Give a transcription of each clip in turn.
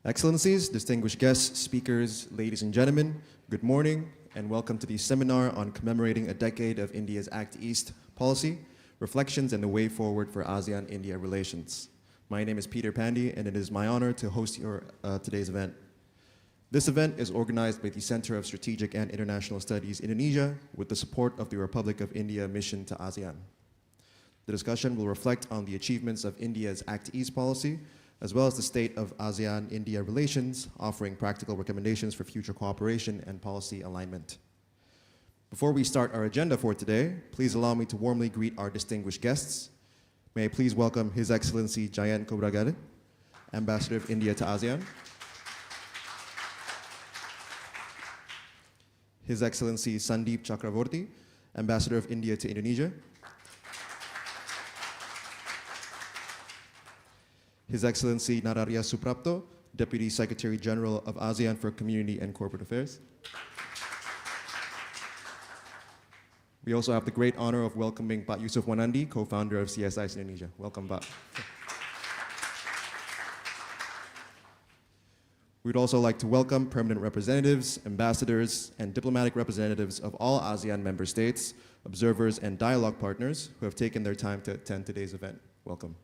Excellencies, distinguished guests, speakers, ladies and gentlemen, good morning and welcome to the seminar on commemorating a decade of India's Act East policy, reflections and the way forward for ASEAN-India relations. My name is Peter Pandey and it is my honor to host today's event. This event is organized by the Center of Strategic and International Studies Indonesia with the support of the Republic of India mission to ASEAN. The discussion will reflect on the achievements of India's Act East policy, as well as the state of ASEAN-India relations, offering practical recommendations for future cooperation and policy alignment. Before we start our agenda for today, please allow me to warmly greet our distinguished guests. May I please welcome His Excellency Jayant Khobragade, Ambassador of India to ASEAN. His Excellency Sandeep Chakravorty, Ambassador of India to Indonesia. His Excellency Nararya S, Soeprapto, Deputy Secretary General of ASEAN for Community and Corporate Affairs. We also have the great honor of welcoming Pak Yusuf Wanandi, co-founder of CSIS Indonesia. Welcome, Pak. We'd also like to welcome permanent representatives, ambassadors, and diplomatic representatives of all ASEAN member states, observers, and dialogue partners who have taken their time to attend today's event. Welcome.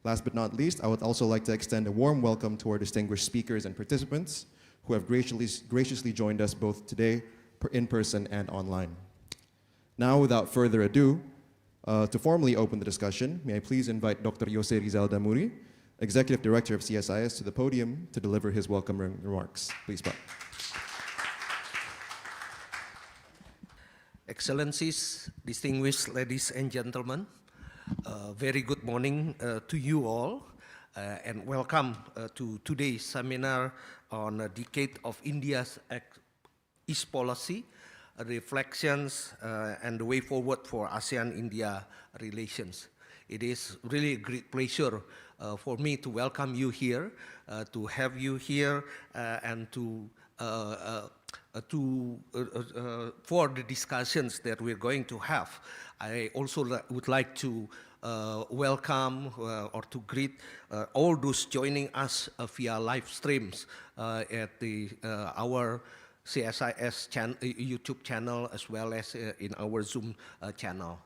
Last but not least, I would also like to extend a warm welcome to our distinguished speakers and participants who have graciously joined us both today in person and online. Now, without further ado, to formally open the discussion, may I please invite Dr. Yose Rizal Damuri, Executive Director of CSIS, to the podium to deliver his welcome remarks. Please, Pak. Excellencies, distinguished ladies and gentlemen, very good morning to you all and welcome to today's seminar on a decade of India's East policy, reflections and the way forward for ASEAN-India relations. It is really a great pleasure for me to welcome you here, to have you here and for the discussions that we're going to have. I also would like to welcome or to greet all those joining us via live streams at our CSIS YouTube channel as well as in our Zoom channel.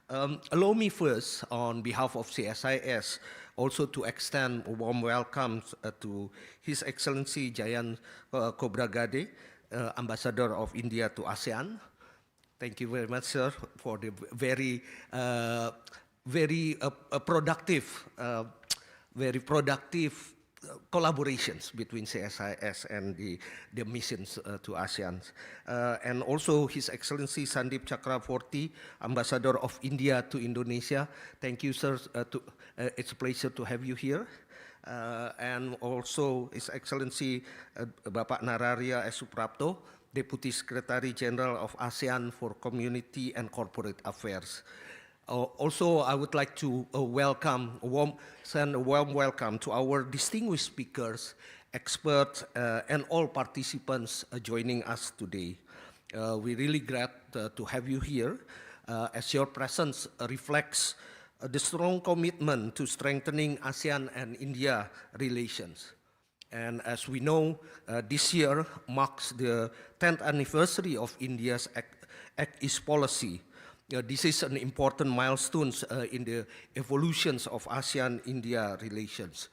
Allow me first, on behalf of CSIS, also to extend a warm welcome to His Excellency Jayant Khobragade, Ambassador of India to ASEAN. Thank you very much, sir, for the very productive collaborations between CSIS and the missions to ASEAN. And also His Excellency Sandeep Chakravorty, Ambassador of India to Indonesia. Thank you, sir. It's a pleasure to have you here. And also His Excellency Bapak Nararya S, Soeprapto, Deputy Secretary General of ASEAN for Community and Corporate Affairs. Also, I would like to send a warm welcome to our distinguished speakers, experts, and all participants joining us today. We're really glad to have you here, as your presence reflects the strong commitment to strengthening ASEAN and India relations. And as we know, this year marks the 10th anniversary of India's Act East policy. This is an important milestone in the evolutions of ASEAN-India relations.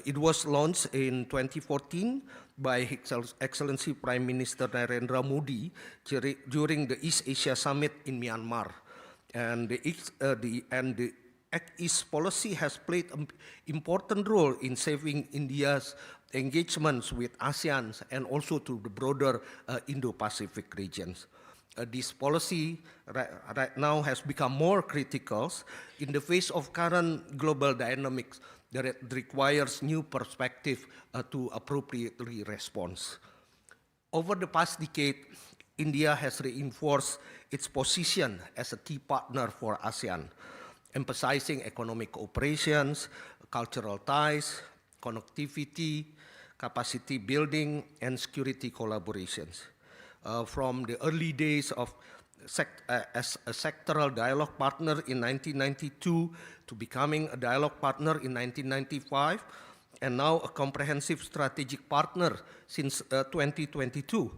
It was launched in 2014 by His Excellency Prime Minister Narendra Modi during the East Asia Summit in Myanmar. And the Act East policy has played an important role in shaping India's engagements with ASEAN and also to the broader Indo-Pacific regions. This policy right now has become more critical in the face of current global dynamics that requires new perspective to appropriately respond. Over the past decade, India has reinforced its position as a key partner for ASEAN, emphasizing economic cooperations, cultural ties, connectivity, capacity building, and security collaborations. From the early days of as a sectoral dialogue partner in 1992 to becoming a dialogue partner in 1995, and now a comprehensive strategic partner since 2022.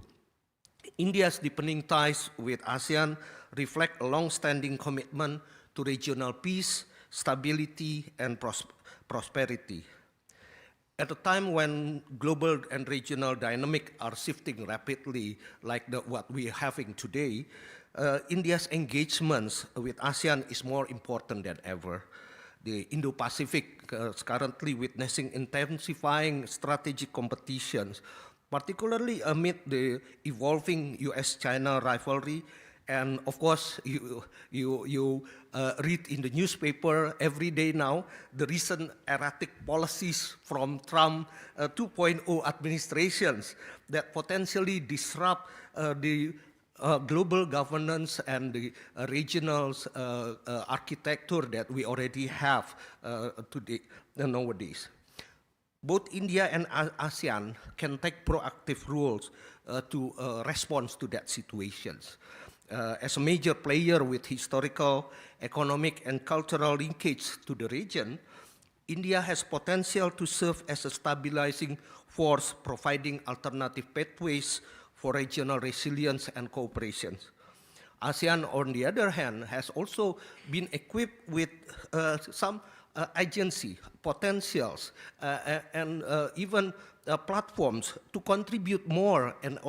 India's deepening ties with ASEAN reflect a long-standing commitment to regional peace, stability, and prosperity. At a time when global and regional dynamics are shifting rapidly, like what we are having today, India's engagements with ASEAN is more important than ever. The Indo-Pacific is currently witnessing intensifying strategic competitions, particularly amid the evolving US-China rivalry. And of course, you read in the newspaper every day now the recent erratic policies from Trump 2.0 administrations that potentially disrupt the global governance and the regional architecture that we already have today, nowadays. Both India and ASEAN can take proactive roles to respond to that situations. As a major player with historical, economic, and cultural linkage to the region, India has potential to serve as a stabilizing force, providing alternative pathways for regional resilience and cooperation. ASEAN, on the other hand, has also been equipped with some agency, potentials, and even platforms to contribute more, and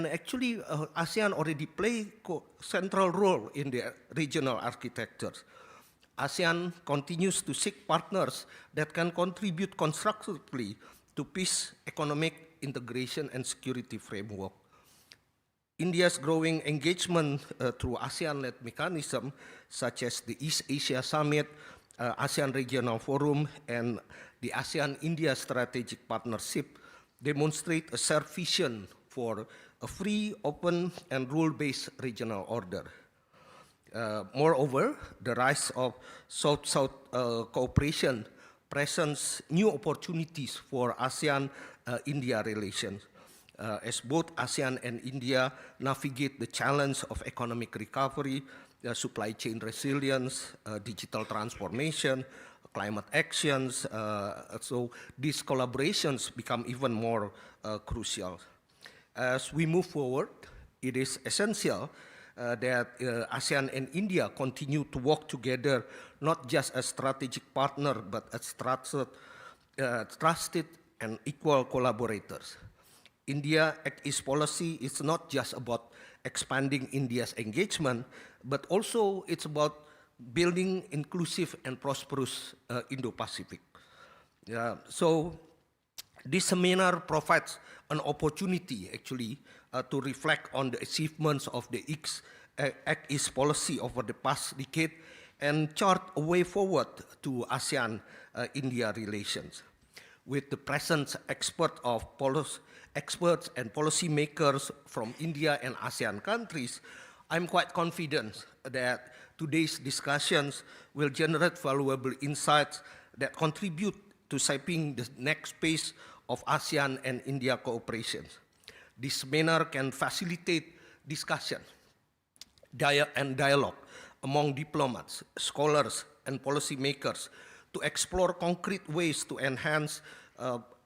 actually ASEAN already play central role in the regional architecture. ASEAN continues to seek partners that can contribute constructively to peace, economic integration, and security framework. India's growing engagement through ASEAN-led mechanisms such as the East Asia Summit, ASEAN Regional Forum, and the ASEAN-India Strategic Partnership demonstrate a shared vision for a free, open, and rule-based regional order. Moreover, the rise of South-South cooperation presents new opportunities for ASEAN-India relations. As both ASEAN and India navigate the challenge of economic recovery, supply chain resilience, digital transformation, climate actions, so these collaborations become even more crucial. As we move forward, it is essential that ASEAN and India continue to work together, not just as strategic partner, but as trusted and equal collaborators. India Act East policy is not just about expanding India's engagement, but also it's about building inclusive and prosperous Indo-Pacific. So this seminar provides an opportunity actually to reflect on the achievements of the Act East policy over the past decade and chart a way forward to ASEAN-India relations. With the present experts and policymakers from India and ASEAN countries, I'm quite confident that today's discussions will generate valuable insights that contribute to shaping the next phase of ASEAN and India cooperation. This seminar can facilitate discussion and dialogue among diplomats, scholars, and policymakers to explore concrete ways to enhance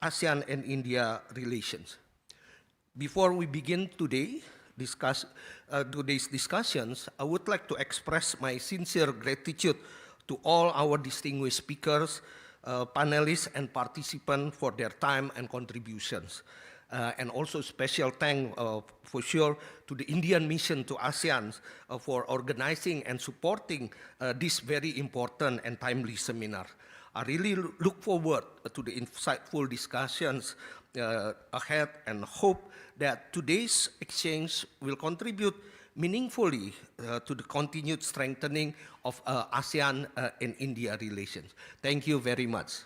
ASEAN and India relations. Before we begin today's discussions, I would like to express my sincere gratitude to all our distinguished speakers, panelists, and participants for their time and contributions. And also special thanks for sure to the Indian mission to ASEAN for organizing and supporting this very important and timely seminar. I really look forward to the insightful discussions ahead and hope that today's exchange will contribute meaningfully to the continued strengthening of ASEAN and India relations. Thank you very much.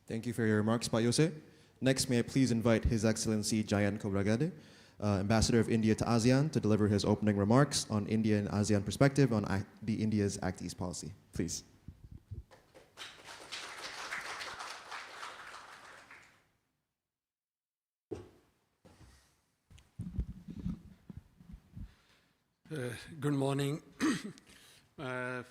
Thank you for your remarks, Pak Yose. Next, may I please invite His Excellency Jayant Khobragade, Ambassador of India to ASEAN, to deliver his opening remarks on India and ASEAN perspective on the India's Act East policy. Please. Good morning.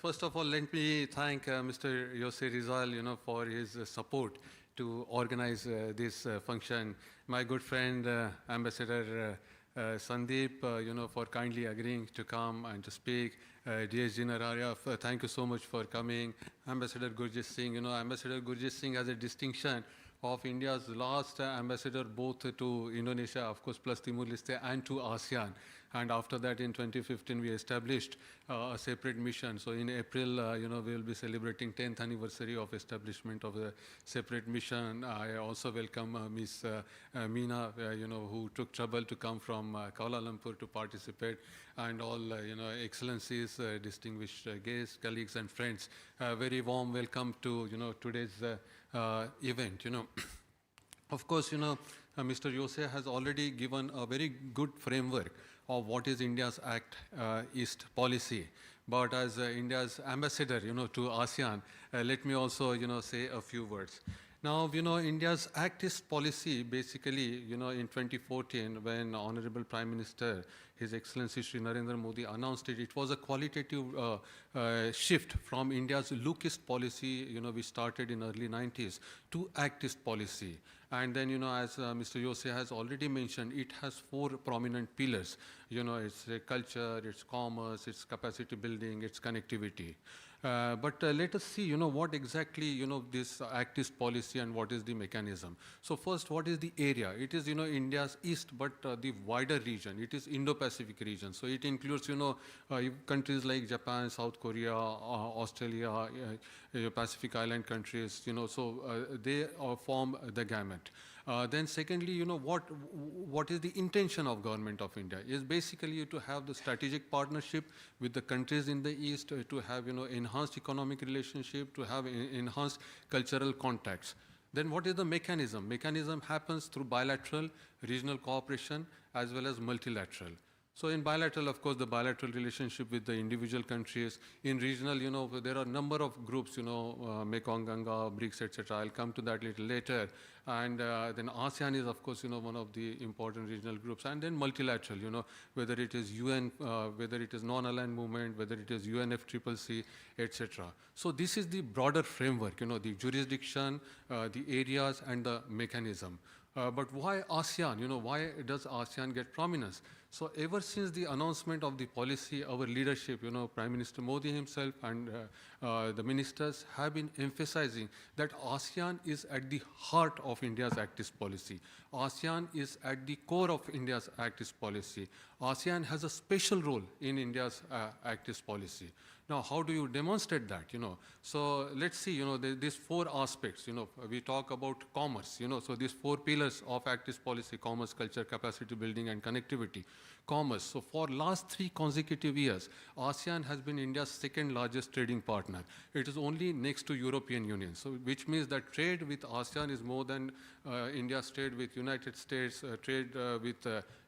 First of all, let me thank Mr. Yose Rizal, for his support to organize this function. My good friend, Ambassador Sandeep, for kindly agreeing to come and to speak. DSG Nararya, thank you so much for coming. Ambassador Gurjit Singh, Ambassador Gurjit Singh has a distinction of India's last ambassador both to Indonesia, of course, plus Timor-Leste, and to ASEAN. And after that, in 2015, we established a separate mission. So in April, we will be celebrating 10th anniversary of establishment of a separate mission. I also welcome Ms. Meena, who took trouble to come from Kuala Lumpur to participate, and all, excellencies, distinguished guests, colleagues, and friends. Very warm welcome to, today's event. Of course, Mr. Yose has already given a very good framework of what is India's Act East policy. But as India's ambassador, to ASEAN, let me also, say a few words. Now, India's Act East policy, basically, in 2014, when Honorable Prime Minister, His Excellency Shri Narendra Modi announced it, it was a qualitative shift from India's Look East policy, we started in early 90s, to Act East policy. And then, as Mr. Yose has already mentioned, it has 4 prominent pillars. It's culture, it's commerce, it's capacity building, it's connectivity. But let us see, what exactly, this Act East policy and what is the mechanism. So first, what is the area? It is, India's East, but the wider region. It is Indo-Pacific region. So it includes, countries like Japan, South Korea, Australia, Pacific Island countries, so they form the gamut. Then secondly, what is the intention of Government of India? Is basically to have the strategic partnership with the countries in the East, to have, enhanced economic relationship, to have enhanced cultural contacts. Then what is the mechanism? Mechanism happens through bilateral, regional cooperation, as well as multilateral. So in bilateral, of course, the bilateral relationship with the individual countries. In regional, there are a number of groups, Mekong, Ganga, BRICS, etc. I'll come to that a little later. And then ASEAN is, of course, one of the important regional groups. And then multilateral, whether it is UN, whether it is non-aligned movement, whether it is UNFCCC, etc. So this is the broader framework, the jurisdiction, the areas, and the mechanism. But why ASEAN? Why does ASEAN get prominence? So ever since the announcement of the policy, our leadership, Prime Minister Modi himself and the ministers have been emphasizing that ASEAN is at the heart of India's Act East policy. ASEAN is at the core of India's Act East policy. ASEAN has a special role in India's Act East policy. Now, how do you demonstrate that? So let's see. These 4 aspects. We talk about commerce. So these 4 pillars of Act East policy: commerce, culture, capacity building, and connectivity. Commerce. So for last 3 consecutive years, ASEAN has been India's 2nd largest trading partner. It is only next to European Union. So which means that trade with ASEAN is more than India's trade with United States, trade with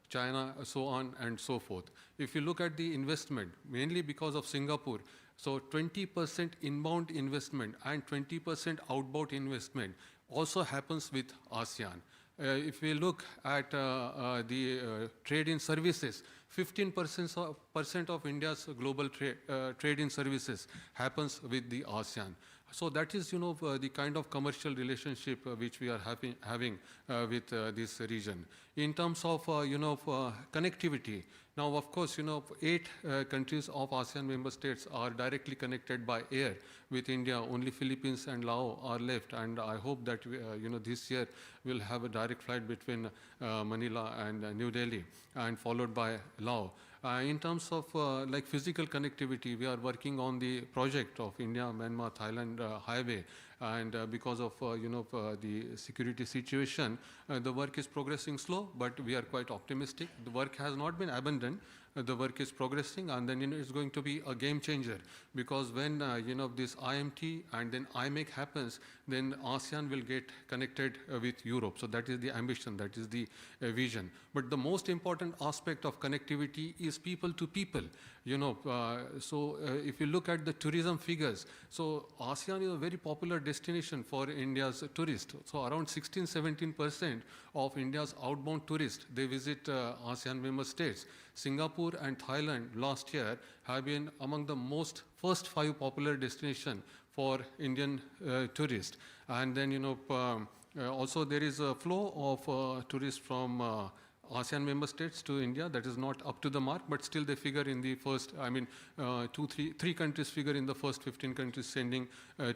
China, so on and so forth. If you look at the investment, mainly because of Singapore, so 20% inbound investment and 20% outbound investment also happens with ASEAN. If we look at the trade in services, 15% of India's global trade in services happens with the ASEAN. So that is, the kind of commercial relationship which we are having with this region. In terms of, connectivity, now, of course, 8 countries of ASEAN member states are directly connected by air with India. Only Philippines and Laos are left, and I hope that, this year we'll have a direct flight between Manila and New Delhi, and followed by Laos. In terms of like physical connectivity, we are working on the project of India-Myanmar-Thailand highway, and because of the security situation, the work is progressing slow, but we are quite optimistic. The work has not been abandoned. The work is progressing, and then it's going to be a game changer, because when this IMT and then IMEC happens, then ASEAN will get connected with Europe. So that is the ambition, that is the vision. But the most important aspect of connectivity is people to people. So if you look at the tourism figures, so ASEAN is a very popular destination for India's tourists. So around 16-17% of India's outbound tourists, they visit ASEAN member states. Singapore and Thailand last year have been among the first 5 popular destinations for Indian tourists. And then, also there is a flow of tourists from ASEAN member states to India that is not up to the mark, but still they figure in the first, three countries figure in the first 15 countries sending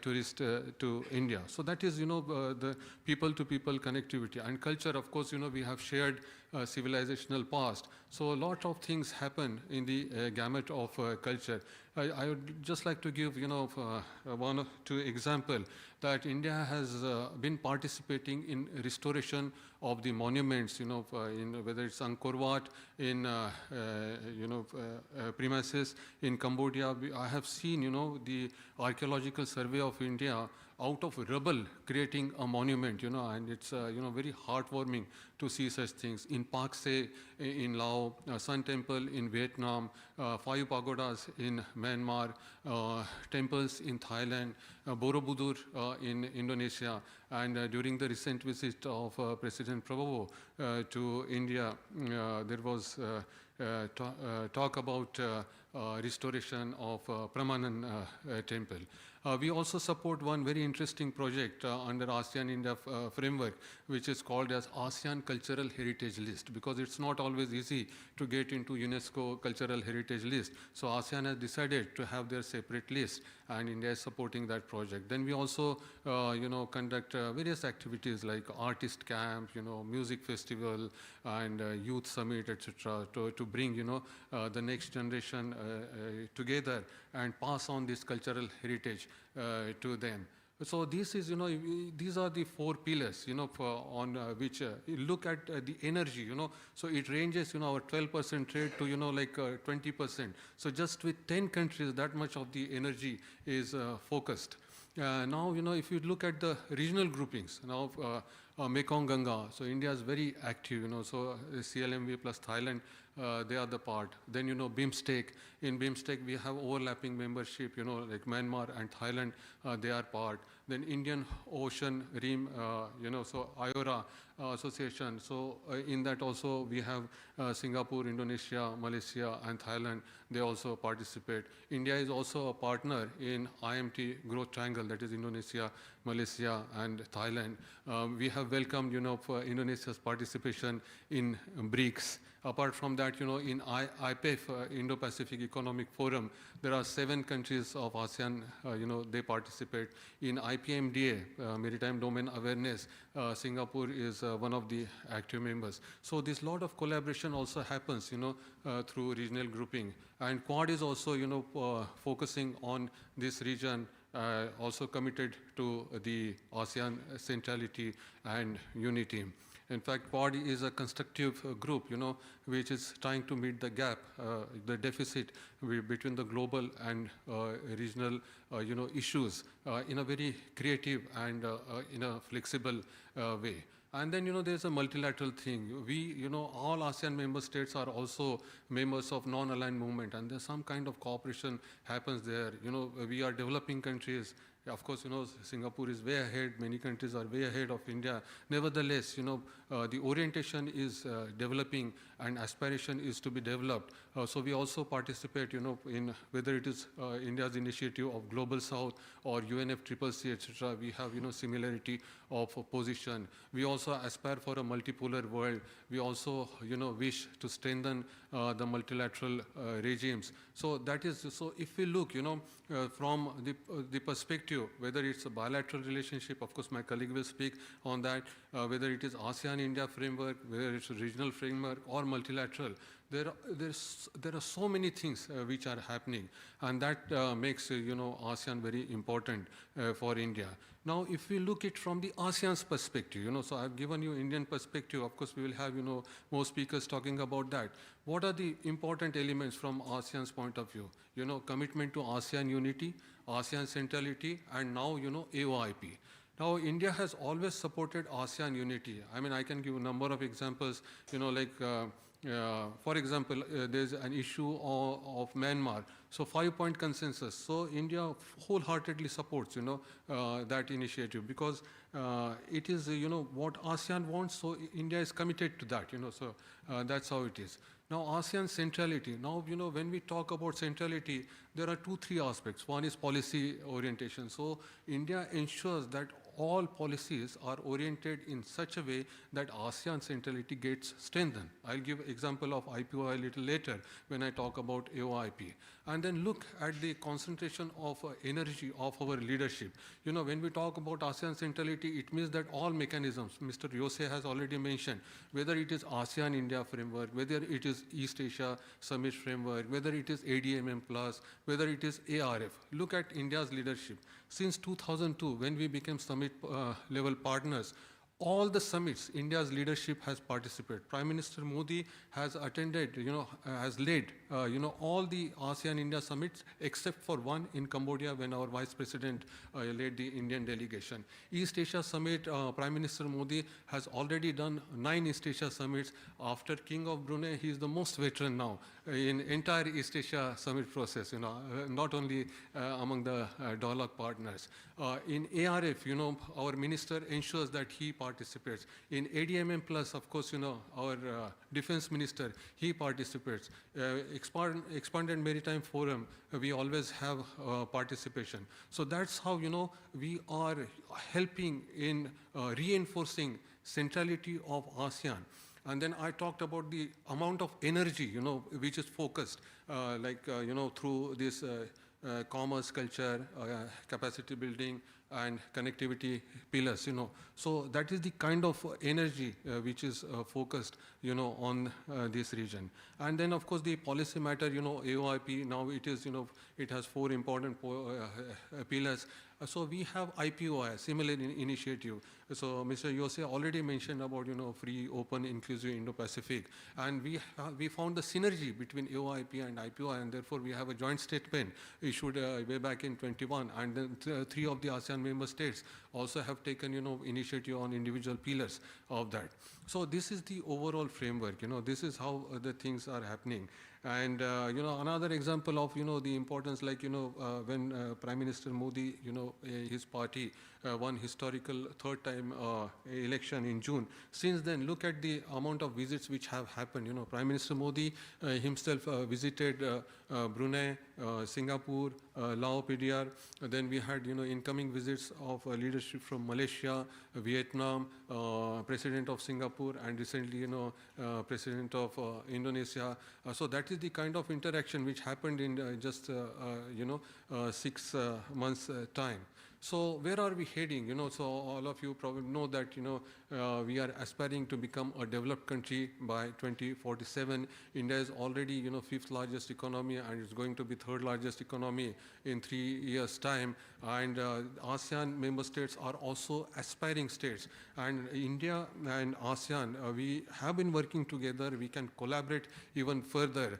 tourists to India. So that is, the people-to-people connectivity and culture. Of course, we have shared civilizational past. So a lot of things happen in the gamut of culture. I would just like to give, one or two examples that India has been participating in restoration of the monuments, in whether it's Angkor Wat, in premises in Cambodia. I have seen, the Archaeological Survey of India out of rubble creating a monument, and it's, very heartwarming to see such things. In Pak Se in Laos, Sun Temple in Vietnam, 5 pagodas in Myanmar, temples in Thailand, Borobudur in Indonesia, and during the recent visit of President Prabowo to India, there was talk about restoration of Pramanan temple. We also support one very interesting project under ASEAN-India framework, which is called as ASEAN Cultural Heritage List, because it's not always easy to get into UNESCO Cultural Heritage List. So ASEAN has decided to have their separate list, and India is supporting that project. Then we also, conduct various activities like artist camp, music festival, and youth summit, etc., to bring, the next generation together and pass on this cultural heritage to them. So this is, these are the 4 pillars, on which you look at the energy, So it ranges, our 12% trade to, 20%. So just with 10 countries, that much of the energy is focused. Now, if you look at the regional groupings, now Mekong Ganga, so India is very active, so CLMV plus Thailand, they are the part. Then, BIMSTEC. In BIMSTEC, we have overlapping membership, like Myanmar and Thailand, they are part. Then Indian Ocean Rim, so IORA association. So in that also we have Singapore, Indonesia, Malaysia, and Thailand. They also participate. India is also a partner in IMT Growth Triangle, that is Indonesia, Malaysia, and Thailand. We have welcomed, for Indonesia's participation in BRICS. Apart from that, in IPEF, Indo-Pacific Economic Forum, there are 7 countries of ASEAN, they participate. In IPMDA, Maritime Domain Awareness, Singapore is one of the active members. So this lot of collaboration also happens, through regional grouping. And Quad is also, focusing on this region, also committed to the ASEAN centrality and unity. In fact, Quad is a constructive group, which is trying to meet the gap, the deficit between the global and regional, issues in a very creative and in a flexible way. And then, there's a multilateral thing. We, all ASEAN member states are also members of non-aligned movement, and there's some kind of cooperation happens there. We are developing countries. Of course, Singapore is way ahead. Many countries are way ahead of India. Nevertheless, the orientation is developing and aspiration is to be developed. So we also participate, in whether it is India's initiative of Global South or UNFCCC, etc. We have, similarity of position. We also aspire for a multipolar world. We also, wish to strengthen the multilateral regimes. So that is, so if we look, from the perspective, whether it's a bilateral relationship, of course my colleague will speak on that, whether it is ASEAN-India framework, whether it's a regional framework or multilateral, there are so many things which are happening, and that makes ASEAN very important for India. Now, if we look it from the ASEAN's perspective, so I've given you Indian perspective. Of course, we will have more speakers talking about that. What are the important elements from ASEAN's point of view? Commitment to ASEAN unity, ASEAN centrality, and now AOIP. Now, India has always supported ASEAN unity. I can give a number of examples. For example, there's an issue of Myanmar. So 5-point consensus. So India wholeheartedly supports, that initiative, because it is, what ASEAN wants. So India is committed to that, so that's how it is. Now, ASEAN centrality. Now, when we talk about centrality, there are 3 aspects. One is policy orientation. So, India ensures that all policies are oriented in such a way that ASEAN centrality gets strengthened. I'll give example of IPO a little later when I talk about AOIP. And then look at the concentration of energy of our leadership. When we talk about ASEAN centrality, it means that all mechanisms, Mr. Yose has already mentioned, whether it is ASEAN-India framework, whether it is East Asia Summit framework, whether it is ADMM+, whether it is ARF. Look at India's leadership. Since 2002, when we became summit level partners, all the summits, India's leadership has participated. Prime Minister Modi has attended, has led, all the ASEAN-India summits except for one in Cambodia when our Vice President led the Indian delegation. East Asia Summit, Prime Minister Modi has already done 9 East Asia summits. After King of Brunei, he is the most veteran now in entire East Asia summit process, not only among the dialogue partners. In ARF, our minister ensures that he participates. In ADMM+, of course, our defense minister, he participates. Expanded Maritime Forum, we always have participation. So that's how, we are helping in reinforcing centrality of ASEAN. And then I talked about the amount of energy, which is focused, through this commerce, culture, capacity building, and connectivity pillars, So that is the kind of energy which is focused, on this region. And then, of course, the policy matter, AOIP, now it is, it has 4 important pillars. So we have IPOI, similar initiative. So Mr. Yose already mentioned about, free, open, inclusive Indo-Pacific. And we found the synergy between AOIP and IPOI, and therefore we have a joint statement issued way back in 21. And then 3 of the ASEAN member states also have taken, initiative on individual pillars of that. So this is the overall framework, this is how the things are happening. And, another example of, the importance, like, when Prime Minister Modi, his party won historical 3rd time election in June. Since then, look at the amount of visits which have happened. Prime Minister Modi himself visited Brunei, Singapore, Laos, PDR. Then we had, incoming visits of leadership from Malaysia, Vietnam, President of Singapore, and recently, President of Indonesia. So that is the kind of interaction which happened in just, 6 months' time. So where are we heading? So all of you probably know that, we are aspiring to become a developed country by 2047. India is already, 5th largest economy, and it's going to be 3rd largest economy in 3 years' time. And ASEAN member states are also aspiring states. And India and ASEAN, we have been working together. We can collaborate even further.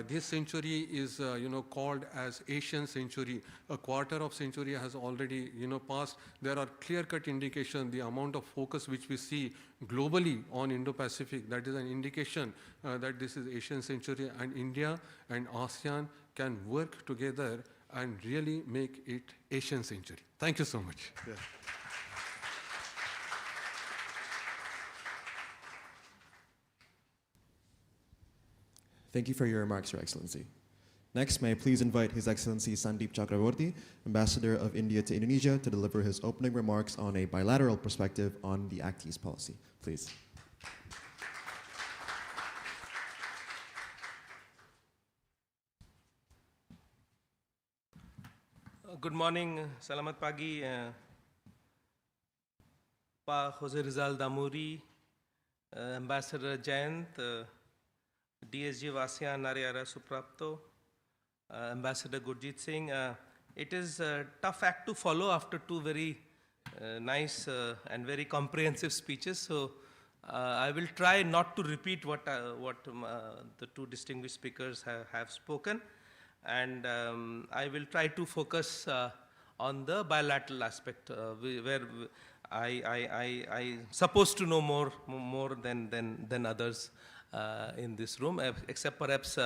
This century is, called as Asian century. A quarter of century has already, passed. There are clear-cut indications. The amount of focus which we see globally on Indo-Pacific, that is an indication that this is Asian century, and India and ASEAN can work together and really make it Asian century. Thank you so much. Yeah. Thank you for your remarks, Your Excellency. Next, may I please invite His Excellency Sandeep Chakravorty, Ambassador of India to Indonesia, to deliver his opening remarks on a bilateral perspective on the Act East policy. Please. Good morning, Salamat Pagi, Pa Jose Rizal Damuri, Ambassador Jayant, DSG of ASEAN, Nararya S, Soeprapto, Ambassador Gurjit Singh. It is a tough act to follow after 2 very nice and very comprehensive speeches. So I will try not to repeat what the 2 distinguished speakers have spoken. And I will try to focus on the bilateral aspect, where I supposed to know more than others in this room, except perhaps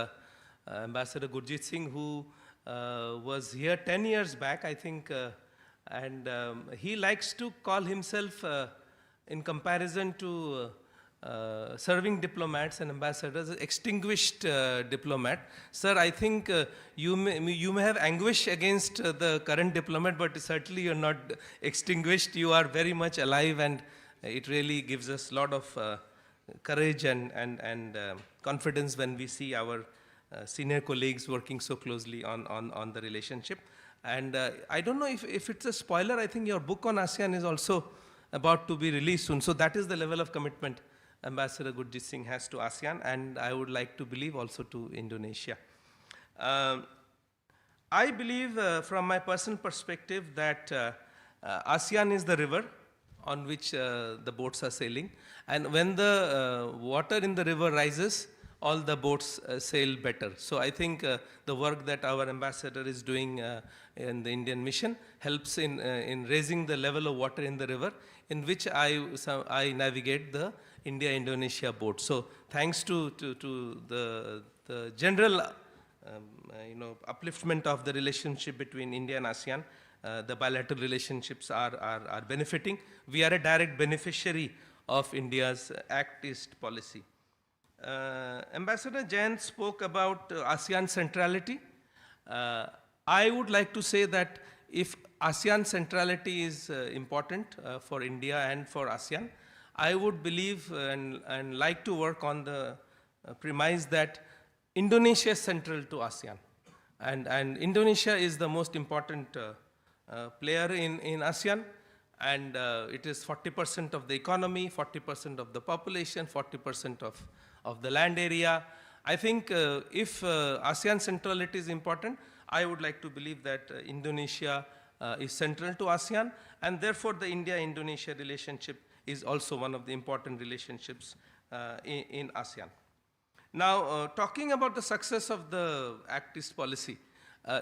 Ambassador Gurjit Singh, who was here 10 years back, I think, and he likes to call himself, in comparison to serving diplomats and ambassadors, extinguished diplomat. Sir, I think you may have anguish against the current diplomat, but certainly you're not extinguished. You are very much alive, and it really gives us a lot of courage and confidence when we see our senior colleagues working so closely on the relationship. And I don't know if it's a spoiler, I think your book on ASEAN is also about to be released soon. So that is the level of commitment Ambassador Gurjit Singh has to ASEAN, and I would like to believe also to Indonesia. I believe from my personal perspective that ASEAN is the river on which the boats are sailing, and when the water in the river rises, all the boats sail better. So I think the work that our ambassador is doing in the Indian mission helps in raising the level of water in the river, in which I navigate the India-Indonesia boat. So thanks to the general upliftment of the relationship between India and ASEAN, the bilateral relationships are benefiting. We are a direct beneficiary of India's Act East policy. Ambassador Jayant spoke about ASEAN centrality. I would like to say that if ASEAN centrality is important for India and for ASEAN, I would believe and like to work on the premise that Indonesia is central to ASEAN. And Indonesia is the most important player in ASEAN, and it is 40% of the economy, 40% of the population, 40% of the land area. I think if ASEAN centrality is important, I would like to believe that Indonesia is central to ASEAN, and therefore the India-Indonesia relationship is also one of the important relationships in ASEAN. Now, talking about the success of the Act East policy,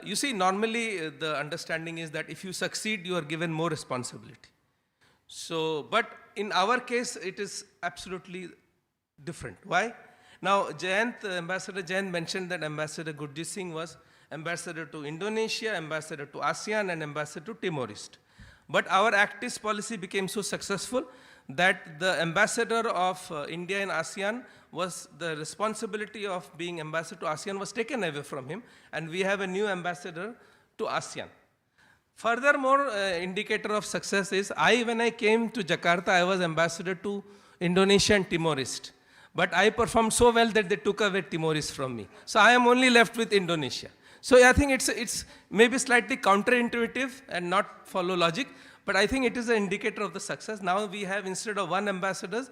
you see, normally the understanding is that if you succeed, you are given more responsibility. So, but in our case, it is absolutely different. Why? Now, Ambassador Jayant mentioned that Ambassador Gurjit Singh was ambassador to Indonesia, ambassador to ASEAN, and ambassador to Timor-Leste. But our Act East policy became so successful that the ambassador of India in ASEAN was the responsibility of being ambassador to ASEAN was taken away from him, and we have a new ambassador to ASEAN. Furthermore, indicator of success is when I came to Jakarta, I was ambassador to Indonesia and Timor-Leste. But I performed so well that they took away Timor-Leste from me. So I am only left with Indonesia. So I think it's maybe slightly counterintuitive and not follow logic, but I think it is an indicator of the success. Now we have, instead of one ambassador,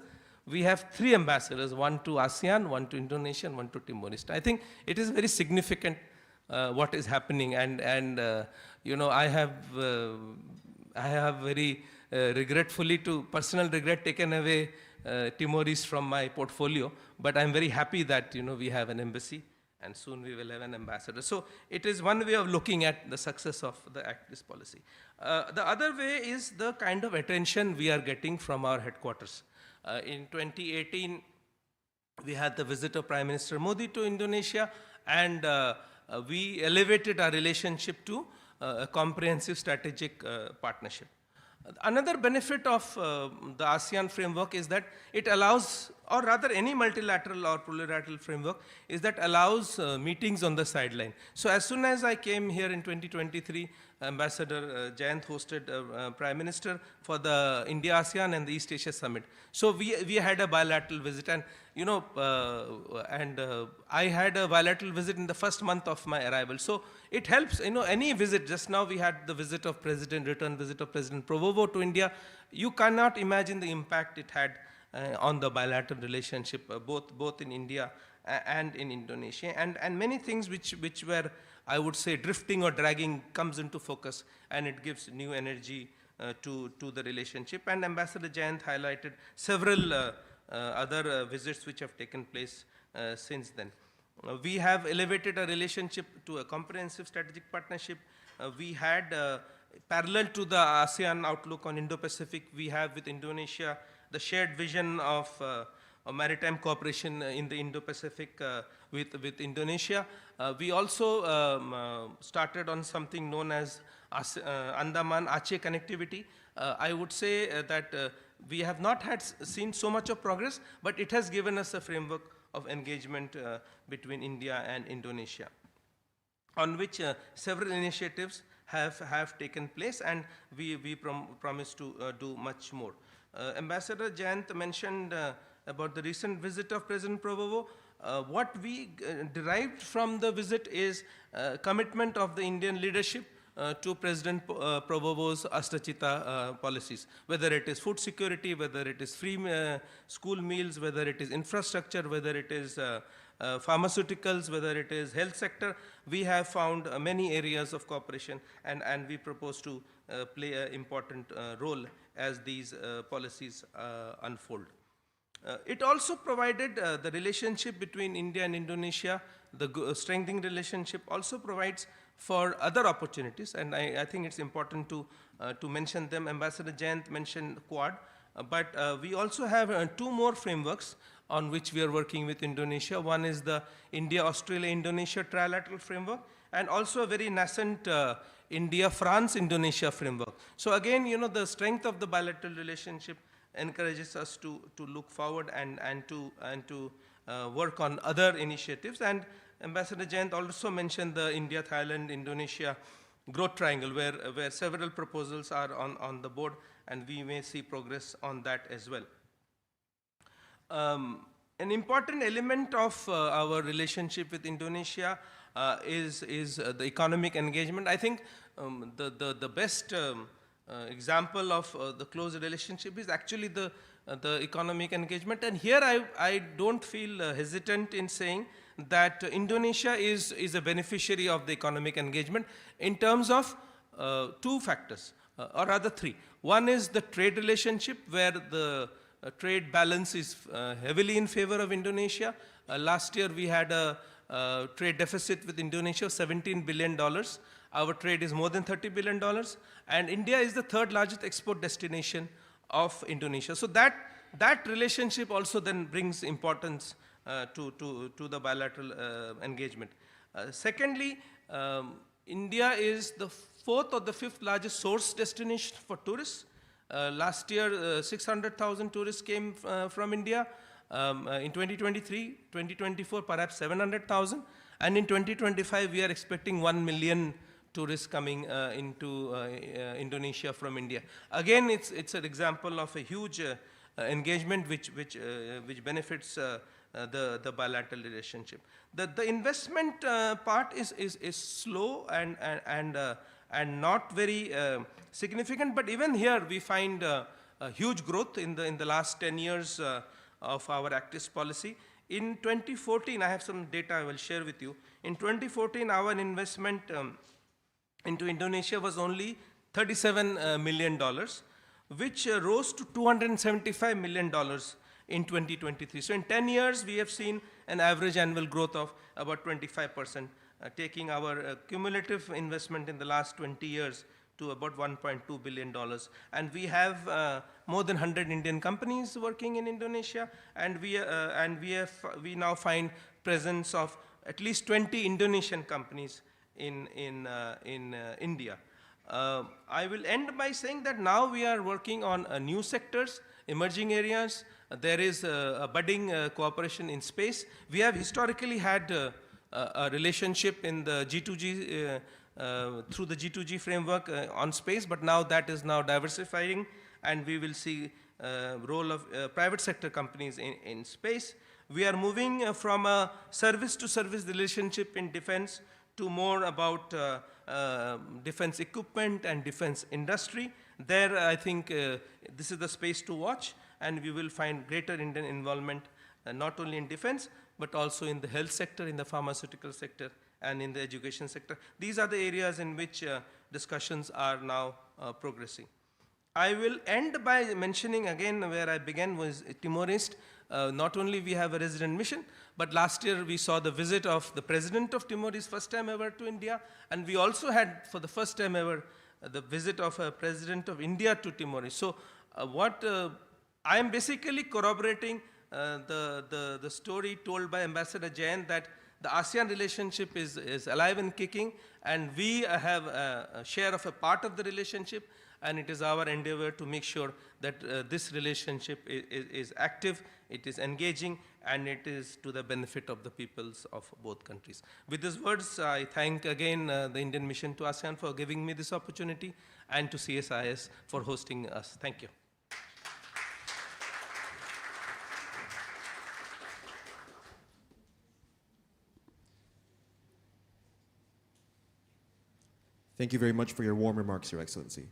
we have 3 ambassadors, one to ASEAN, one to Indonesia, and one to Timor-Leste. I think it is very significant what is happening, and I have very regretfully, to personal regret, taken away Timor-Leste from my portfolio, but I'm very happy that we have an embassy, and soon we will have an ambassador. So it is one way of looking at the success of the Act East policy. The other way is the kind of attention we are getting from our headquarters. In 2018, we had the visit of Prime Minister Modi to Indonesia, and we elevated our relationship to a comprehensive strategic partnership. Another benefit of the ASEAN framework is that it allows, or rather any multilateral or plurilateral framework, is that allows meetings on the sideline. So as soon as I came here in 2023, Ambassador Jayant hosted Prime Minister for the India-ASEAN and the East Asia Summit. So we had a bilateral visit, and I had a bilateral visit in the first month of my arrival. So it helps, any visit. Just now we had the visit of return visit of President Provovo to India. You cannot imagine the impact it had on the bilateral relationship, both in India and in Indonesia. And many things which were, I would say, drifting or dragging comes into focus, and it gives new energy to the relationship. And Ambassador Jayant highlighted several other visits which have taken place since then. We have elevated a relationship to a comprehensive strategic partnership. We had, parallel to the ASEAN outlook on Indo-Pacific, we have with Indonesia the shared vision of maritime cooperation in the Indo-Pacific with Indonesia. We also started on something known as Andaman Aceh connectivity. I would say that we have not seen so much of progress, but it has given us a framework of engagement between India and Indonesia, on which several initiatives have taken place, and we promise to do much more. Ambassador Jayant mentioned about the recent visit of President Prabowo. What we derived from the visit is commitment of the Indian leadership to President Prabowo's Ashtachita policies, whether it is food security, whether it is free school meals, whether it is infrastructure, whether it is pharmaceuticals, whether it is health sector. We have found many areas of cooperation, and we propose to play an important role as these policies unfold. It also provided the relationship between India and Indonesia, the strengthening relationship also provides for other opportunities, and I think it's important to mention them. Ambassador Jayant mentioned Quad, but we also have two more frameworks on which we are working with Indonesia. One is the India-Australia-Indonesia trilateral framework, and also a very nascent India-France-Indonesia framework. So again, you know, the strength of the bilateral relationship encourages us to look forward and to work on other initiatives. And Ambassador Jayant also mentioned the India-Thailand-Indonesia growth triangle, where several proposals are on the board, and we may see progress on that as well. An important element of our relationship with Indonesia is the economic engagement. I think the best example of the close relationship is actually the economic engagement. And here I don't feel hesitant in saying that Indonesia is a beneficiary of the economic engagement in terms of two factors, or rather three. One is the trade relationship, where the trade balance is heavily in favor of Indonesia. Last year we had a trade deficit with Indonesia of $17 billion. Our trade is more than $30 billion, and India is the third largest export destination of Indonesia. So that relationship also then brings importance to the bilateral engagement. Secondly, India is the fourth or the fifth largest source destination for tourists. Last year, 600,000 tourists came from India. In 2023, 2024, perhaps 700,000. And in 2025, we are expecting 1 million tourists coming into Indonesia from India. Again, it's an example of a huge engagement which benefits the bilateral relationship. The investment part is slow and not very significant, but even here we find a huge growth in the last 10 years of our Act East policy. In 2014, I have some data I will share with you. In 2014, our investment into Indonesia was only $37 million, which rose to $275 million in 2023. So in 10 years, we have seen an average annual growth of about 25%, taking our cumulative investment in the last 20 years to about $1.2 billion. And we have more than 100 Indian companies working in Indonesia, and we now find presence of at least 20 Indonesian companies in India. I will end by saying that now we are working on new sectors, emerging areas. There is a budding cooperation in space. We have historically had a relationship in the G2G through the G2G framework on space, but now that is now diversifying, and we will see role of private sector companies in space. We are moving from a service-to-service relationship in defense to more about defense equipment and defense industry. There, I think this is the space to watch, and we will find greater Indian involvement not only in defense, but also in the health sector, in the pharmaceutical sector, and in the education sector. These are the areas in which discussions are now progressing. I will end by mentioning again where I began was Timor-Leste. Not only we have a resident mission, but last year we saw the visit of the president of Timor-Leste, first time ever to India, and we also had for the first time ever the visit of a president of India to Timor-Leste. So I am basically corroborating the story told by Ambassador Jayant that the ASEAN relationship is alive and kicking, and we have a share of a part of the relationship. and it is our endeavor to make sure that this relationship is active, it is engaging, and it is to the benefit of the peoples of both countries. With these words, I thank again the Indian Mission to ASEAN for giving me this opportunity, and to CSIS for hosting us. Thank you. Thank you very much for your warm remarks, Your Excellency.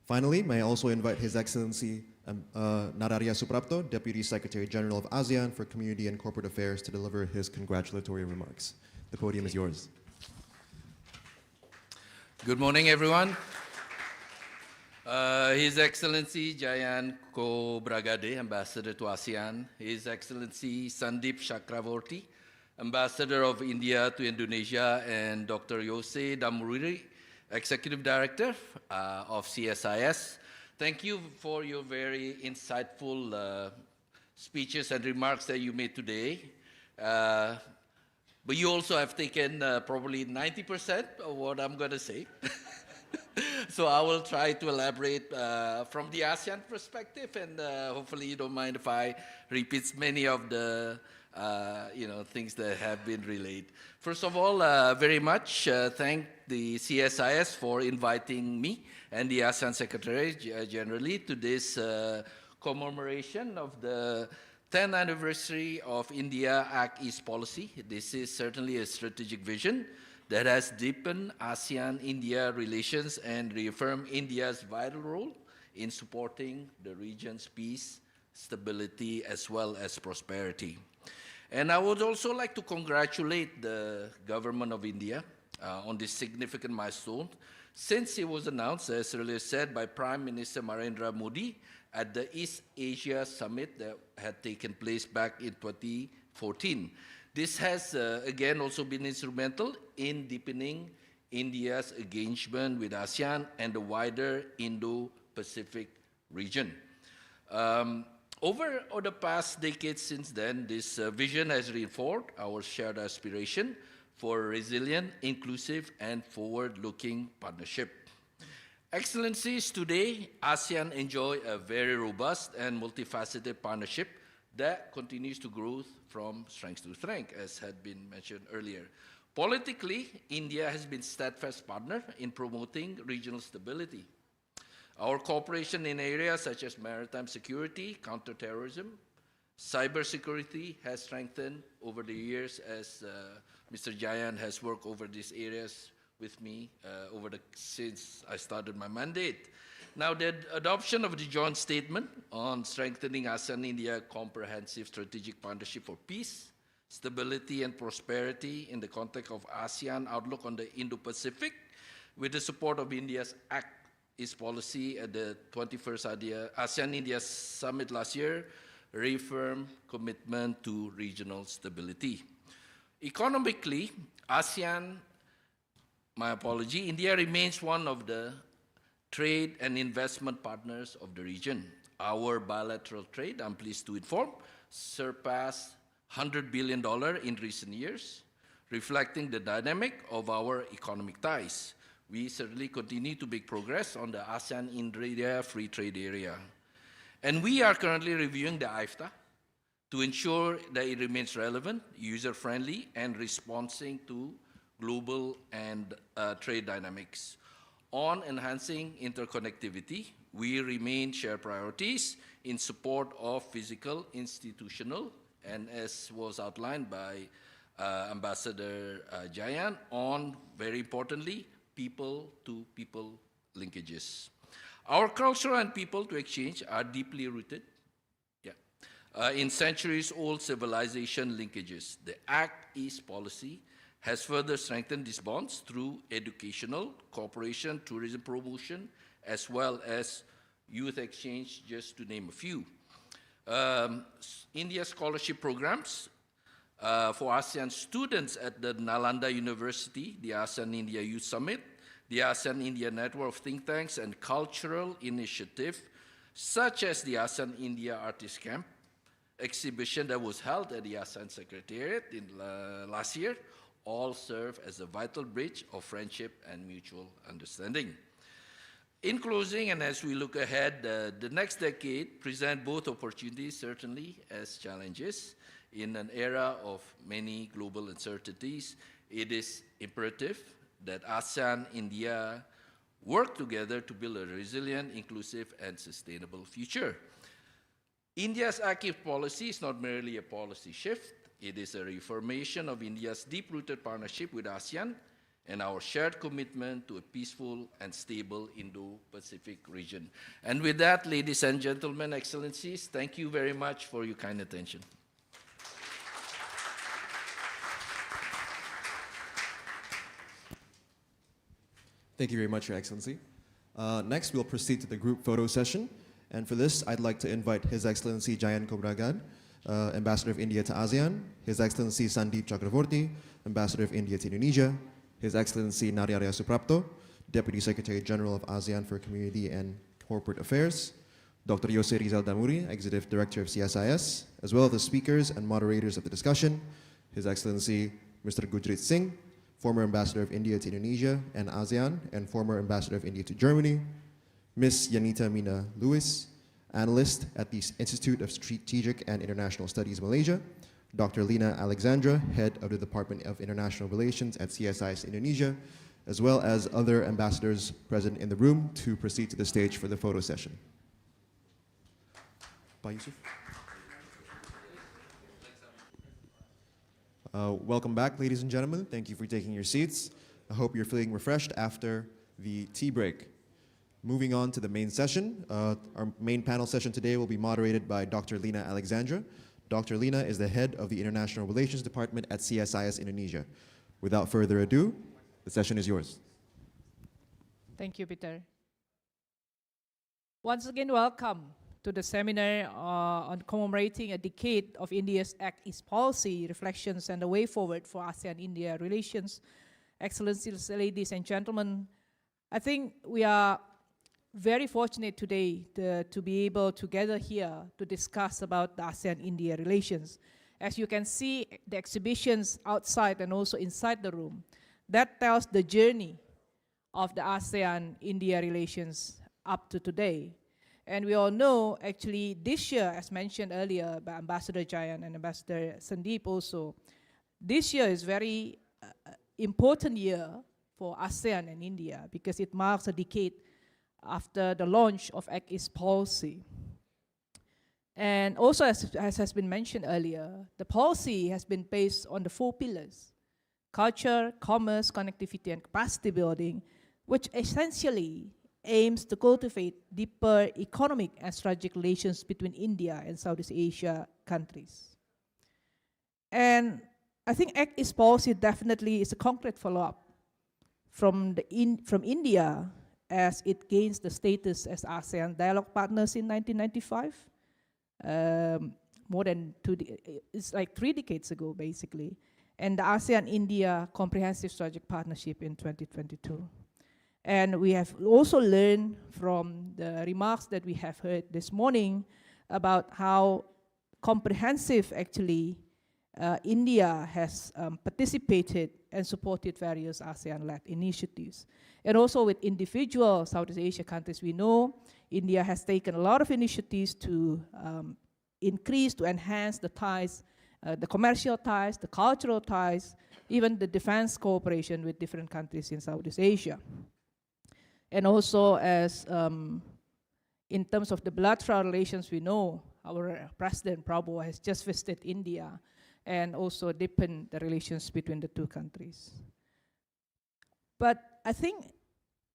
Finally, may I also invite His Excellency Nararya Soeprapto, Deputy Secretary General of ASEAN for Community and Corporate Affairs, to deliver his congratulatory remarks. The podium is yours. Good morning, everyone. His Excellency Jayant Khobragade, Ambassador to ASEAN, His Excellency Sandeep Chakravorty, Ambassador of India to Indonesia, and Dr. Yose Damuri, Executive Director of CSIS. Thank you for your very insightful speeches and remarks that you made today. But you also have taken probably 90% of what I'm going to say. So I will try to elaborate from the ASEAN perspective, and hopefully you don't mind if I repeat many of the things that have been relayed. First of all, very much thank the CSIS for inviting me and the ASEAN Secretary generally to this commemoration of the 10th anniversary of India Act East policy. This is certainly a strategic vision that has deepened ASEAN-India relations and reaffirmed India's vital role in supporting the region's peace, stability, as well as prosperity. And I would also like to congratulate the government of India on this significant milestone, since it was announced, as earlier said, by Prime Minister Narendra Modi at the East Asia Summit that had taken place back in 2014. This has, again, also been instrumental in deepening India's engagement with ASEAN and the wider Indo-Pacific region. Over the past decades since then, this vision has reinforced our shared aspiration for a resilient, inclusive, and forward-looking partnership. Excellencies, today, ASEAN enjoy a very robust and multifaceted partnership that continues to grow from strength to strength, as had been mentioned earlier. Politically, India has been a steadfast partner in promoting regional stability. Our cooperation in areas such as maritime security, counterterrorism, cybersecurity has strengthened over the years as Mr. Jayant has worked over these areas with me since I started my mandate. Now, the adoption of the joint statement on strengthening ASEAN-India comprehensive strategic partnership for peace, stability, and prosperity in the context of ASEAN outlook on the Indo-Pacific, with the support of India's Act East policy at the 21st ASEAN-India Summit last year, reaffirmed commitment to regional stability. Economically, India remains one of the trade and investment partners of the region. Our bilateral trade, I'm pleased to inform, surpassed $100 billion in recent years, reflecting the dynamic of our economic ties. We certainly continue to make progress on the ASEAN-India free trade area. And we are currently reviewing the IFTA to ensure that it remains relevant, user-friendly, and responding to global and trade dynamics. On enhancing interconnectivity, we remain shared priorities in support of physical, institutional, and as was outlined by Ambassador Jayant, on, very importantly, people-to-people linkages. Our culture and people-to-exchange are deeply rooted in centuries-old civilization linkages. The Act East policy has further strengthened these bonds through educational, cooperation, tourism promotion, as well as youth exchange, just to name a few. India's scholarship programs for ASEAN students at the Nalanda University, the ASEAN-India Youth Summit, the ASEAN-India Network of Think Tanks, and cultural initiatives such as the ASEAN-India Artist Camp exhibition that was held at the ASEAN Secretariat last year, all serve as a vital bridge of friendship and mutual understanding. In closing, and as we look ahead, the next decade presents both opportunities, certainly, as challenges. In an era of many global uncertainties, it is imperative that ASEAN-India work together to build a resilient, inclusive, and sustainable future. India's active policy is not merely a policy shift, it is a reaffirmation of India's deep-rooted partnership with ASEAN and our shared commitment to a peaceful and stable Indo-Pacific region. And with that, ladies and gentlemen, excellencies, thank you very much for your kind attention. Thank you very much, Your Excellency. Next, we'll proceed to the group photo session. And for this, I'd like to invite His Excellency Jayant Khobragade, Ambassador of India to ASEAN, His Excellency Sandeep Chakravorty, Ambassador of India to Indonesia, His Excellency Nararya S, Deputy Secretary General of ASEAN for Community and Corporate Affairs, Dr. Yose Rizal Damuri, Executive Director of CSIS, as well as the speakers and moderators of the discussion, His Excellency Mr. Gurjit Singh, former Ambassador of India to Indonesia and ASEAN, and former Ambassador of India to Germany, Ms. Yanitha Meena Lewis, Analyst at the Institute of Strategic and International Studies, Malaysia, Dr. Lina Alexandra, Head of the Department of International Relations at CSIS Indonesia, as well as other ambassadors present in the room to proceed to the stage for the photo session. Bye, Yusuf. Welcome back, ladies and gentlemen. Thank you for taking your seats. I hope you're feeling refreshed after the tea break. Moving on to the main session. Our main panel session today will be moderated by Dr. Lina Alexandra. Dr. Lina is the head of the International Relations Department at CSIS Indonesia. Without further ado, the session is yours. Thank you, Peter. Once again, welcome to the seminar on commemorating a decade of India's Act East policy, reflections, and the way forward for ASEAN-India relations. Excellencies, ladies and gentlemen, I think we are very fortunate today to be able to gather here to discuss about the ASEAN-India relations. As you can see, the exhibitions outside and also inside the room, that tells the journey of the ASEAN-India relations up to today. And we all know, actually, this year, as mentioned earlier by Ambassador Jayant and Ambassador Sandeep also, this year is very important year for ASEAN and India because it marks a decade after the launch of Act East policy. And also, as has been mentioned earlier, the policy has been based on the 4 pillars: culture, commerce, connectivity, and capacity building, which essentially aims to cultivate deeper economic and strategic relations between India and Southeast Asia countries. And I think Act East policy definitely is a concrete follow-up from India as it gains the status as ASEAN dialogue partners in 1995. More than it's like 3 decades ago, basically. And the ASEAN-India Comprehensive Strategic Partnership in 2022. And we have also learned from the remarks that we have heard this morning about how comprehensive, actually, India has participated and supported various ASEAN-led initiatives. And also with individual Southeast Asia countries, we know India has taken a lot of initiatives to increase, to enhance the ties, the commercial ties, the cultural ties, even the defense cooperation with different countries in Southeast Asia. And also as in terms of the bilateral relations, we know our President Prabowo has just visited India and also deepened the relations between the 2 countries. But I think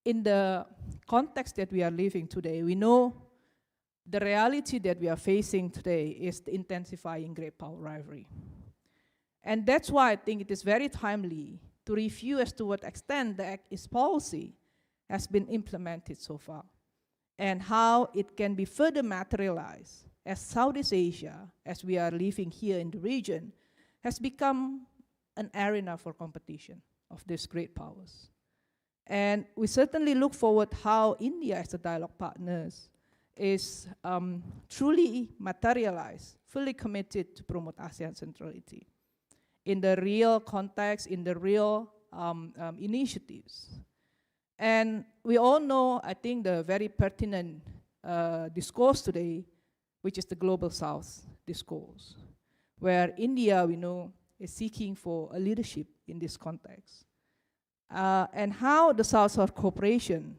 in the context that we are living today, we know the reality that we are facing today is the intensifying great power rivalry. And that's why I think it is very timely to review as to what extent the Act East policy has been implemented so far and how it can be further materialized as Southeast Asia, as we are living here in the region, has become an arena for competition of these great powers. And we certainly look forward how India as a dialogue partners is truly materialized, fully committed to promote ASEAN centrality in the real context, in the real initiatives. And we all know, I think, the very pertinent discourse today, which is the Global South discourse, where India, we know, is seeking for a leadership in this context. And how the South-South cooperation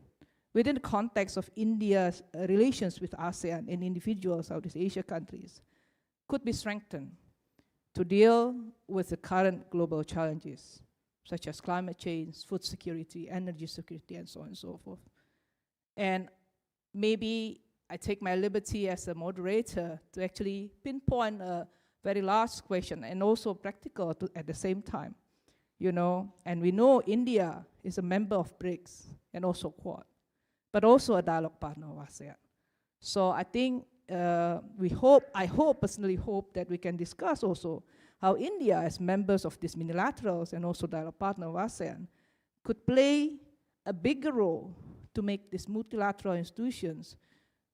within the context of India's relations with ASEAN and individual Southeast Asia countries could be strengthened to deal with the current global challenges, such as climate change, food security, energy security, and so on and so forth. And maybe I take my liberty as a moderator to actually pinpoint a very last question and also practical at the same time. You know, and we know India is a member of BRICS and also Quad, but also a dialogue partner of ASEAN. So I think I personally hope that we can discuss also how India, as members of these multilaterals and also dialogue partner of ASEAN, could play a bigger role to make these multilateral institutions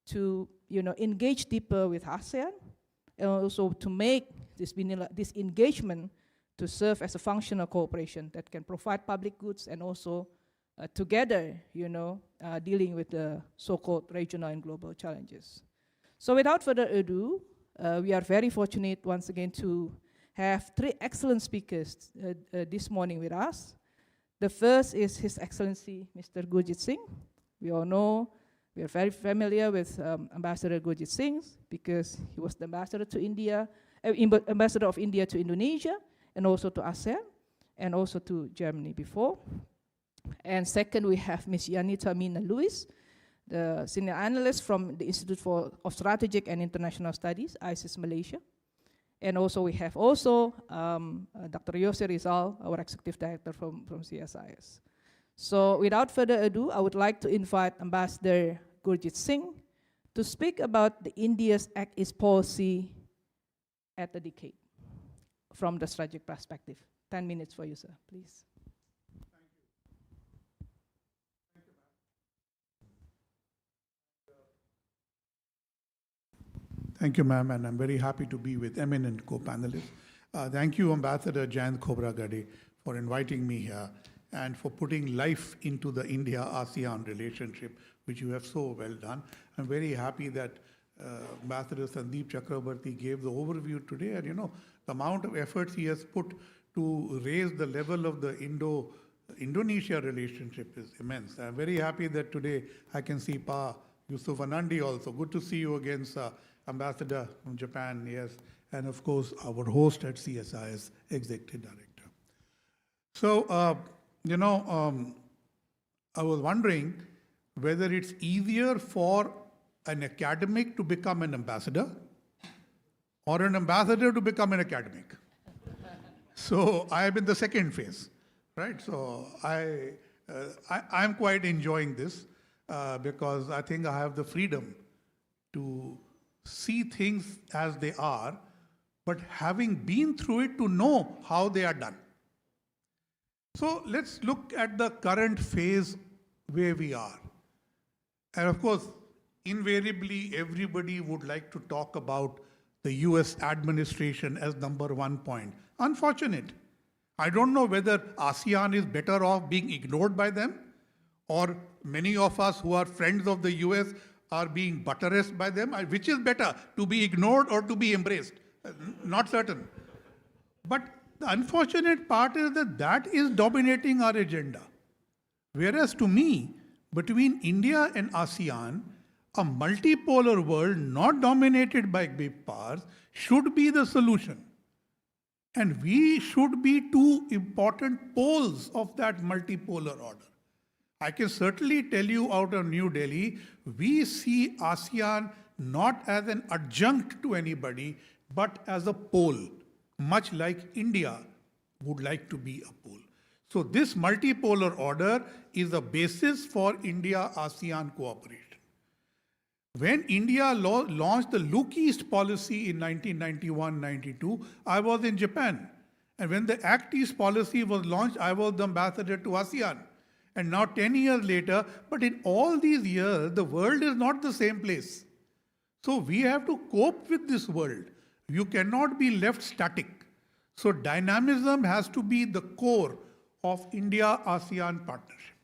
to, you know, engage deeper with ASEAN, and also to make this engagement to serve as a functional cooperation that can provide public goods and also together, you know, dealing with the so-called regional and global challenges. So without further ado, we are very fortunate once again to have three excellent speakers this morning with us. The first is His Excellency Mr. Gurjit Singh. We all know, we are very familiar with Ambassador Gurjit Singh because he was the ambassador to India, ambassador of India to Indonesia, and also to ASEAN, and also to Germany before. And second, we have Ms. Yanitha Lewis, the senior analyst from the Institute of Strategic and International Studies, ISIS Malaysia. And also we have also Dr. Yose Rizal, our executive director from CSIS. So without further ado, I would like to invite Ambassador Gurjit Singh to speak about the India's Act East policy at the decade from the strategic perspective. 10 minutes for you, sir, please. Thank you, ma'am, and I'm very happy to be with eminent co-panelists. Thank you, Ambassador Jayant Khobragade, for inviting me here and for putting life into the India-ASEAN relationship, which you have so well done. I'm very happy that Ambassador Sandeep Chakravorty gave the overview today, and you know, the amount of efforts he has put to raise the level of the Indo-Indonesia relationship is immense. I'm very happy that today I can see Pa Yusuf Anandi also. Good to see you again, sir. Ambassador from Japan, yes, and of course our host at CSIS, Executive Director. So, I was wondering whether it's easier for an academic to become an ambassador or an ambassador to become an academic. So I am in the second phase, right? So I'm quite enjoying this because I think I have the freedom to see things as they are, but having been through it to know how they are done. So let's look at the current phase where we are. And of course, invariably, everybody would like to talk about the US administration as number one point. Unfortunate. I don't know whether ASEAN is better off being ignored by them, or many of us who are friends of the US are being buttressed by them. Which is better, to be ignored or to be embraced? Not certain. But the unfortunate part is that that is dominating our agenda. Whereas to me, between India and ASEAN, a multipolar world not dominated by big powers should be the solution. And we should be two important poles of that multipolar order. I can certainly tell you out of New Delhi, we see ASEAN not as an adjunct to anybody, but as a pole, much like India would like to be a pole. So this multipolar order is a basis for India-ASEAN cooperation. When India launched the Look East policy in 1991-92, I was in Japan. And when the Act East policy was launched, I was the ambassador to ASEAN. And now 10 years later, but in all these years, the world is not the same place. So we have to cope with this world. You cannot be left static. So dynamism has to be the core of India-ASEAN partnership.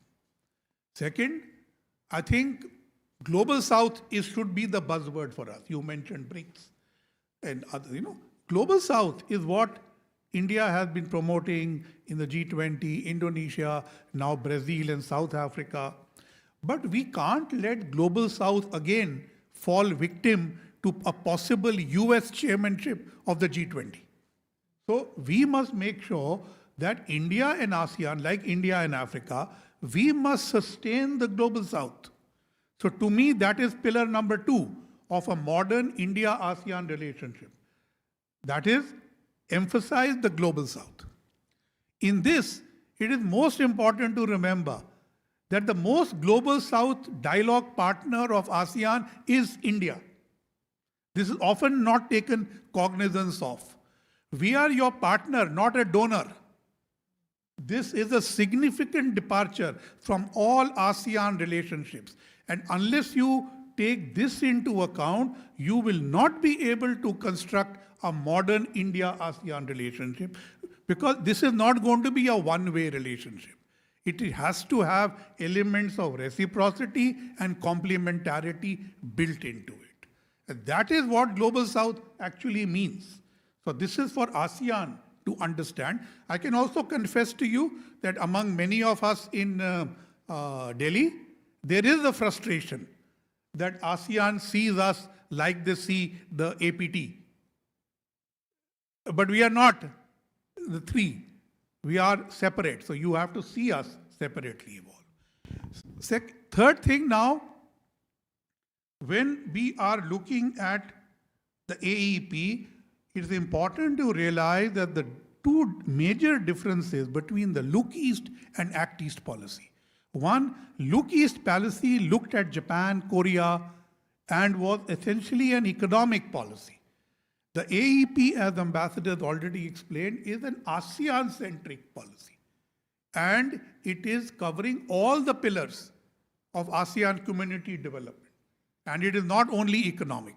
Second, I think Global South should be the buzzword for us. You mentioned BRICS and other, Global South is what India has been promoting in the G20, Indonesia, now Brazil and South Africa. But we can't let Global South again fall victim to a possible US chairmanship of the G20. So we must make sure that India and ASEAN, like India and Africa, we must sustain the Global South. So to me, that is pillar number 2 of a modern India-ASEAN relationship. That is, emphasize the Global South. In this, it is most important to remember that the most Global South dialogue partner of ASEAN is India. This is often not taken cognizance of. We are your partner, not a donor. This is a significant departure from all ASEAN relationships. And unless you take this into account, you will not be able to construct a modern India-ASEAN relationship, because this is not going to be a one-way relationship. It has to have elements of reciprocity and complementarity built into it. And that is what Global South actually means. So this is for ASEAN to understand. I can also confess to you that among many of us in Delhi, there is a frustration that ASEAN sees us like they see the APT. But we are not the three. We are separate. So you have to see us separately evolve. Third thing now, when we are looking at the AEP, it is important to realize that the two major differences between the Look East and Act East policy. One, Look East policy looked at Japan, Korea, and was essentially an economic policy. The AEP, as Ambassador already explained, is an ASEAN-centric policy. And it is covering all the pillars of ASEAN community development. And it is not only economic.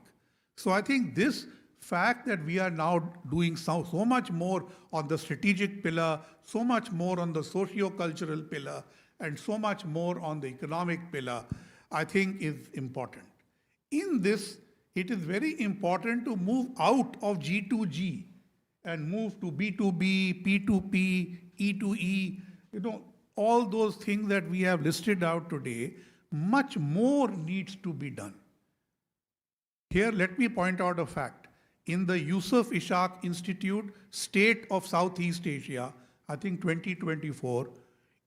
So I think this fact that we are now doing so much more on the strategic pillar, so much more on the socio-cultural pillar, and so much more on the economic pillar, I think is important. In this, it is very important to move out of G2G and move to B2B, P2P, E2E, all those things that we have listed out today. Much more needs to be done. Here, let me point out a fact. In the Yusuf Ishaq Institute, State of Southeast Asia, I think 2024,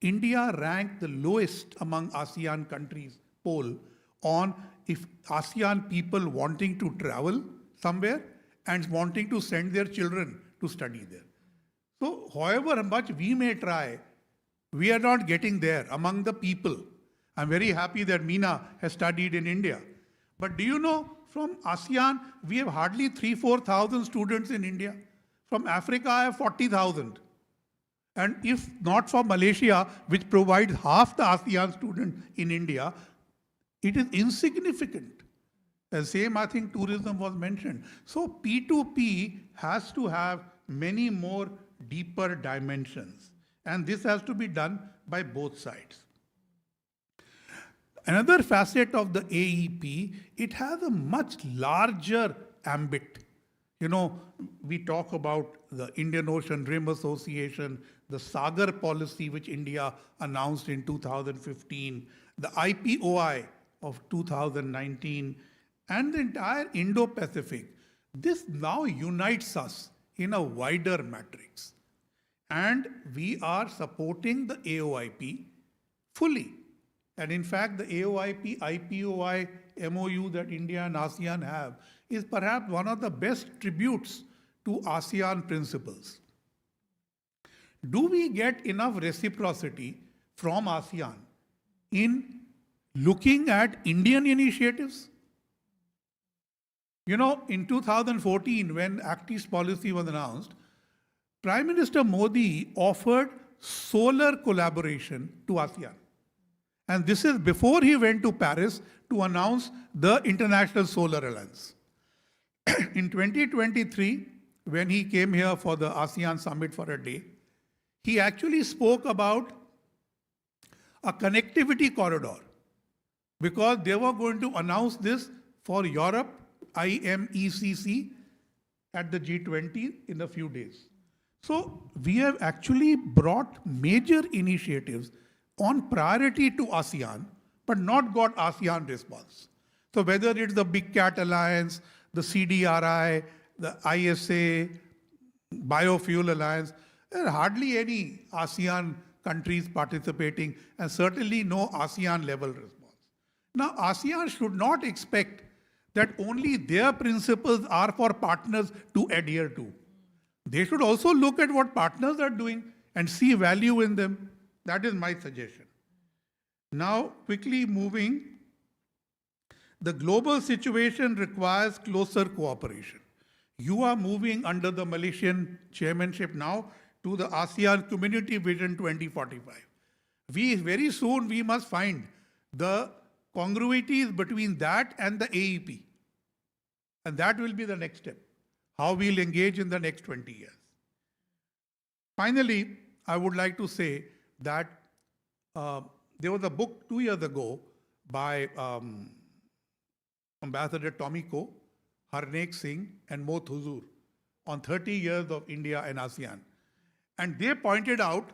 India ranked the lowest among ASEAN countries poll on if ASEAN people wanting to travel somewhere and wanting to send their children to study there. So however much we may try, we are not getting there among the people. I'm very happy that Meena has studied in India. But do you know, from ASEAN, we have hardly 3,000-4,000 students in India. From Africa, I have 40,000. And if not for Malaysia, which provides half the ASEAN students in India, it is insignificant. And same, I think, tourism was mentioned. So P2P has to have many more deeper dimensions. And this has to be done by both sides. Another facet of the AEP, it has a much larger ambit. We talk about the Indian Ocean Rim Association, the Sagar policy, which India announced in 2015, the IPOI of 2019, and the entire Indo-Pacific. This now unites us in a wider matrix. And we are supporting the AOIP fully. And in fact, the AOIP, IPOI, MOU that India and ASEAN have is perhaps one of the best tributes to ASEAN principles. Do we get enough reciprocity from ASEAN in looking at Indian initiatives? In 2014, when Act East policy was announced, Prime Minister Modi offered solar collaboration to ASEAN. And this is before he went to Paris to announce the International Solar Alliance. In 2023, when he came here for the ASEAN Summit for a day, he actually spoke about a connectivity corridor, because they were going to announce this for Europe, IMECC, at the G20 in a few days. So we have actually brought major initiatives on priority to ASEAN, but not got ASEAN response. So whether it's the Big Cat Alliance, the CDRI, the ISA, Biofuel Alliance, there are hardly any ASEAN countries participating, and certainly no ASEAN level response. Now, ASEAN should not expect that only their principles are for partners to adhere to. They should also look at what partners are doing and see value in them. That is my suggestion. Now, quickly moving, the global situation requires closer cooperation. You are moving under the Malaysian chairmanship now to the ASEAN Community Vision 2045. Very soon we must find the congruities between that and the AEP. And that will be the next step, how we'll engage in the next 20 years. Finally, I would like to say that there was a book 2 years ago by Ambassador Tomiko, Harneek Singh, and Moth Huzur on 30 years of India and ASEAN. And they pointed out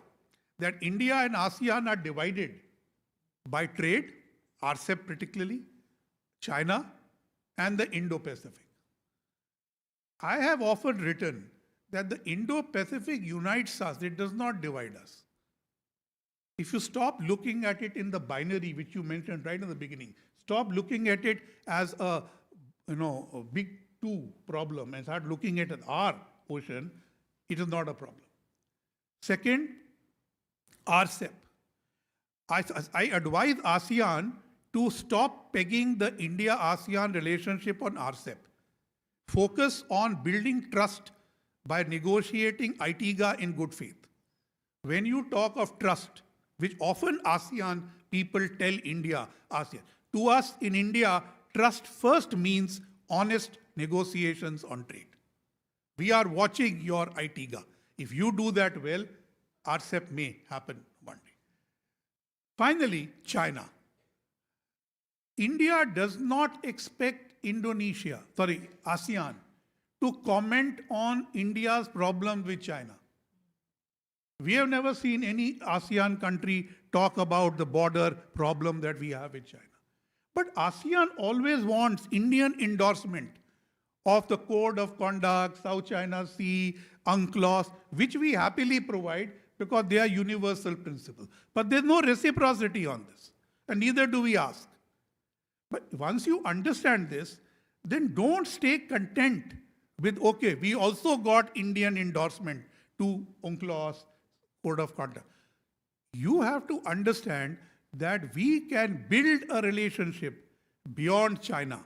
that India and ASEAN are divided by trade, RCEP particularly, China, and the Indo-Pacific. I have often written that the Indo-Pacific unites us, it does not divide us. If you stop looking at it in the binary, which you mentioned right in the beginning, stop looking at it as a big two problem and start looking at it as our ocean, it is not a problem. Second, RCEP. I advise ASEAN to stop pegging the India-ASEAN relationship on RCEP. Focus on building trust by negotiating ITIGA in good faith. When you talk of trust, which often ASEAN people tell India, ASEAN, to us in India, trust first means honest negotiations on trade. We are watching your ITIGA. If you do that well, RCEP may happen one day. Finally, China. India does not expect ASEAN, to comment on India's problem with China. We have never seen any ASEAN country talk about the border problem that we have with China. But ASEAN always wants Indian endorsement of the Code of Conduct, South China Sea, UNCLOS, which we happily provide because they are universal principles. But there's no reciprocity on this, and neither do we ask. But once you understand this, then don't stay content with, okay, we also got Indian endorsement to UNCLOS, Code of Conduct. You have to understand that we can build a relationship beyond China.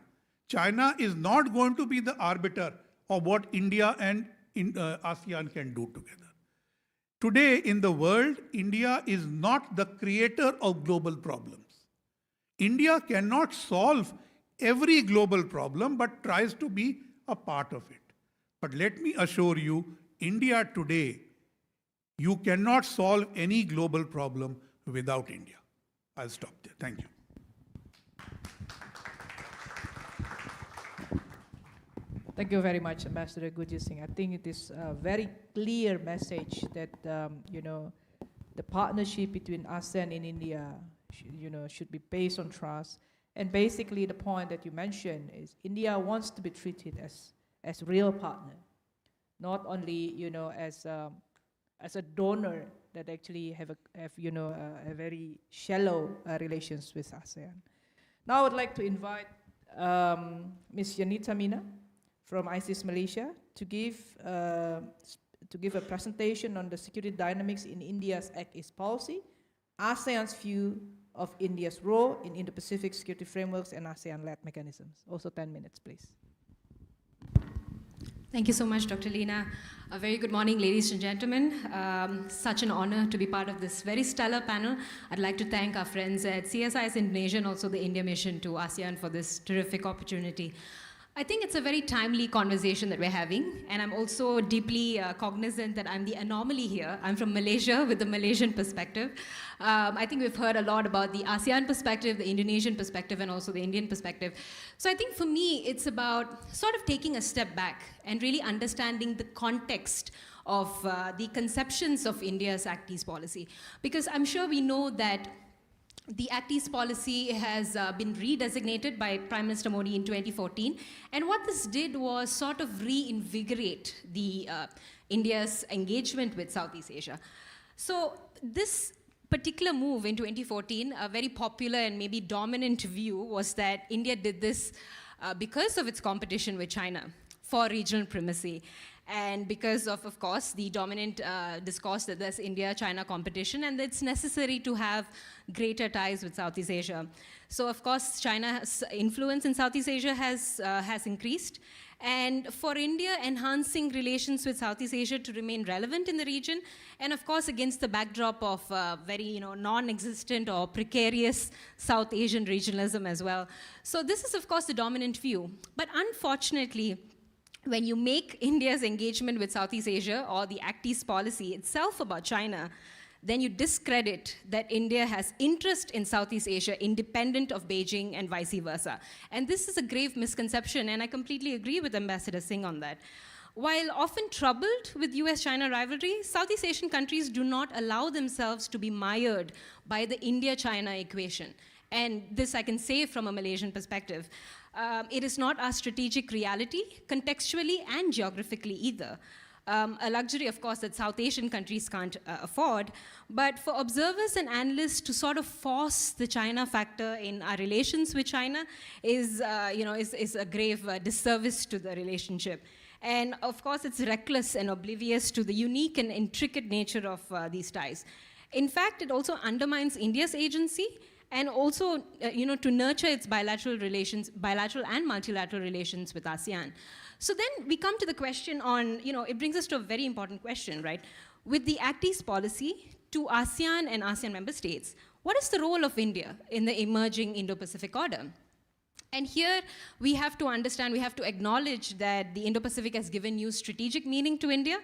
China is not going to be the arbiter of what India and ASEAN can do together. Today in the world, India is not the creator of global problems. India cannot solve every global problem, but tries to be a part of it. But let me assure you, India today, you cannot solve any global problem without India. I'll stop there. Thank you. Thank you very much, Ambassador Gurjit Singh. I think it is a very clear message that the partnership between ASEAN and India should be based on trust. And basically the point that you mentioned is India wants to be treated as real partner, not only as a donor that actually have a very shallow relations with ASEAN. Now I would like to invite Ms. Yanitha Meena from ISIS Malaysia to give a presentation on the security dynamics in India's Act East policy, ASEAN's view of India's role in Indo-Pacific security frameworks and ASEAN-led mechanisms. Also 10 minutes, please. Thank you so much, Dr. Lina. A very good morning, ladies and gentlemen. Such an honor to be part of this very stellar panel. I'd like to thank our friends at CSIS Indonesia and also the India mission to ASEAN for this terrific opportunity. I think it's a very timely conversation that we're having, and I'm also deeply cognizant that I'm the anomaly here. I'm from Malaysia with the Malaysian perspective. I think we've heard a lot about the ASEAN perspective, the Indonesian perspective, and also the Indian perspective. So I think for me, it's about sort of taking a step back and really understanding the context of the conceptions of India's Act East policy. Because I'm sure we know that the Act East policy has been redesignated by Prime Minister Modi in 2014. And what this did was sort of reinvigorate the India's engagement with Southeast Asia. So this particular move in 2014, a very popular and maybe dominant view was that India did this because of its competition with China for regional primacy. And because of course, the dominant discourse that there's India-China competition, and it's necessary to have greater ties with Southeast Asia. So of course, China's influence in Southeast Asia has increased. And for India, enhancing relations with Southeast Asia to remain relevant in the region, and of course, against the backdrop of very non-existent or precarious South Asian regionalism as well. So this is, of course, the dominant view. But unfortunately, when you make India's engagement with Southeast Asia or the Act East policy itself about China, then you discredit that India has interest in Southeast Asia independent of Beijing and vice versa. And this is a grave misconception, and I completely agree with Ambassador Singh on that. While often troubled with US-China rivalry, Southeast Asian countries do not allow themselves to be mired by the India-China equation. And this I can say from a Malaysian perspective. It is not our strategic reality, contextually and geographically either. A luxury, of course, that South Asian countries can't afford. But for observers and analysts to sort of force the China factor in our relations with China is a grave disservice to the relationship. And of course, it's reckless and oblivious to the unique and intricate nature of these ties. In fact, it also undermines India's agency and also, to nurture its bilateral and multilateral relations with ASEAN. So then we come to the question on, it brings us to a very important question, right? With the Act East policy to ASEAN and ASEAN member states, what is the role of India in the emerging Indo-Pacific order? And here we have to understand, we have to acknowledge that the Indo-Pacific has given new strategic meaning to India.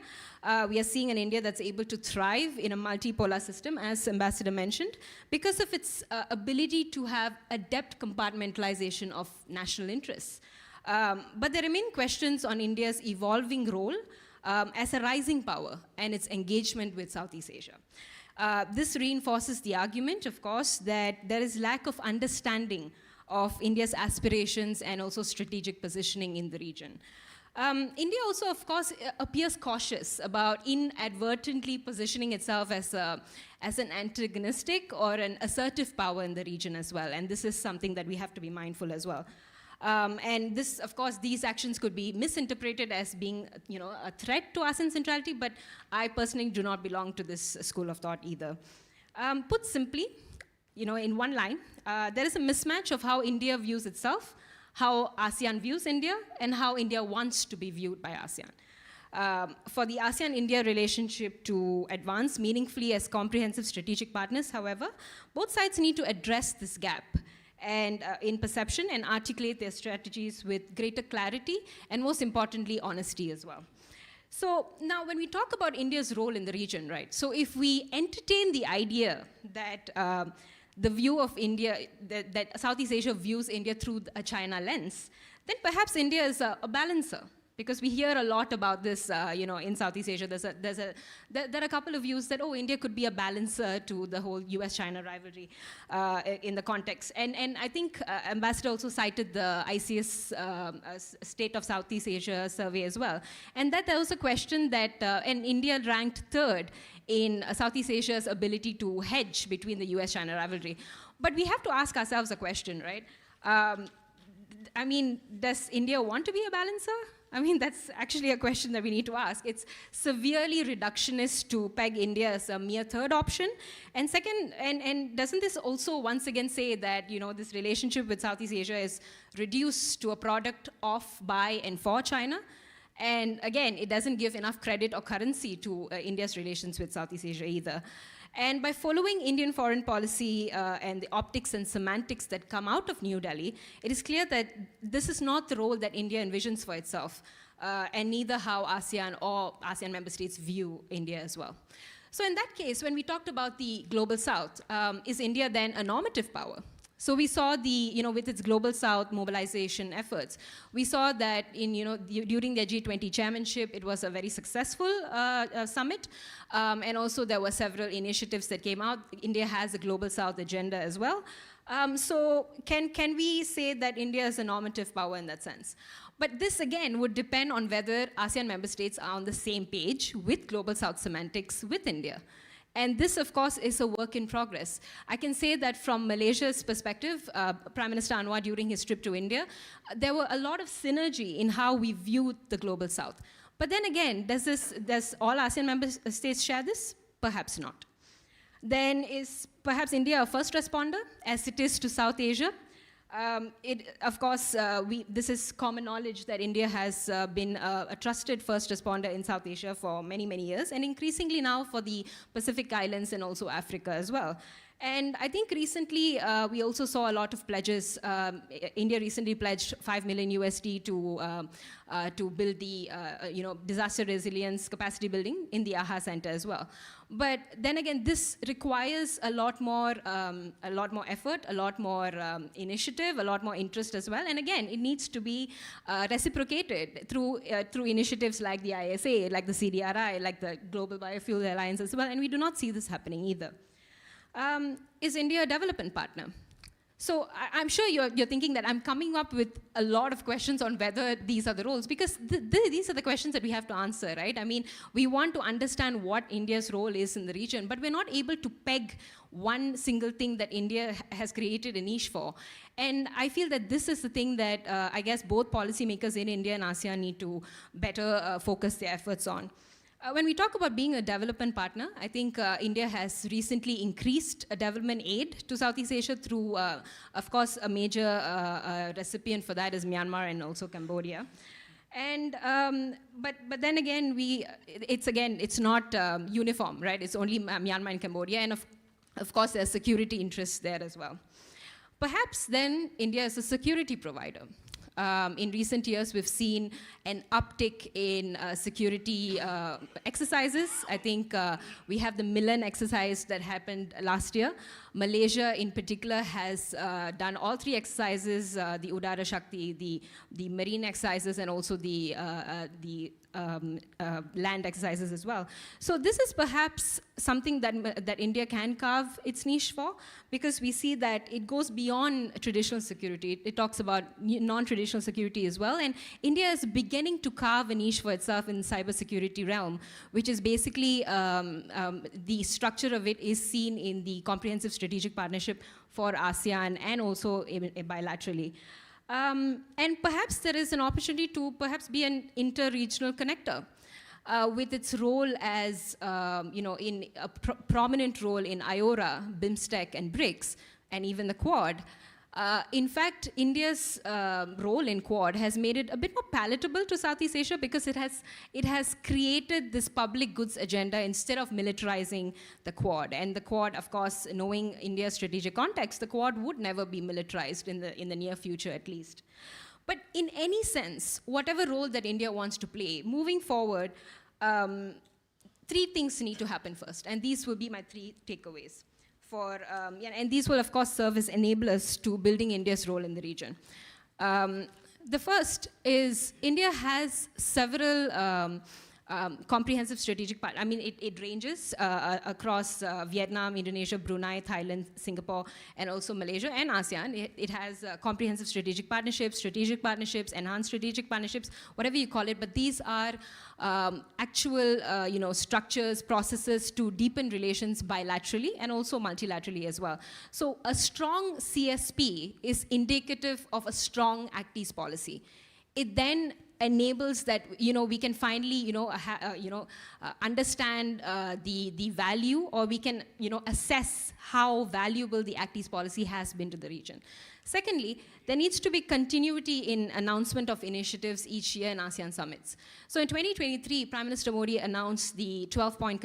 We are seeing an India that's able to thrive in a multipolar system, as Ambassador mentioned, because of its ability to have adept compartmentalization of national interests. But there remain questions on India's evolving role as a rising power and its engagement with Southeast Asia. This reinforces the argument, of course, that there is lack of understanding of India's aspirations and also strategic positioning in the region. India also, of course, appears cautious about inadvertently positioning itself as an antagonistic or an assertive power in the region as well, and this is something that we have to be mindful as well. And this, of course, these actions could be misinterpreted as being, a threat to ASEAN centrality, but I personally do not belong to this school of thought either. Put simply, in one line, there is a mismatch of how India views itself, how ASEAN views India, and how India wants to be viewed by ASEAN. For the ASEAN-India relationship to advance meaningfully as comprehensive strategic partners, however, both sides need to address this gap and in perception and articulate their strategies with greater clarity and, most importantly, honesty as well. So now when we talk about India's role in the region, right, so if we entertain the idea that the view of India, that Southeast Asia views India through a China lens, then perhaps India is a balancer. Because we hear a lot about this, in Southeast Asia. There are a couple of views that, India could be a balancer to the whole US-China rivalry in the context. And I think Ambassador also cited the ICS State of Southeast Asia survey as well. And that there was a question that, and India ranked third in Southeast Asia's ability to hedge between the US-China rivalry. But we have to ask ourselves a question, right? Does India want to be a balancer? That's actually a question that we need to ask. It's severely reductionist to peg India as a mere third option. And second, and doesn't this also once again say that, this relationship with Southeast Asia is reduced to a product of, by, and for China? And again, it doesn't give enough credit or currency to India's relations with Southeast Asia either. And by following Indian foreign policy and the optics and semantics that come out of New Delhi, it is clear that this is not the role that India envisions for itself, and neither how ASEAN or ASEAN member states view India as well. So in that case, when we talked about the Global South, is India then a normative power? So we saw with its Global South mobilization efforts, we saw that during the G20 chairmanship, it was a very successful summit. And also there were several initiatives that came out. India has a Global South agenda as well. So can we say that India is a normative power in that sense? But this again would depend on whether ASEAN member states are on the same page with Global South semantics with India. And this, of course, is a work in progress. I can say that from Malaysia's perspective, Prime Minister Anwar, during his trip to India, there were a lot of synergy in how we viewed the Global South. But then again, does all ASEAN member states share this? Perhaps not. Then is perhaps India a first responder, as it is to South Asia? Of course, this is common knowledge that India has been a trusted first responder in South Asia for many, many years, and increasingly now for the Pacific Islands and also Africa as well. And I think recently we also saw a lot of pledges. India recently pledged $5 million USD to build the disaster resilience capacity building in the AHA Center as well. But then again, this requires a lot more effort, a lot more initiative, a lot more interest as well. And again, it needs to be reciprocated through initiatives like the ISA, like the CDRI, like the Global Biofuel Alliance as well. And we do not see this happening either. Is India a development partner? So I'm sure you're thinking that I'm coming up with a lot of questions on whether these are the roles, because these are the questions that we have to answer, right? I mean, we want to understand what India's role is in the region, but we're not able to peg one single thing that India has created a niche for. And I feel that this is the thing that I guess both policymakers in India and ASEAN need to better focus their efforts on. When we talk about being a development partner, I think India has recently increased development aid to Southeast Asia through, of course, a major recipient for that is Myanmar and also Cambodia. And but then again, it's not uniform, right? It's only Myanmar and Cambodia, and of course there's security interests there as well. Perhaps then India is a security provider. In recent years, we've seen an uptick in security exercises. I think we have the Milan exercise that happened last year. Malaysia, in particular, has done all three exercises, the Udara Shakti, the marine exercises, and also the land exercises as well. So this is perhaps something that India can carve its niche for, because we see that it goes beyond traditional security. It talks about non-traditional security as well, and India is beginning to carve a niche for itself in the cybersecurity realm, which is basically the structure of it is seen in the Comprehensive Strategic Partnership for ASEAN and also bilaterally. And perhaps there is an opportunity to perhaps be an inter-regional connector with its role as, in a prominent role in IORA, BIMSTEC, and BRICS, and even the Quad. In fact, India's role in Quad has made it a bit more palatable to Southeast Asia, because it has created this public goods agenda instead of militarizing the Quad. And the Quad, of course, knowing India's strategic context, the Quad would never be militarized in the near future, at least. But in any sense, whatever role that India wants to play, moving forward, three things need to happen first, and these will be my three takeaways. And these will, of course, serve as enablers to building India's role in the region. The first is India has several comprehensive strategic partners. I mean, it ranges across Vietnam, Indonesia, Brunei, Thailand, Singapore, and also Malaysia and ASEAN. It has comprehensive strategic partnerships, enhanced strategic partnerships, whatever you call it. But these are actual, structures, processes to deepen relations bilaterally and also multilaterally as well. So a strong CSP is indicative of a strong Act East policy. It then enables that, we can finally, understand the value, or we can, assess how valuable the Act East policy has been to the region. Secondly, there needs to be continuity in announcement of initiatives each year in ASEAN summits. So in 2023, Prime Minister Modi announced the 12-point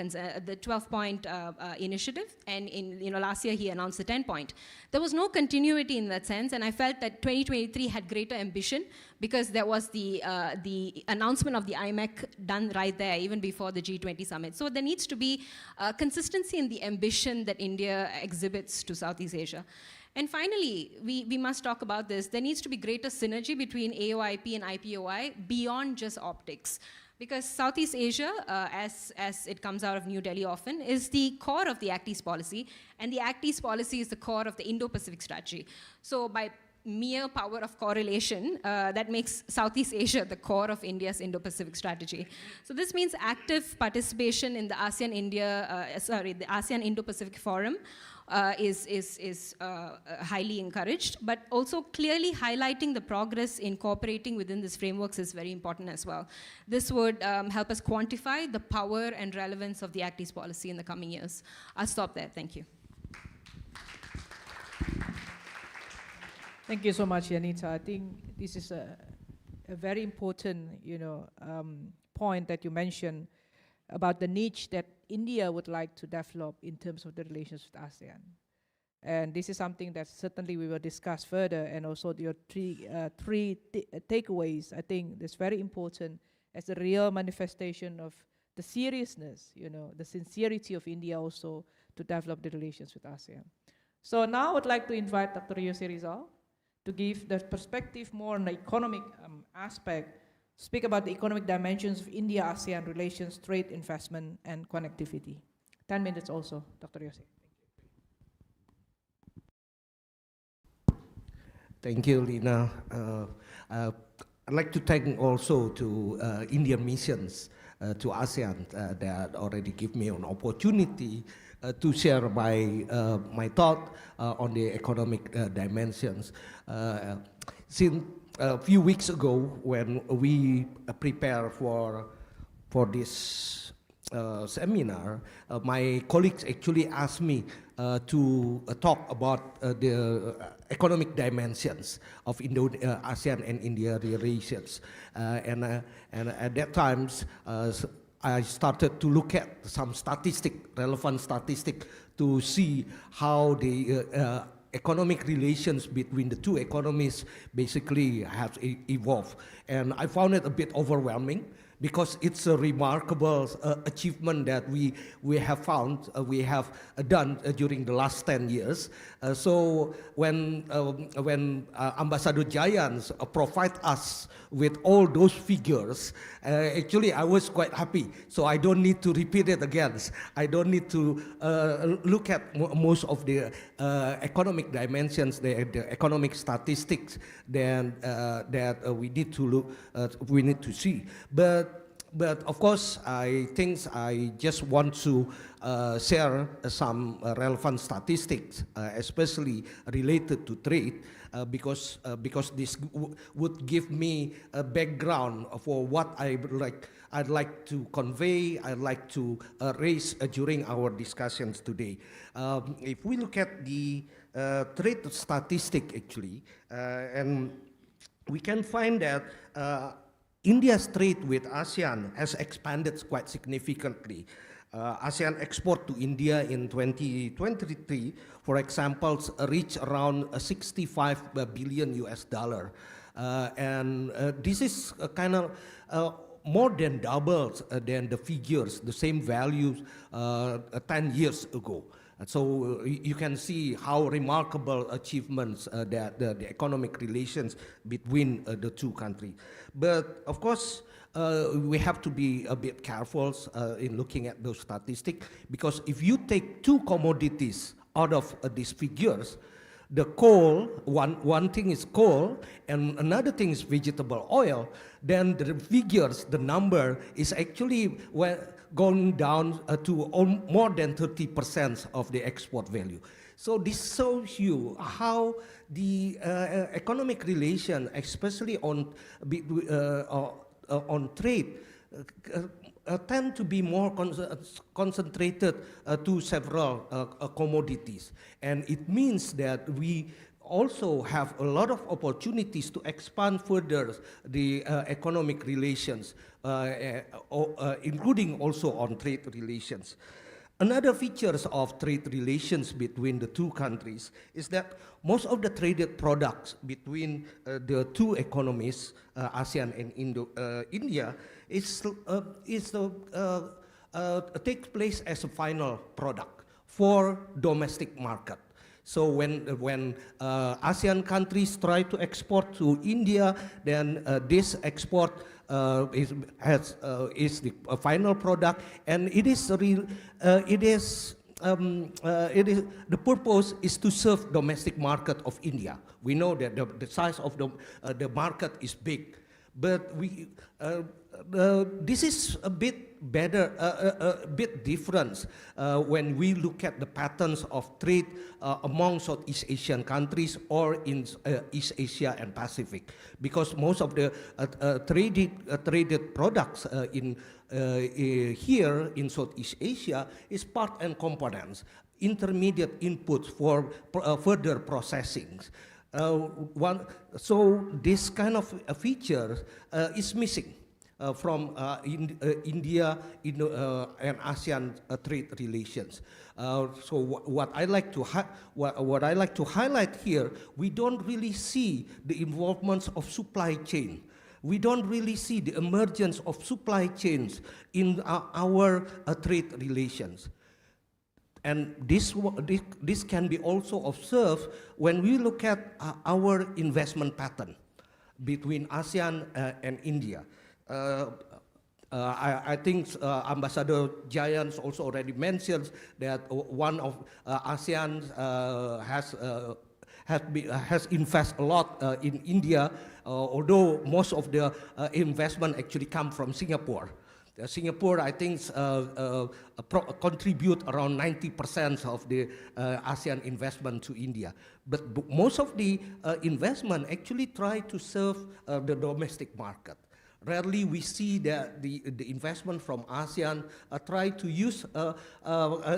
initiative, and in last year he announced the 10-point. There was no continuity in that sense, and I felt that 2023 had greater ambition because there was the announcement of the IMEC done right there, even before the G20 summit. So there needs to be consistency in the ambition that India exhibits to Southeast Asia. And finally, we must talk about this. There needs to be greater synergy between AOIP and IPOI beyond just optics. Because Southeast Asia, as it comes out of New Delhi often, is the core of the Act East policy, and the Act East policy is the core of the Indo-Pacific strategy. So by mere power of correlation, that makes Southeast Asia the core of India's Indo-Pacific strategy. So this means active participation in the the ASEAN Indo-Pacific Forum is highly encouraged, but also clearly highlighting the progress in cooperating within these frameworks is very important as well. This would help us quantify the power and relevance of the Act East policy in the coming years. I'll stop there. Thank you. Thank you so much, Yanitha. I think this is a very important, point that you mentioned about the niche that India would like to develop in terms of the relations with ASEAN. And this is something that certainly we will discuss further, and also your three takeaways, I think that's very important as a real manifestation of the seriousness, the sincerity of India also to develop the relations with ASEAN. So now I would like to invite Dr. Yose Rizal to give the perspective more on the economic aspect, speak about the economic dimensions of India-ASEAN relations, trade, investment, and connectivity. 10 minutes also, Dr. Yose. Thank you, Lina. I'd like to thank also to Indian missions to ASEAN that already give me an opportunity to share my thought on the economic dimensions. Since a few weeks ago, when we prepare for this seminar, my colleagues actually asked me to talk about the economic dimensions of ASEAN and India relations. And at that time, I started to look at some relevant statistics to see how the economic relations between the two economies basically have evolved. And I found it a bit overwhelming because it's a remarkable achievement that we have found, we have done during the last 10 years. So when Ambassador Jayant provided us with all those figures, actually I was quite happy. So I don't need to repeat it again. I don't need to look at most of the economic dimensions, the economic statistics that we need to look, we need to see. But of course, I think I just want to share some relevant statistics, especially related to trade, because this would give me a background for what I'd like to convey, I'd like to raise during our discussions today. If we look at the trade statistic, actually, and we can find that India's trade with ASEAN has expanded quite significantly. ASEAN export to India in 2023, for example, reached around $65 billion US. And this is kind of more than double than the figures, the same values 10 years ago. So you can see how remarkable achievements that the economic relations between the two countries. But of course, we have to be a bit careful in looking at those statistics, because if you take two commodities out of these figures, the coal, one thing is coal, and another thing is vegetable oil, then the figures, the number is actually going down to more than 30% of the export value. So this shows you how the economic relation, especially on trade, tend to be more concentrated to several commodities. And it means that we also have a lot of opportunities to expand further the economic relations, including also on trade relations. Another features of trade relations between the two countries is that most of the traded products between the two economies, ASEAN and India, takes place as a final product for domestic market. So when ASEAN countries try to export to India, then this export is the final product, and the purpose is to serve domestic market of India. We know that the size of the market is big, but this is a bit better, a bit different when we look at the patterns of trade among Southeast Asian countries or in East Asia and Pacific, because most of the traded products here in Southeast Asia is part and components, intermediate inputs for further processing. So this kind of feature is missing from India and ASEAN trade relations. So what I like to highlight here, we don't really see the involvement of supply chain. We don't really see the emergence of supply chains in our trade relations. And this can be also observed when we look at our investment pattern between ASEAN and India. I think Ambassador Jayant also already mentioned that one of ASEAN has invested a lot in India, although most of the investment actually come from Singapore. Singapore, I think, contribute around 90% of the ASEAN investment to India. But most of the investment actually try to serve the domestic market. Rarely we see that the investment from ASEAN try to use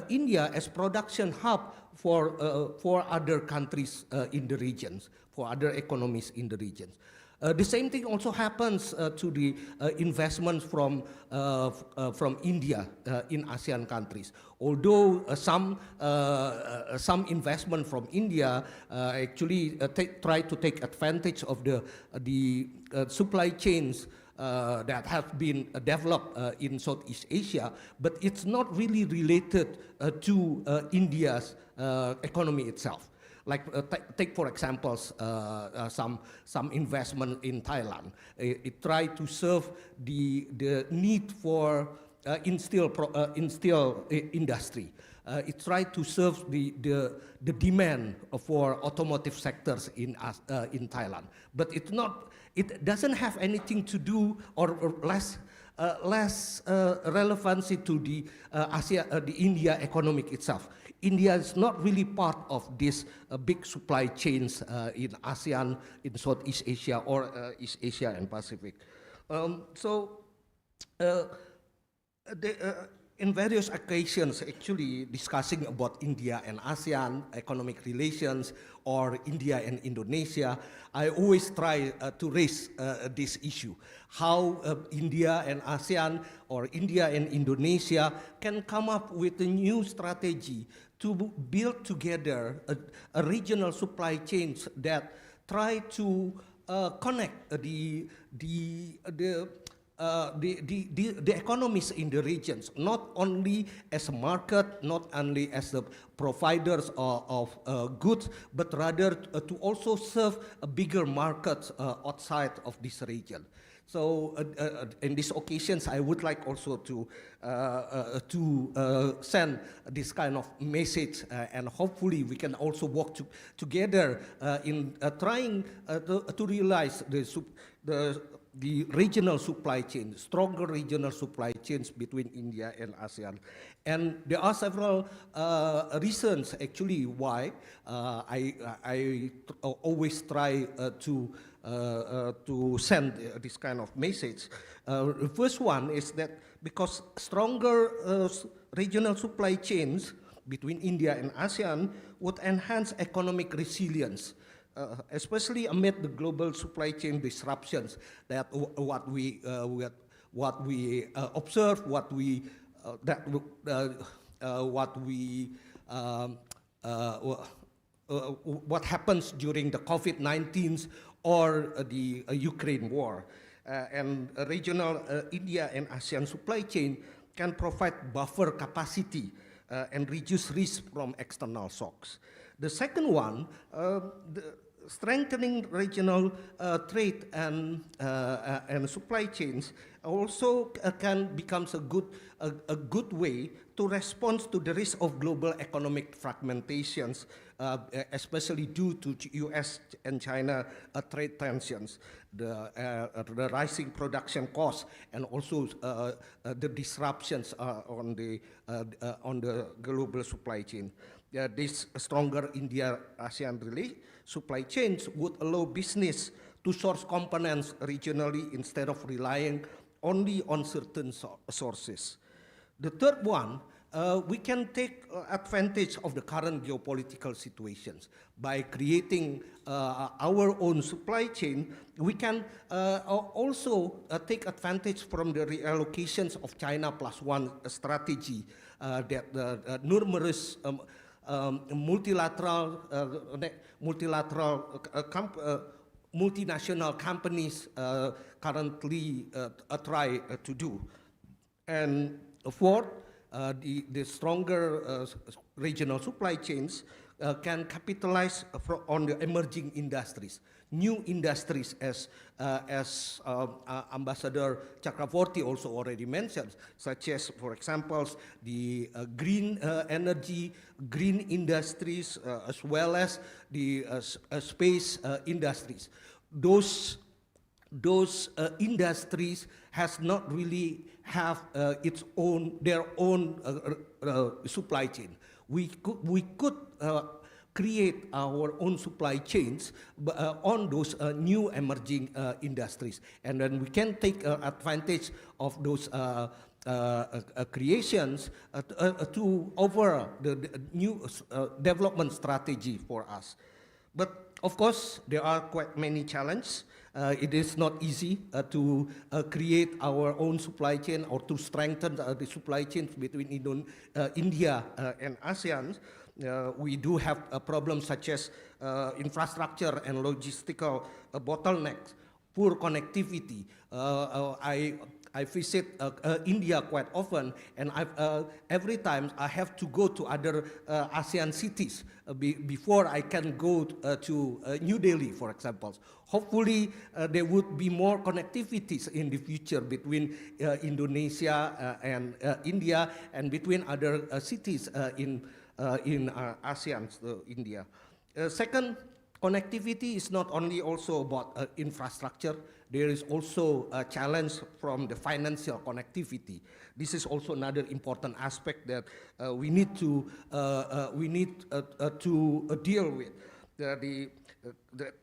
India as production hub for other countries in the regions, for other economies in the regions. The same thing also happens to the investments from India in ASEAN countries. Although some investment from India actually try to take advantage of the supply chains that have been developed in Southeast Asia, but it's not really related to India's economy itself. Like take for example some investment in Thailand. It tried to serve the need for steel industry. It tried to serve the demand for automotive sectors in Thailand, but it doesn't have anything to do or less relevancy to the India economic itself. India is not really part of these big supply chains in ASEAN, in Southeast Asia, or East Asia and Pacific. In various occasions, actually discussing about India and ASEAN economic relations, or India and Indonesia, I always try to raise this issue. How India and ASEAN, or India and Indonesia, can come up with a new strategy to build together a regional supply chains that try to connect the economies in the regions, not only as a market, not only as the providers of goods, but rather to also serve a bigger market outside of this region. So in these occasions, I would like also to send this kind of message, and hopefully we can also work together in trying to realize the the regional supply chain, stronger regional supply chains between India and ASEAN. And there are several reasons actually why I always try to send this kind of message. The first one is that because stronger regional supply chains between India and ASEAN would enhance economic resilience, especially amid the global supply chain disruptions that what we observe, what happens during the COVID-19 or the Ukraine war. And regional India and ASEAN supply chain can provide buffer capacity and reduce risk from external shocks. The second one, strengthening regional trade and supply chains also can become a good way to respond to the risk of global economic fragmentations, especially due to US and China trade tensions, the rising production costs, and also the disruptions on the global supply chain. This stronger India-ASEAN supply chains would allow business to source components regionally instead of relying only on certain sources. The third one, we can take advantage of the current geopolitical situations. By creating our own supply chain, we can also take advantage from the reallocations of China Plus One strategy that numerous multinational companies currently try to do. And fourth, the stronger regional supply chains can capitalize on the emerging industries, new industries, as Ambassador Chakravorty also already mentioned, such as, for example, the green energy, green industries, as well as the space industries. Those industries has not really have their own supply chain. We could create our own supply chains on those new emerging industries, and then we can take advantage of those creations to over the new development strategy for us. But of course, there are quite many challenges. It is not easy to create our own supply chain or to strengthen the supply chains between India and ASEAN. We do have problems such as infrastructure and logistical bottlenecks, poor connectivity. I visit India quite often, and every time I have to go to other ASEAN cities before I can go to New Delhi, for example. Hopefully, there would be more connectivities in the future between Indonesia and India, and between other cities in ASEAN, India. Second, connectivity is not only also about infrastructure. There is also a challenge from the financial connectivity. This is also another important aspect that we need to deal with. The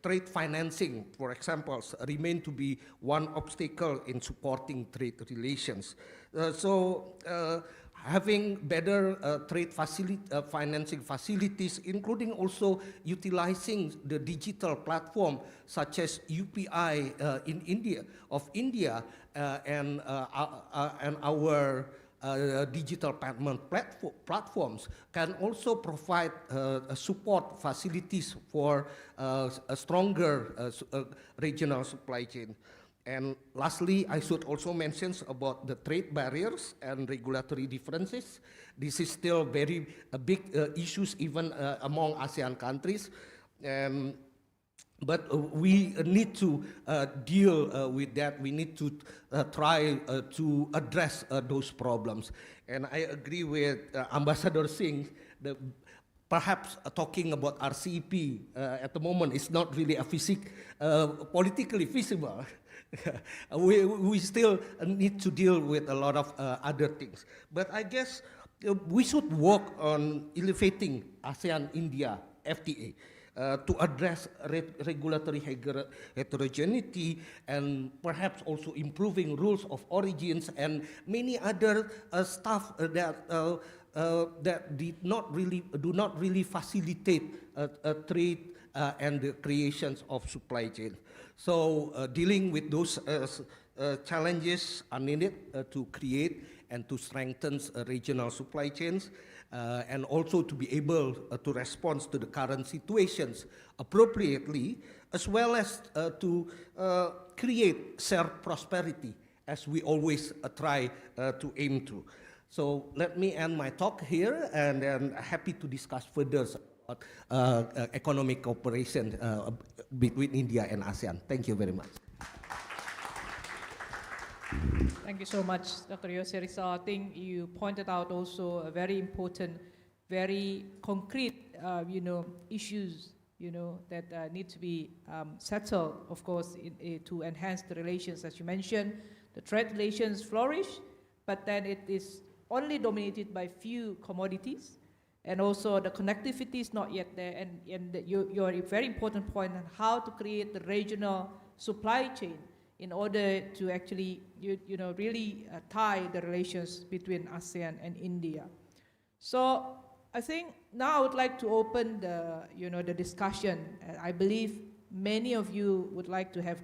trade financing, for example, remain to be one obstacle in supporting trade relations. Having better trade financing facilities, including also utilizing the digital platform such as UPI in India, and our digital payment platforms can also provide support facilities for a stronger regional supply chain. And lastly, I should also mention about the trade barriers and regulatory differences. This is still very big issues even among ASEAN countries. But we need to deal with that. We need to try to address those problems. And I agree with Ambassador Singh. perhaps talking about RCEP at the moment is not really politically feasible. We still need to deal with a lot of other things. But I guess we should work on elevating ASEAN-India FTA to address regulatory heterogeneity and perhaps also improving rules of origins and many other stuff that do not really facilitate trade and the creations of supply chain. So dealing with those challenges are needed to create and to strengthen regional supply chains, and also to be able to respond to the current situations appropriately, as well as to create shared prosperity, as we always try to aim to. So let me end my talk here, and then happy to discuss further about economic cooperation between India and ASEAN. Thank you very much. Thank you so much, Dr. Yose Rizal. I think you pointed out also a very important, very concrete, issues, that need to be settled, of course, to enhance the relations. As you mentioned, the trade relations flourish, but then it is only dominated by few commodities, and also the connectivity is not yet there. And your very important point on how to create the regional supply chain in order to actually, really tie the relations between ASEAN and India. So I think now I would like to open the, the discussion. I believe many of you would like to have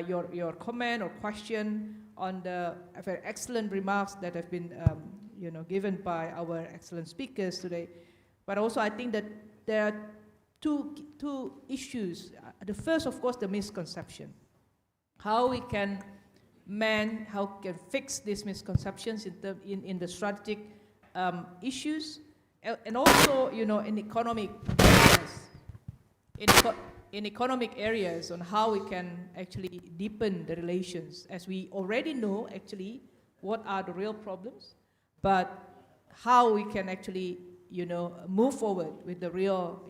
your comment or question on the very excellent remarks that have been, given by our excellent speakers today. But also I think that there are two issues. The first, of course, the misconception. How we can fix these misconceptions in the strategic issues, and also, in economic areas, in economic areas on how we can actually deepen the relations, as we already know actually what are the real problems, but how we can actually, move forward with the real,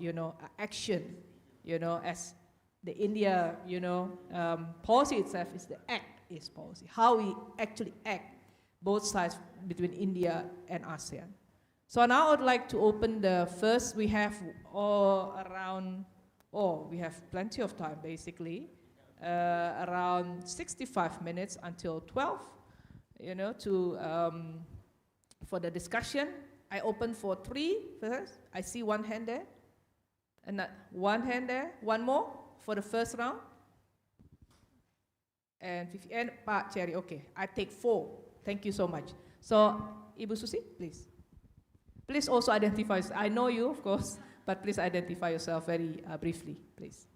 action, as the India, policy itself is the act-is policy. How we actually act, both sides between India and ASEAN. So now I would like to open the first. We have we have plenty of time basically, around 65 minutes until 12, for the discussion. I open for 3 first. I see one hand there, and one hand there, one more. For the first round, and Pak Cherry, okay, I take 4. Thank you so much. So, Ibu Susi, please. Please also identify, I know you, of course, but please identify yourself very briefly, please.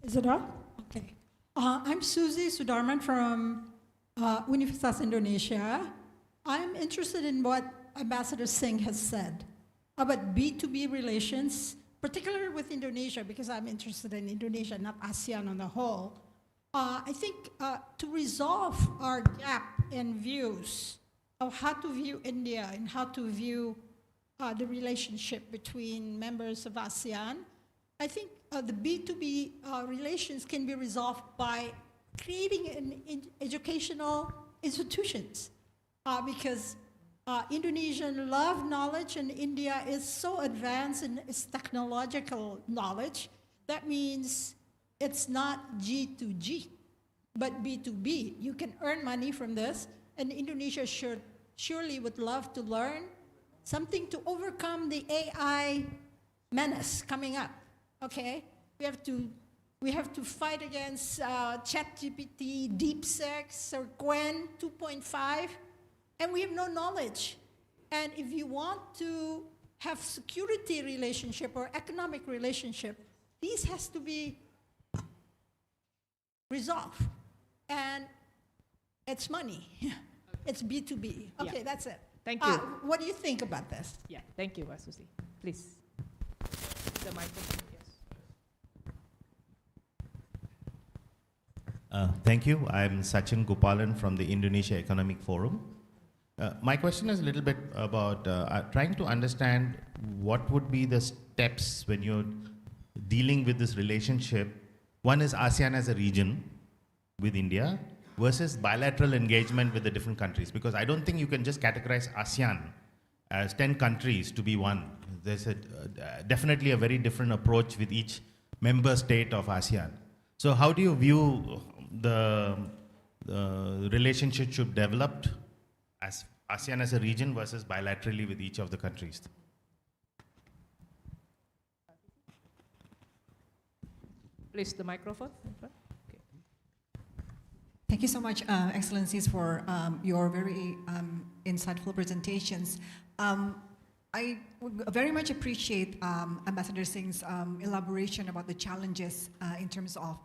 Is it on? Okay. I'm Suzy Sudarman from Universitas Indonesia. I'm interested in what Ambassador Singh has said about B2B relations, particularly with Indonesia, because I'm interested in Indonesia, not ASEAN on the whole. I think to resolve our gap in views of how to view India and how to view the relationship between members of ASEAN, I think the B2B relations can be resolved by creating educational institutions, because Indonesians love knowledge, and India is so advanced in its technological knowledge. That means it's not G2G, but B2B. You can earn money from this, and Indonesia surely would love to learn something to overcome the AI menace coming up. Okay, we have to fight against ChatGPT, DeepSeek, or Gwen 2.5. And we have no knowledge. And if you want to have security relationship or economic relationship, these has to be resolved. And it's money. It's B2B. Okay, that's it. Thank you. What do you think about this? Yeah, thank you, Susi. Please. The microphone, yes. Thank you. I'm Sachin Gopalan from the Indonesia Economic Forum. My question is a little bit about trying to understand what would be the steps when you're dealing with this relationship. One is ASEAN as a region with India versus bilateral engagement with the different countries, because I don't think you can just categorize ASEAN as 10 countries to be one. There's definitely a very different approach with each member state of ASEAN. So how do you view the relationship should develop as ASEAN as a region versus bilaterally with each of the countries? Please, the microphone. Okay. Thank you so much, Excellencies, for your very insightful presentations. I would very much appreciate Ambassador Singh's elaboration about the challenges in terms of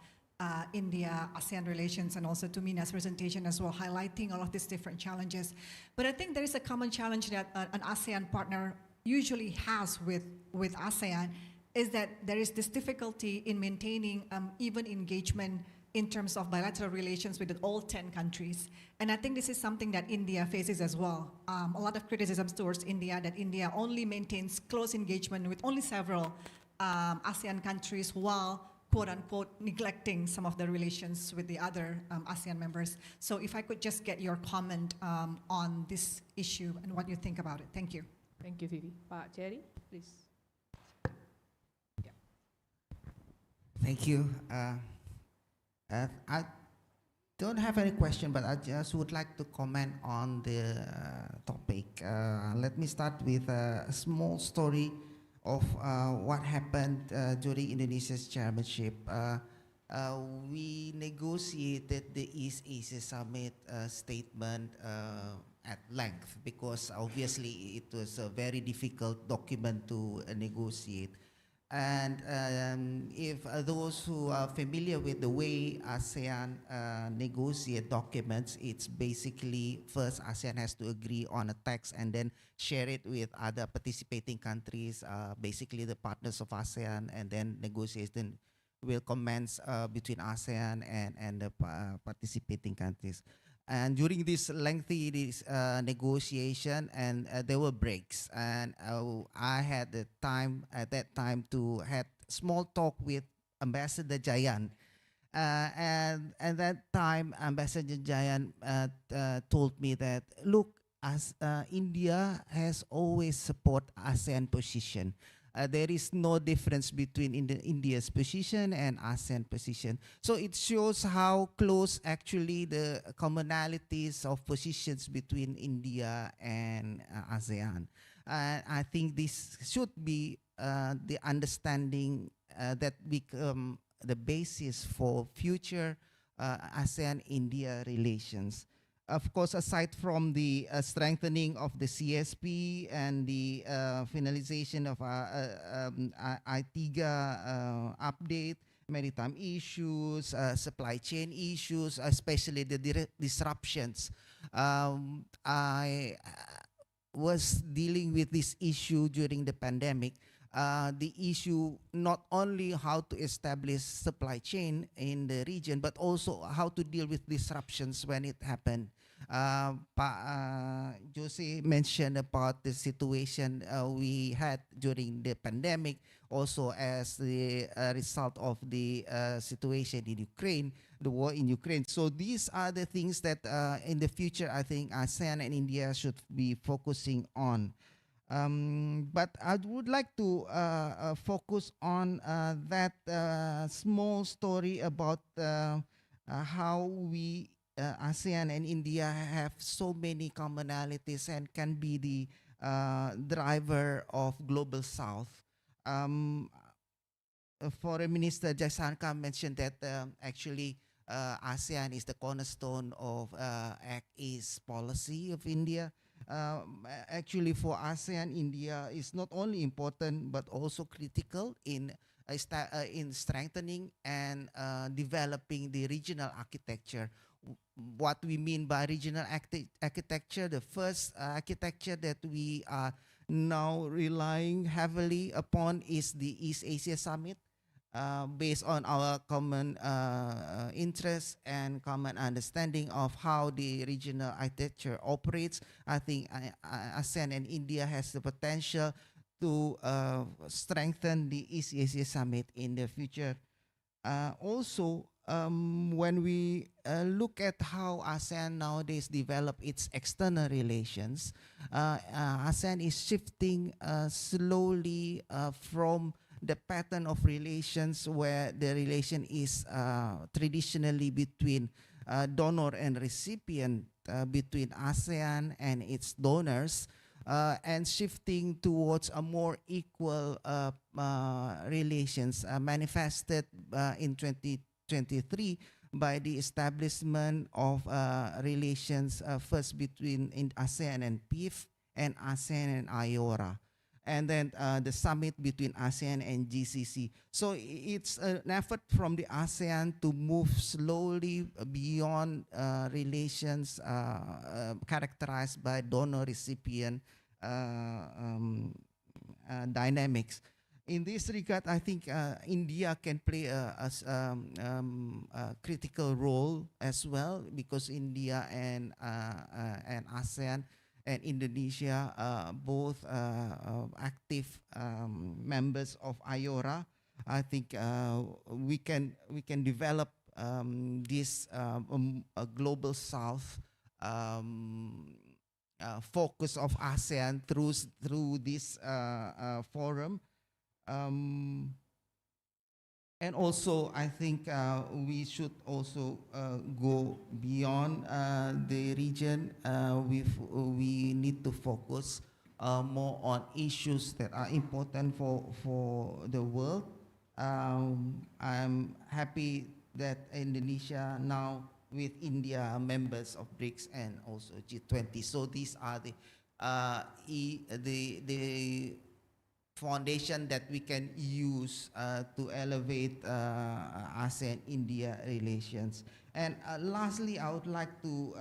India-ASEAN relations, and also to Meena's presentation as well, highlighting all of these different challenges. But I think there is a common challenge that an ASEAN partner usually has with ASEAN, is that there is this difficulty in maintaining even engagement in terms of bilateral relations with all 10 countries. And I think this is something that India faces as well. A lot of criticisms towards India, that India only maintains close engagement with only several ASEAN countries, while quote-unquote neglecting some of the relations with the other ASEAN members. So if I could just get your comment on this issue and what you think about it. Thank you. Thank you, Vivi. Pak Cherry, please. Thank you. I don't have any question, but I just would like to comment on the topic. Let me start with a small story of what happened during Indonesia's chairmanship. We negotiated the East Asia Summit statement at length, because obviously it was a very difficult document to negotiate. And if those who are familiar with the way ASEAN negotiate documents, it's basically first ASEAN has to agree on a text and then share it with other participating countries, basically the partners of ASEAN, and then negotiation will commence between ASEAN and the participating countries. And during this lengthy negotiation, and there were breaks, and I had the time at that time to have small talk with Ambassador Jayant, and at that time Ambassador Jayant told me that, look, as India has always support ASEAN position. There is no difference between India's position and ASEAN position. So it shows how close actually the commonalities of positions between India and ASEAN. I think this should be the understanding that become the basis for future ASEAN-India relations. Of course, aside from the strengthening of the CSP and the finalization of ITIGA update, maritime issues, supply chain issues, especially the disruptions. I was dealing with this issue during the pandemic. The issue not only how to establish supply chain in the region, but also how to deal with disruptions when it happened. Jose mentioned about the situation we had during the pandemic, also as the result of the situation in Ukraine, the war in Ukraine. So these are the things that in the future I think ASEAN and India should be focusing on. But I would like to focus on that small story about how we, ASEAN and India, have so many commonalities and can be the driver of Global South. Foreign Minister Jaisankar mentioned that actually ASEAN is the cornerstone of Act East policy of India. Actually, for ASEAN, India is not only important but also critical in strengthening and developing the regional architecture. What we mean by regional architecture, the first architecture that we are now relying heavily upon is the East Asia Summit. based on our common interests and common understanding of how the regional architecture operates. I think ASEAN and India has the potential to strengthen the East Asia Summit in the future. Also, when we look at how ASEAN nowadays develop its external relations, ASEAN is shifting slowly from the pattern of relations where the relation is traditionally between donor and recipient, between ASEAN and its donors, and shifting towards a more equal relations manifested in 2023 by the establishment of relations first between ASEAN and PIF and ASEAN and IORA, and then the summit between ASEAN and GCC. So it's an effort from the ASEAN to move slowly beyond relations characterized by donor-recipient dynamics. In this regard, I think India can play a critical role as well, because India and ASEAN and Indonesia both active members of IORA. I think we can develop this global South focus of ASEAN through this forum. And also, I think we should also go beyond the region. We need to focus more on issues that are important for the world. I'm happy that Indonesia now with India are members of BRICS and also G20. So these are the foundation that we can use to elevate ASEAN-India relations. And lastly, I would like to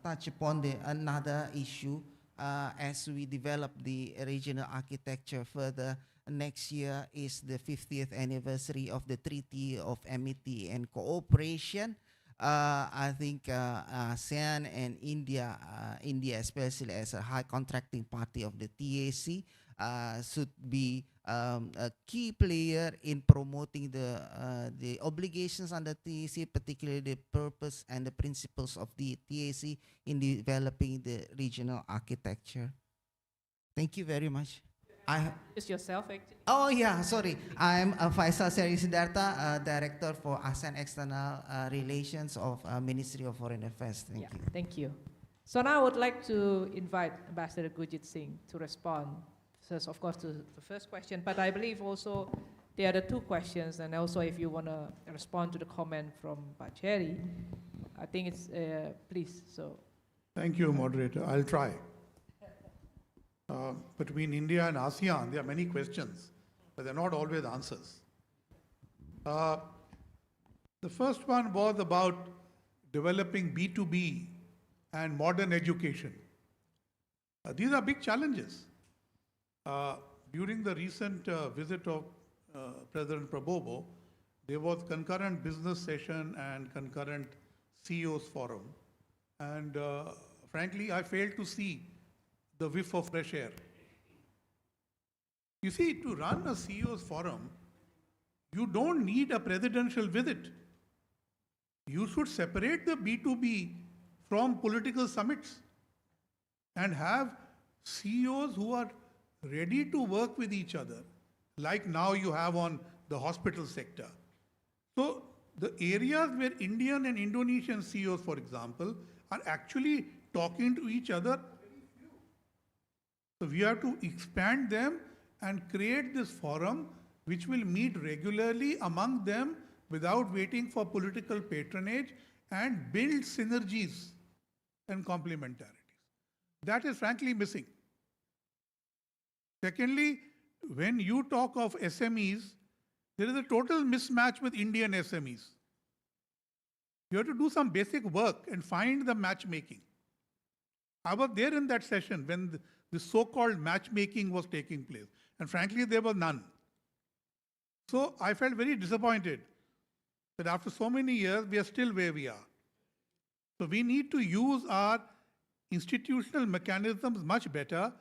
touch upon another issue as we develop the regional architecture further. Next year is the 50th anniversary of the Treaty of Amity and Cooperation. I think ASEAN and India, India especially as a high contracting party of the TAC, should be a key player in promoting the obligations under TAC, particularly the purpose and the principles of the TAC in developing the regional architecture. Thank you very much. Just yourself, actually. Oh yeah, sorry. I'm Faisal Seri Siddhartha, Director for ASEAN External Relations of Ministry of Foreign Affairs. Thank you. Thank you. So now I would like to invite Ambassador Gurjit Singh to respond. First, of course, to the first question, but I believe also the other two questions, and also if you want to respond to the comment from Bacheri, I think it's, please, so. Thank you, Moderator. I'll try. Between India and ASEAN, there are many questions, but they're not always answers. The first one was about developing B2B and modern education. These are big challenges. During the recent visit of President Prabowo, there was concurrent business session and concurrent CEOs forum. And frankly, I failed to see the whiff of fresh air. You see, to run a CEOs forum, you don't need a presidential visit. You should separate the B2B from political summits and have CEOs who are ready to work with each other, like now you have on the hospital sector. So the areas where Indian and Indonesian CEOs, for example, are actually talking to each other, so we have to expand them and create this forum which will meet regularly among them without waiting for political patronage and build synergies and complementarities. That is frankly missing. Secondly, when you talk of SMEs, there is a total mismatch with Indian SMEs. You have to do some basic work and find the matchmaking. I was there in that session when the so-called matchmaking was taking place. And frankly, there was none. So I felt very disappointed that after so many years, we are still where we are. So we need to use our institutional mechanisms much better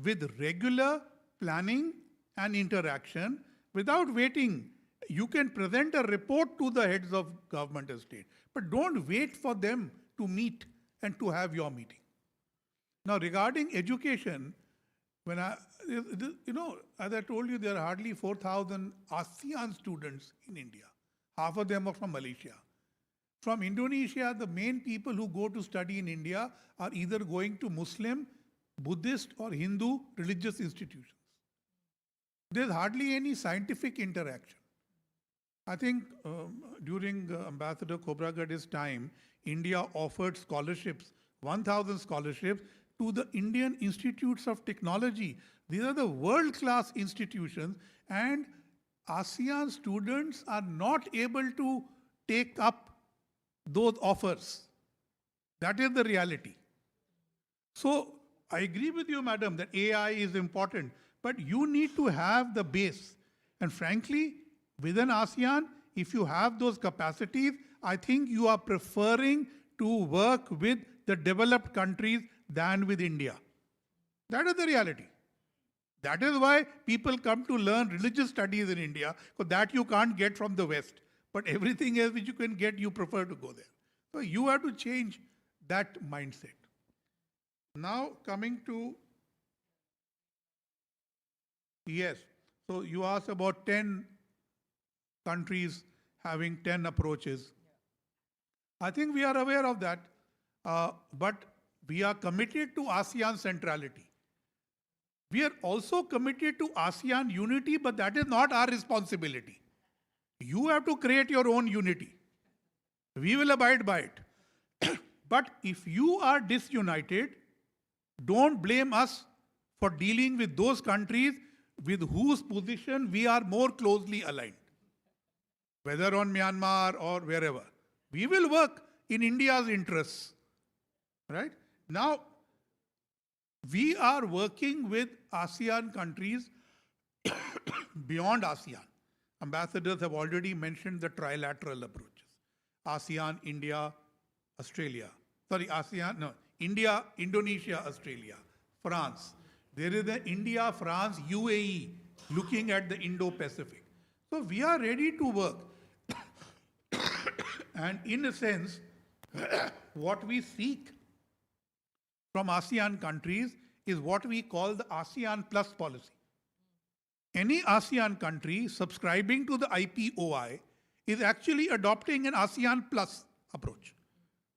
with regular planning and interaction without waiting. You can present a report to the heads of government and state, but don't wait for them to meet and to have your meeting. Now, regarding education, when as I told you, there are hardly 4,000 ASEAN students in India. Half of them are from Malaysia. From Indonesia, the main people who go to study in India are either going to Muslim, Buddhist, or Hindu religious institutions. There's hardly any scientific interaction. I think during Ambassador Khobragade's time, India offered scholarships, 1,000 scholarships, to the Indian Institutes of Technology. These are the world-class institutions, and ASEAN students are not able to take up those offers. That is the reality. So I agree with you, madam, that AI is important, but you need to have the base. And frankly, within ASEAN, if you have those capacities, I think you are preferring to work with the developed countries than with India. That is the reality. That is why people come to learn religious studies in India, because that you can't get from the West. But everything else which you can get, you prefer to go there. So you have to change that mindset. Now coming to, yes, so you asked about 10 countries having 10 approaches. I think we are aware of that, but we are committed to ASEAN centrality. We are also committed to ASEAN unity, but that is not our responsibility. You have to create your own unity. We will abide by it. But if you are disunited, don't blame us for dealing with those countries with whose position we are more closely aligned, whether on Myanmar or wherever. We will work in India's interests, right? Now, we are working with ASEAN countries beyond ASEAN. Ambassadors have already mentioned the trilateral approaches. ASEAN, India, Australia. Sorry, ASEAN, no, India, Indonesia, Australia, France. There is the India, France, UAE looking at the Indo-Pacific. So we are ready to work. And in a sense, what we seek from ASEAN countries is what we call the ASEAN Plus policy. Any ASEAN country subscribing to the IPOI is actually adopting an ASEAN Plus approach.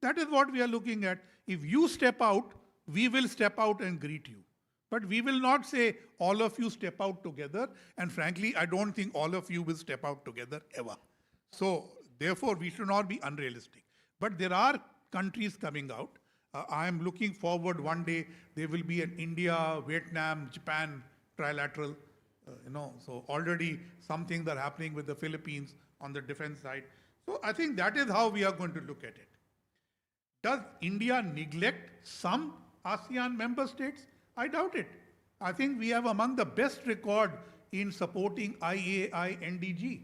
That is what we are looking at. If you step out, we will step out and greet you. But we will not say all of you step out together. And frankly, I don't think all of you will step out together ever. So therefore, we should not be unrealistic. But there are countries coming out. I am looking forward one day there will be an India, Vietnam, Japan trilateral. So already some things are happening with the Philippines on the defense side. So I think that is how we are going to look at it. Does India neglect some ASEAN member states? I doubt it. I think we have among the best record in supporting IAI NDG,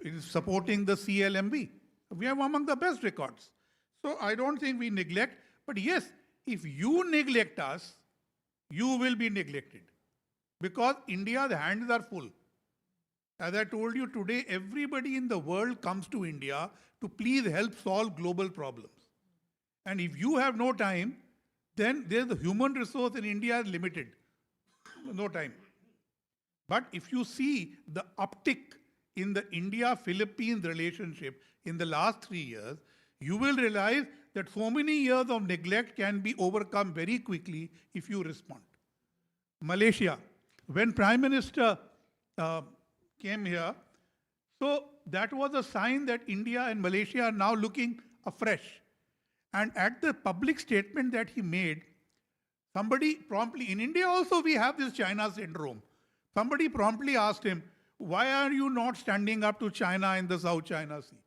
in supporting the CLMV. We have among the best records. So I don't think we neglect. But yes, if you neglect us, you will be neglected. Because India's hands are full. As I told you today, everybody in the world comes to India to please help solve global problems. And if you have no time, then there's the human resource in India is limited. No time. But if you see the uptick in the India-Philippines relationship in the last 3 years, you will realize that so many years of neglect can be overcome very quickly if you respond. Malaysia, when Prime Minister came here, so that was a sign that India and Malaysia are now looking afresh. And at the public statement that he made, somebody promptly, in India also we have this China syndrome. Somebody promptly asked him, why are you not standing up to China in the South China Sea?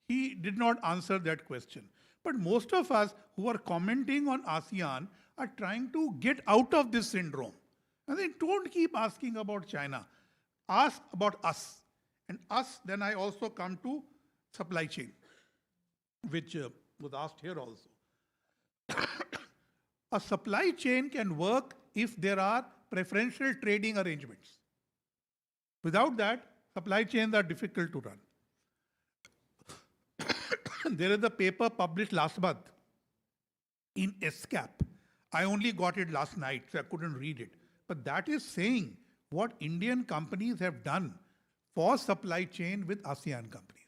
He did not answer that question. But most of us who are commenting on ASEAN are trying to get out of this syndrome. And then don't keep asking about China. Ask about us. And us, then I also come to supply chain, which was asked here also. A supply chain can work if there are preferential trading arrangements. Without that, supply chains are difficult to run. There is a paper published last month in SCAP. I only got it last night, so I couldn't read it. But that is saying what Indian companies have done for supply chain with ASEAN companies.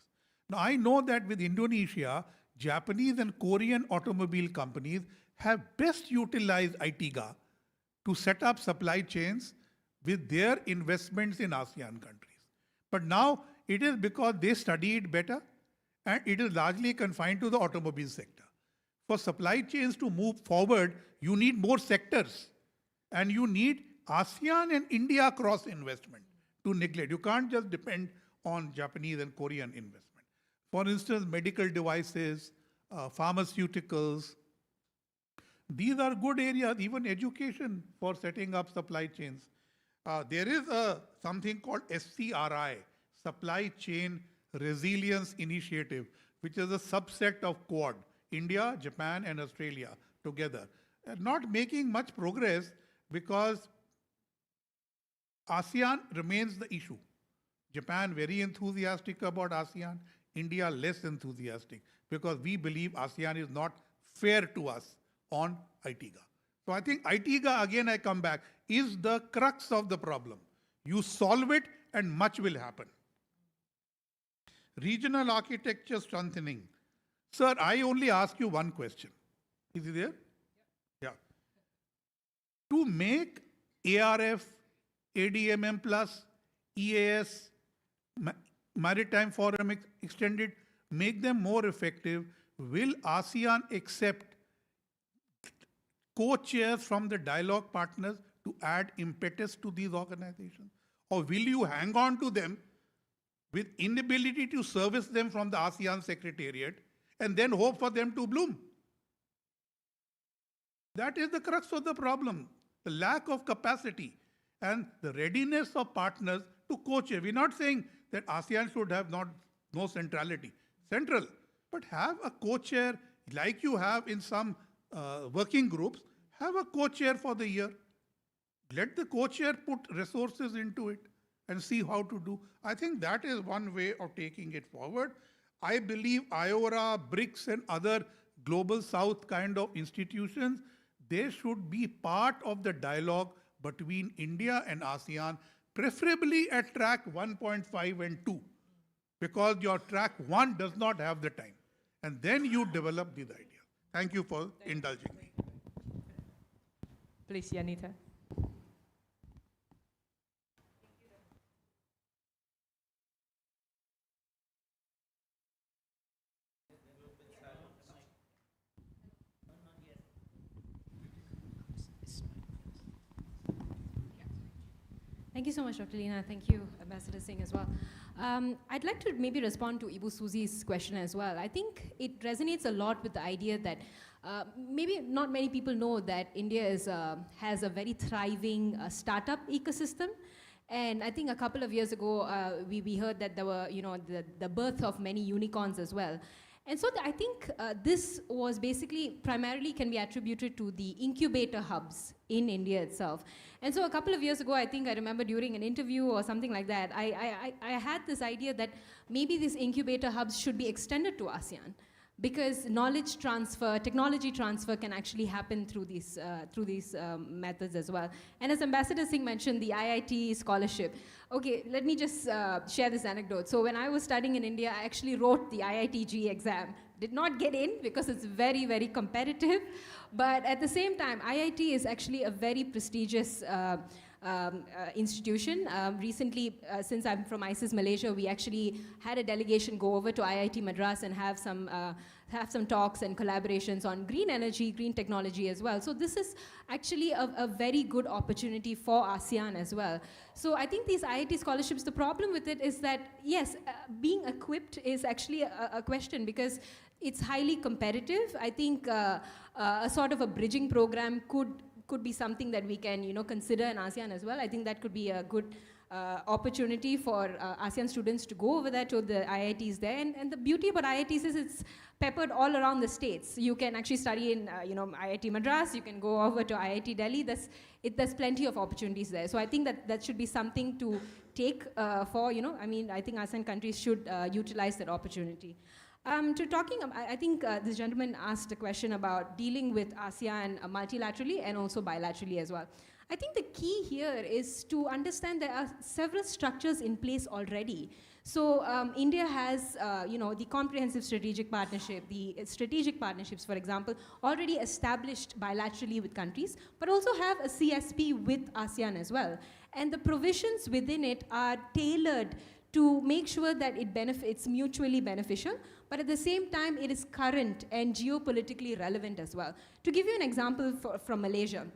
Now, I know that with Indonesia, Japanese and Korean automobile companies have best utilized ITGA to set up supply chains with their investments in ASEAN countries. But now it is because they study it better, and it is largely confined to the automobile sector. For supply chains to move forward, you need more sectors, and you need ASEAN and India cross investment to neglect. You can't just depend on Japanese and Korean investment. For instance, medical devices, pharmaceuticals, these are good areas, even education for setting up supply chains. There is something called SCRI, Supply Chain Resilience Initiative, which is a subset of Quad, India, Japan, and Australia together. Not making much progress because ASEAN remains the issue. Japan very enthusiastic about ASEAN, India less enthusiastic because we believe ASEAN is not fair to us on ITGA. So I think ITGA, again I come back, is the crux of the problem. You solve it and much will happen. Regional architecture strengthening. Sir, I only ask you one question. Is he there? Yeah. To make ARF, ADMM plus, EAS, Maritime Forum extended, make them more effective, will ASEAN accept co-chairs from the dialogue partners to add impetus to these organizations? Or will you hang on to them with inability to service them from the ASEAN Secretariat and then hope for them to bloom? That is the crux of the problem, the lack of capacity and the readiness of partners to co-chair. We're not saying that ASEAN should have no centrality. Central, but have a co-chair like you have in some working groups, have a co-chair for the year. Let the co-chair put resources into it and see how to do. I think that is one way of taking it forward. I believe IORA, BRICS and other global south kind of institutions, they should be part of the dialogue between India and ASEAN, preferably at track 1.5 and 2, because your track 1 does not have the time. And then you develop these ideas. Thank you for indulging me. Please, Yanitha. Thank you so much, Dr. Lina. Thank you, Ambassador Singh, as well. I'd like to maybe respond to Ibu Suzi's question as well. I think it resonates a lot with the idea that maybe not many people know that India has a very thriving startup ecosystem. And I think a couple of years ago, we heard that there were, the birth of many unicorns as well. And so I think this was basically primarily can be attributed to the incubator hubs in India itself. And so a couple of years ago, I think I remember during an interview or something like that, I had this idea that maybe these incubator hubs should be extended to ASEAN, because knowledge transfer, technology transfer can actually happen through these methods as well. And as Ambassador Singh mentioned, the IIT scholarship. Okay, let me just share this anecdote. So when I was studying in India, I actually wrote the IIT-G exam. Did not get in because it's very, very competitive. But at the same time, IIT is actually a very prestigious institution. Recently, since I'm from ISIS Malaysia, we actually had a delegation go over to IIT Madras and have some talks and collaborations on green energy, green technology as well. So this is actually a very good opportunity for ASEAN as well. So I think these IIT scholarships, the problem with it is that, yes, being equipped is actually a question because it's highly competitive. I think a sort of a bridging program could be something that we can, consider in ASEAN as well. I think that could be a good opportunity for ASEAN students to go over there to the IITs there. And the beauty about IITs is it's peppered all around the states. You can actually study in IIT Madras, you can go over to IIT Delhi. There's plenty of opportunities there. So I think that should be something to take for, I think ASEAN countries should utilize that opportunity. I think this gentleman asked a question about dealing with ASEAN multilaterally and also bilaterally as well. I think the key here is to understand there are several structures in place already. So India has, the comprehensive strategic partnership, the strategic partnerships, for example, already established bilaterally with countries, but also have a CSP with ASEAN as well. And the provisions within it are tailored to make sure that it's mutually beneficial, but at the same time, it is current and geopolitically relevant as well. To give you an example from Malaysia.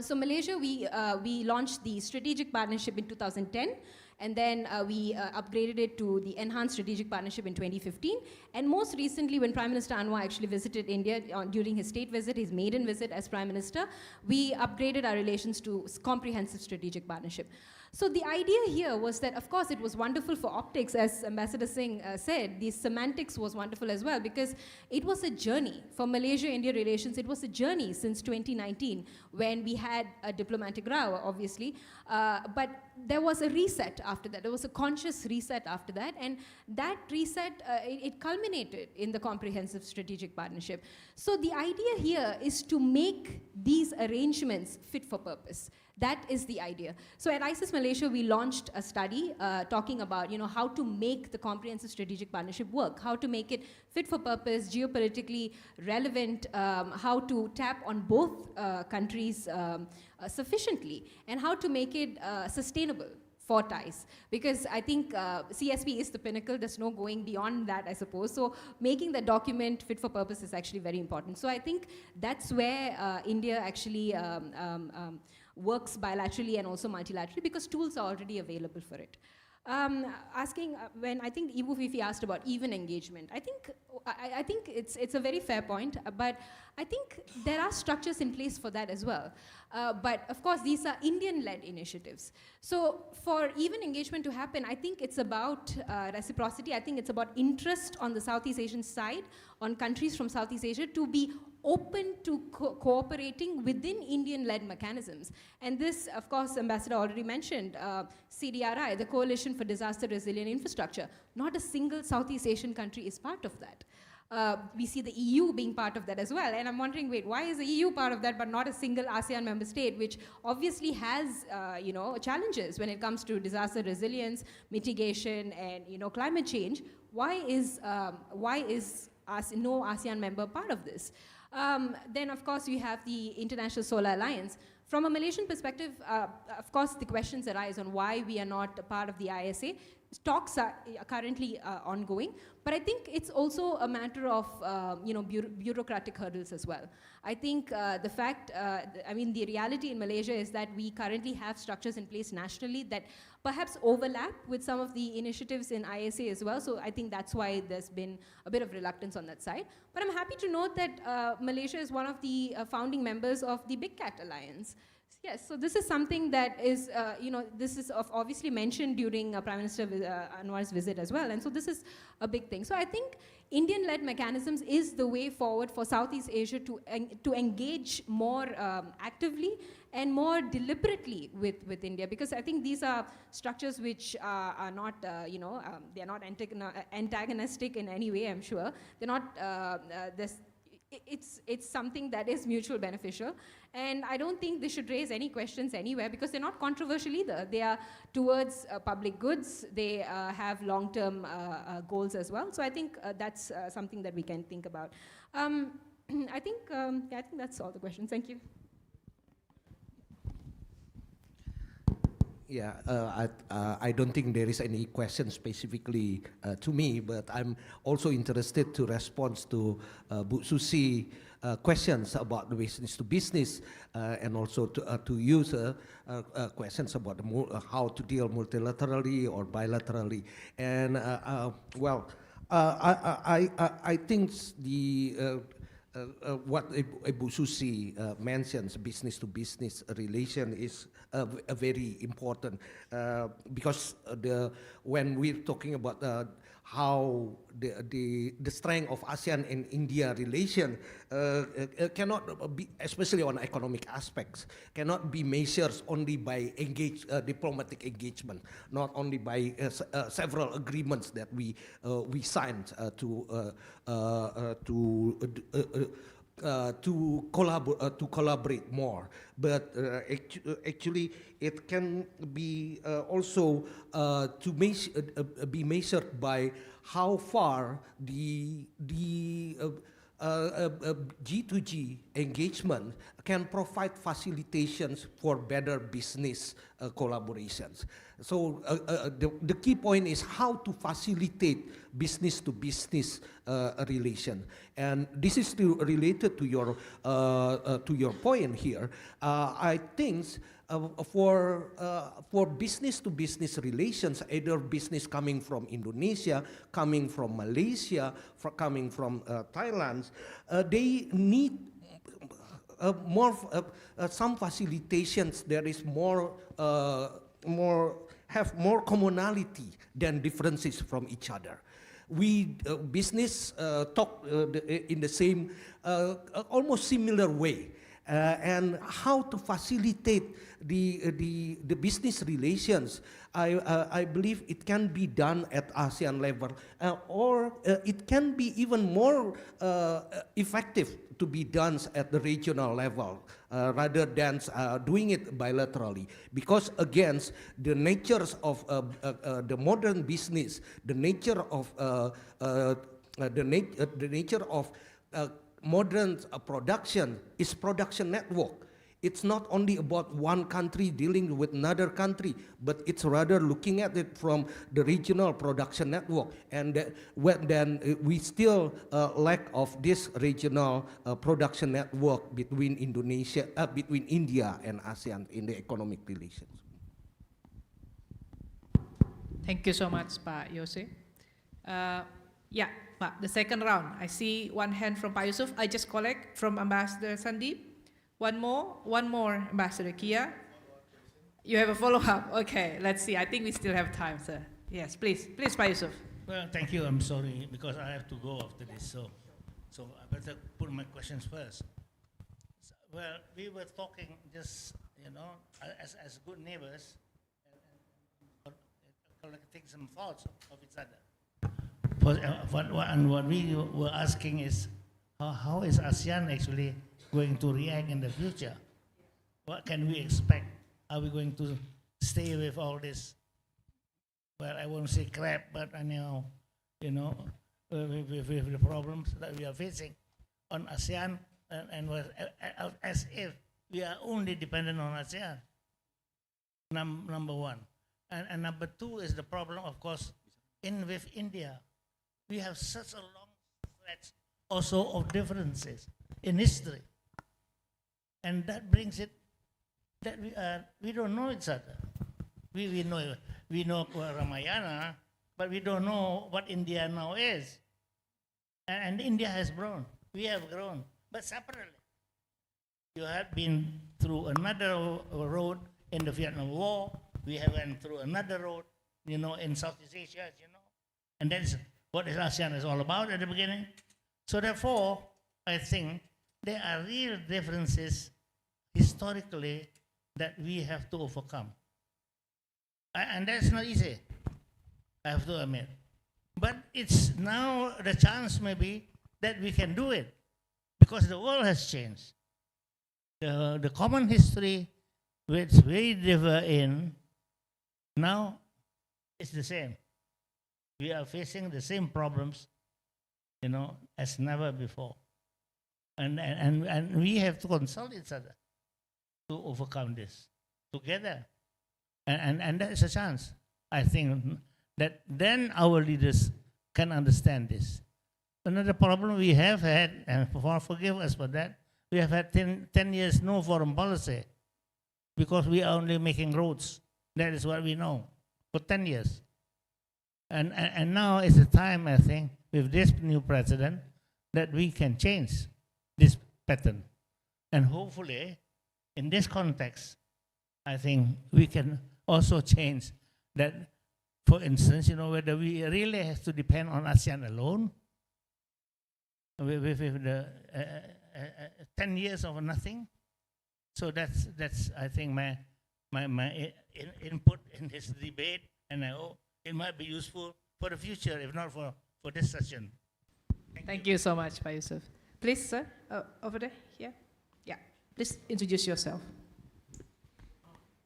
So Malaysia, we launched the strategic partnership in 2010, and then we upgraded it to the enhanced strategic partnership in 2015. And most recently, when Prime Minister Anwar actually visited India during his state visit, his maiden visit as Prime Minister, we upgraded our relations to comprehensive strategic partnership. So the idea here was that, of course, it was wonderful for optics, as Ambassador Singh said. The semantics was wonderful as well, because it was a journey. For Malaysia-India relations, it was a journey since 2019, when we had a diplomatic row, obviously. But there was a reset after that. There was a conscious reset after that. And that reset, it culminated in the comprehensive strategic partnership. So the idea here is to make these arrangements fit for purpose. That is the idea. So at ISIS Malaysia, we launched a study talking about how to make the comprehensive strategic partnership work, how to make it fit for purpose, geopolitically relevant, how to tap on both countries sufficiently, and how to make it sustainable for ties. Because I think CSP is the pinnacle. There's no going beyond that, I suppose. So making the document fit for purpose is actually very important. So I think that's where India actually works bilaterally and also multilaterally, because tools are already available for it. When I think Ibu Fifi asked about even engagement, I think it's a very fair point, but I think there are structures in place for that as well. But of course, these are Indian-led initiatives. So for even engagement to happen, I think it's about reciprocity. I think it's about interest on the Southeast Asian side, on countries from Southeast Asia, to be open to cooperating within Indian-led mechanisms. And this, of course, Ambassador already mentioned, CDRI, the Coalition for Disaster Resilient Infrastructure. Not a single Southeast Asian country is part of that. We see the EU being part of that as well. And I'm wondering, wait, why is the EU part of that but not a single ASEAN member state, which obviously has challenges when it comes to disaster resilience, mitigation, and climate change? Why is no ASEAN member part of this? Then, of course, we have the International Solar Alliance. From a Malaysian perspective, of course, the questions arise on why we are not a part of the ISA. Talks are currently ongoing, but I think it's also a matter of bureaucratic hurdles as well. I think the reality in Malaysia is that we currently have structures in place nationally that perhaps overlap with some of the initiatives in ISA as well. So I think that's why there's been a bit of reluctance on that side. But I'm happy to note that Malaysia is one of the founding members of the Big Cat Alliance. Yes, so this is something that is, this is obviously mentioned during Prime Minister Anwar's visit as well, and so this is a big thing. So I think Indian-led mechanisms is the way forward for Southeast Asia to engage more actively and more deliberately with India, because I think these are structures which are not, they're not antagonistic in any way, I'm sure. They're not, it's something that is mutual beneficial, and I don't think they should raise any questions anywhere, because they're not controversial either. They are towards public goods. They have long-term goals as well. So I think that's something that we can think about. I think that's all the questions. Thank you. Yeah, I don't think there is any question specifically to me, but I'm also interested to respond to Bu Susi questions about the business to business and also to user questions about how to deal multilaterally or bilaterally. And I think what Ibu Susi mentions, business-to-business relation is very important because when we're talking about how the strength of ASEAN and India relation cannot be, especially on economic aspects, cannot be measured only by diplomatic engagement, not only by several agreements that we signed to collaborate more, but actually it can be also be measured by how far the G2G engagement can provide facilitations for better business collaborations. So the key point is how to facilitate business-to-business relation, and this is still related to your point here. I think for business-to-business relations, either business coming from Indonesia, coming from Malaysia, coming from Thailand, they need some facilitations. There is have more commonality than differences from each other. We business talk in the same, almost similar way, and how to facilitate the business relations. I believe it can be done at ASEAN level, or it can be even more effective to be done at the regional level rather than doing it bilaterally. Because again, the natures of the modern business, the nature of modern production is production network. It's not only about one country dealing with another country, but it's rather looking at it from the regional production network. And then we still lack of this regional production network between between India and ASEAN in the economic relations. Thank you so much, Pak Yose. Yeah, Pak, the second round. I see one hand from Pak Yusuf. I just collect from Ambassador Sandeep. One more, Ambassador Kia. You have a follow-up? Okay, let's see. I think we still have time, sir. Yes, please, Pak Yusuf. Well, thank you. I'm sorry because I have to go after this. So I better put my questions first. Well, we were talking just, as good neighbors, and collecting some thoughts of each other. And what we were asking is, how is ASEAN actually going to react in the future? What can we expect? Are we going to stay with all this? Well, I won't say crap, but I know, with the problems that we are facing on ASEAN, and as if we are only dependent on ASEAN. Number one, and number two is the problem, of course, with India. We have such a long stretch also of differences in history. And that brings it that we don't know each other. We know Ramayana, but we don't know what India now is. And India has grown. We have grown, but separately. You have been through another road in the Vietnam War. We have went through another road, in Southeast Asia, And that's what ASEAN is all about at the beginning. So therefore, I think there are real differences historically that we have to overcome. And that's not easy, I have to admit. But it's now the chance maybe that we can do it because the world has changed. The common history which we differ in now is the same. We are facing the same problems, as never before. And we have to consult each other to overcome this together. And that is a chance. I think that then our leaders can understand this. Another problem we have had, and forgive us for that, we have had 10 years no foreign policy because we are only making roads. That is what we know for 10 years. And now is the time, I think, with this new president, that we can change this pattern. And hopefully, in this context, I think we can also change that. For instance, whether we really have to depend on ASEAN alone, with the 10 years of nothing. So that's I think my input in this debate, and I hope it might be useful for the future, if not for this session. Thank you so much, Pak Yusuf. Please, sir, over there, here. Yeah, please introduce yourself.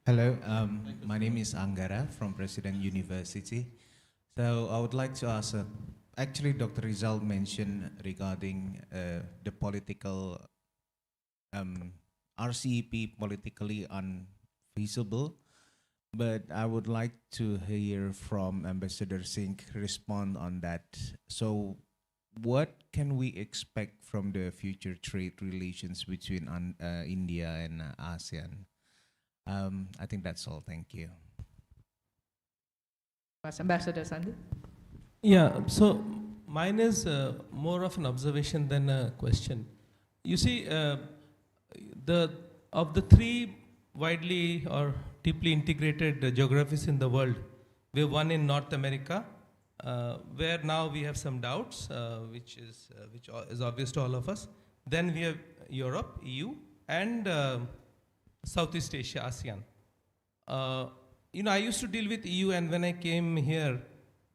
Hello, my name is Anggara from President University. So I would like to ask, actually Dr. Rizal mentioned regarding the political, RCEP politically unfeasible, but I would like to hear from Ambassador Singh respond on that. So what can we expect from the future trade relations between India and ASEAN? I think that's all. Thank you. Ambassador Sandeep. Yeah, so mine is more of an observation than a question. You see, of the three widely or deeply integrated geographies in the world, we have one in North America, where now we have some doubts, which is obvious to all of us. Then we have Europe, EU, and Southeast Asia, ASEAN. I used to deal with EU, and when I came here,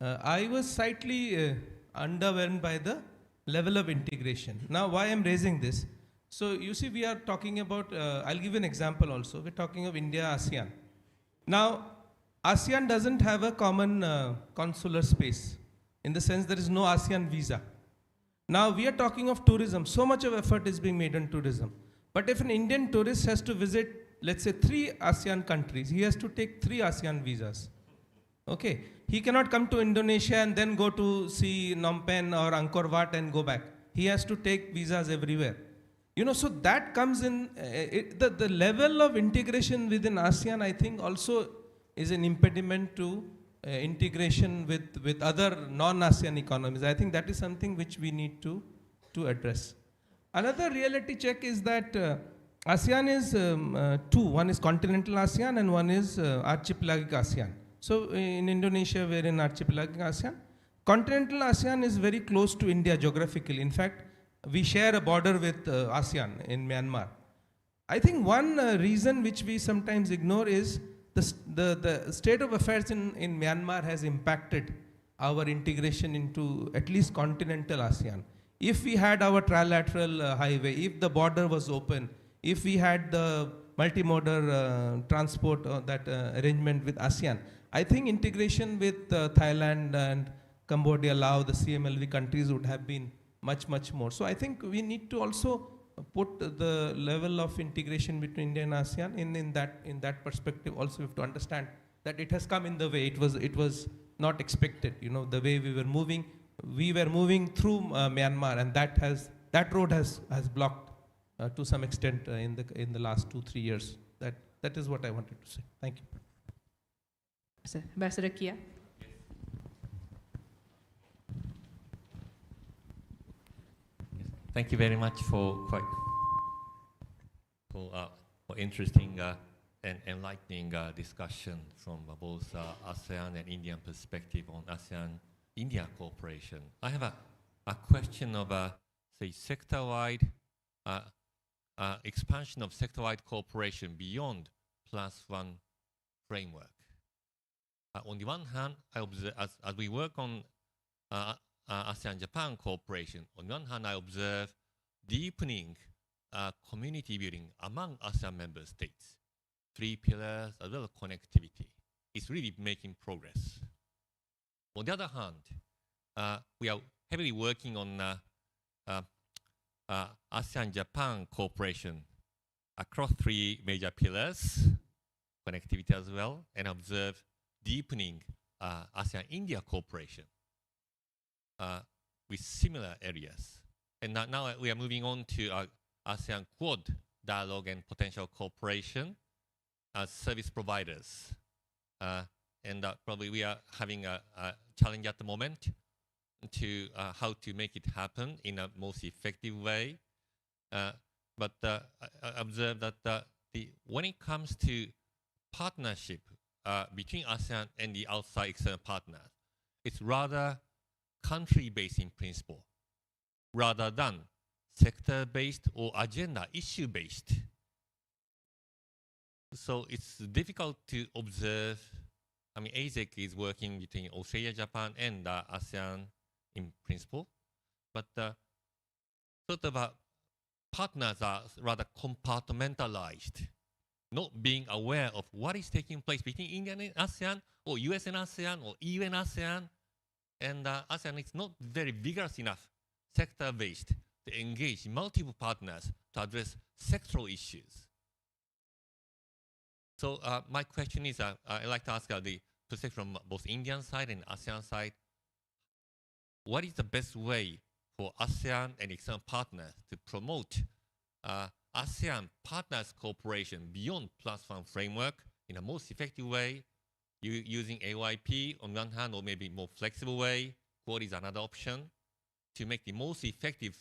I was slightly underwhelmed by the level of integration. Now, why I'm raising this? So, you see, we are talking about, I'll give an example also. We're talking of India, ASEAN. Now, ASEAN doesn't have a common consular space. In the sense, there is no ASEAN visa. Now, we are talking of tourism. So much of effort is being made on tourism. But if an Indian tourist has to visit, let's say, 3 ASEAN countries, he has to take 3 ASEAN visas. Okay, he cannot come to Indonesia and then go to see Phnom Penh or Angkor Wat and go back. He has to take visas everywhere. So that comes in, the level of integration within ASEAN, I think, also is an impediment to integration with other non-ASEAN economies. I think that is something which we need to address. Another reality check is that ASEAN is 2. One is continental ASEAN and one is archipelagic ASEAN. So in Indonesia, we're in archipelagic ASEAN. Continental ASEAN is very close to India geographically. In fact, we share a border with ASEAN in Myanmar. I think one reason which we sometimes ignore is the state of affairs in Myanmar has impacted our integration into at least continental ASEAN. If we had our trilateral highway, if the border was open, if we had the multimodal transport that arrangement with ASEAN, I think integration with Thailand and Cambodia, Laos, the CMLV countries would have been much, much more. So I think we need to also put the level of integration between India and ASEAN in that perspective. Also, we have to understand that it has come in the way it was not expected. The way we were moving through Myanmar, and that road has blocked to some extent in the last 2-3 years. That is what I wanted to say. Thank you. Ambassador Kia. Thank you very much for interesting and enlightening discussion from both ASEAN and Indian perspective on ASEAN-India cooperation. I have a question of, say, sector-wide expansion of sector-wide cooperation beyond +1 framework. On the one hand, I observe, as we work on ASEAN-Japan cooperation, on the one hand, I observe deepening community building among ASEAN member states. 3 pillars as well as connectivity. It's really making progress. On the other hand, we are heavily working on ASEAN-Japan cooperation across 3 major pillars, connectivity as well, and observe deepening ASEAN-India cooperation with similar areas. And now we are moving on to ASEAN Quad dialogue and potential cooperation as service providers. And probably we are having a challenge at the moment to how to make it happen in a most effective way. But I observe that when it comes to partnership between ASEAN and the outside external partners, it's rather country-based in principle, rather than sector-based or agenda issue-based. So it's difficult to observe. I mean, ASEC is working between Australia, Japan, and ASEAN in principle, but sort of partners are rather compartmentalized, not being aware of what is taking place between India and ASEAN, or US and ASEAN, or EU and ASEAN. And ASEAN is not very vigorous enough, sector-based, to engage multiple partners to address sectoral issues. So my question is, I'd like to ask the perspective from both Indian side and ASEAN side. What is the best way for ASEAN and external partners to promote ASEAN partners cooperation beyond +1 framework in a most effective way, using AYP on one hand, or maybe more flexible way, Quad is another option, to make the most effective,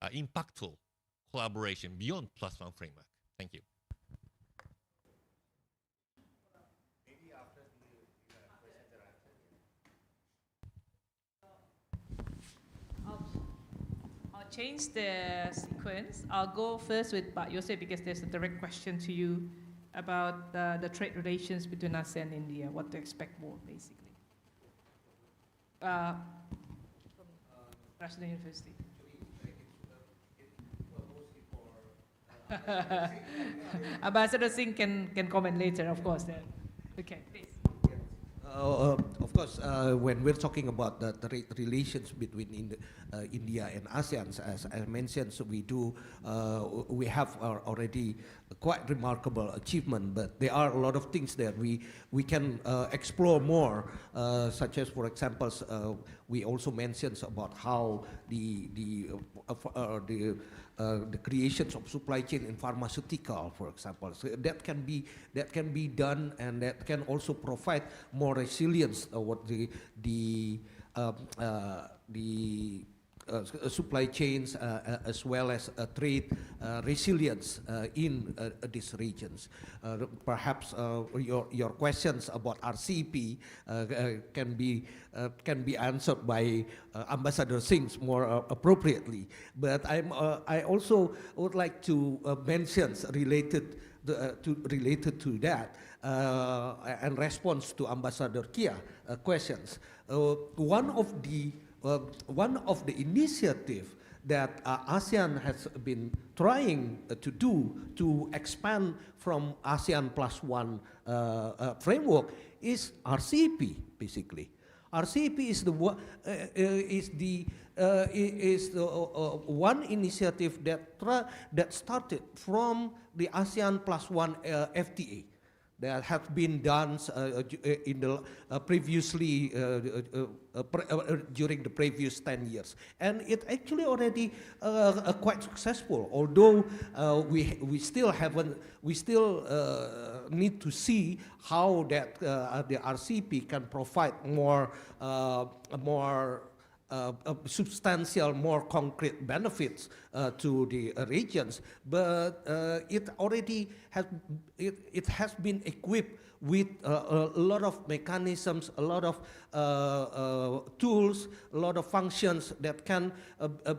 impactful collaboration beyond +1 framework? Thank you. I'll change the sequence. I'll go first with Pak Yose because there's a direct question to you about the trade relations between ASEAN and India, what to expect more, basically. From National University. Ambassador Singh can comment later, of course. Okay, please. Of course, when we're talking about the trade relations between India and ASEAN, as I mentioned, so we have already quite remarkable achievement, but there are a lot of things that we can explore more, such as, for example, we also mentioned about how the creations of supply chain in pharmaceutical, for example, so that can be done, and that can also provide more resilience what the supply chains as well as trade resilience in these regions. Perhaps your questions about RCEP can be answered by Ambassador Singh more appropriately. But I also would like to mention related to that and response to Ambassador Kia questions. One of the initiatives that ASEAN has been trying to do to expand from ASEAN +1 framework is RCEP, basically. RCEP is the one initiative that started from the ASEAN +1 FTA that have been done in the previously during the previous 10 years, and it actually already quite successful. Although we still need to see how that the RCEP can provide more substantial, more concrete benefits to the regions, but it already has been equipped with a lot of mechanisms, a lot of tools, a lot of functions that can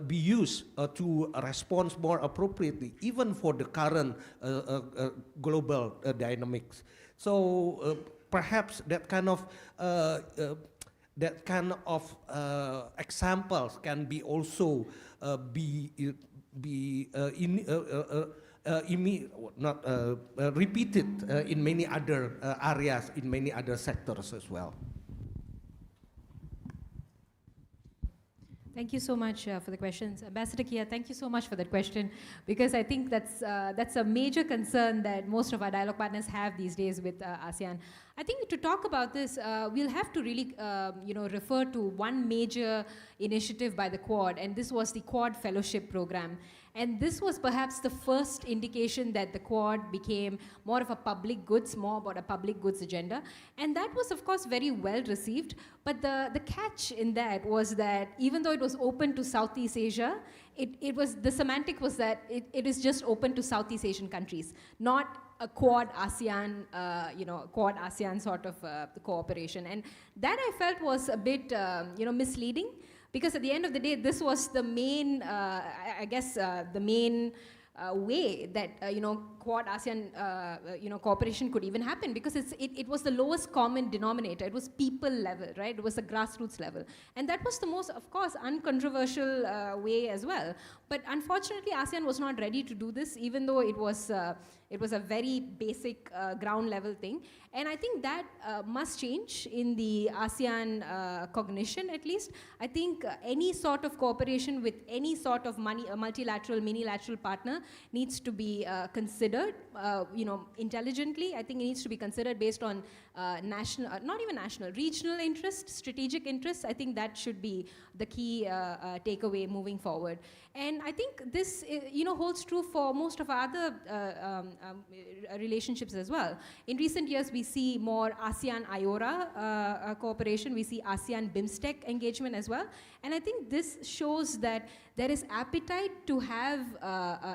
be used to respond more appropriately, even for the current global dynamics. So perhaps that kind of examples can be also repeated in many other areas, in many other sectors as well. Thank you so much for the questions. Ambassador Kia, thank you so much for that question, because I think that's a major concern that most of our dialogue partners have these days with ASEAN. I think to talk about this, we'll have to really, refer to one major initiative by the Quad, and this was the Quad Fellowship Program. And this was perhaps the first indication that the Quad became more of a public goods, more about a public goods agenda. And that was, of course, very well received. But the catch in that was that even though it was open to Southeast Asia, the semantic was that it is just open to Southeast Asian countries, not a Quad ASEAN, Quad ASEAN sort of cooperation. And that I felt was a bit, misleading. Because at the end of the day, this was the main, the main way that Quad ASEAN cooperation could even happen, because it was the lowest common denominator. It was people level, right? It was the grassroots level, and that was the most, of course, uncontroversial way as well. But unfortunately, ASEAN was not ready to do this, even though it was a very basic ground level thing. And I think that must change in the ASEAN cognition, at least. I think any sort of cooperation with any sort of multilateral, minilateral partner needs to be considered, intelligently. I think it needs to be considered based on national, not even national, regional interest, strategic interests. I think that should be the key takeaway moving forward. And I think this, holds true for most of our other relationships as well. In recent years, we see more ASEAN-IORA cooperation. We see ASEAN-BIMSTEC engagement as well. And I think this shows that there is appetite to have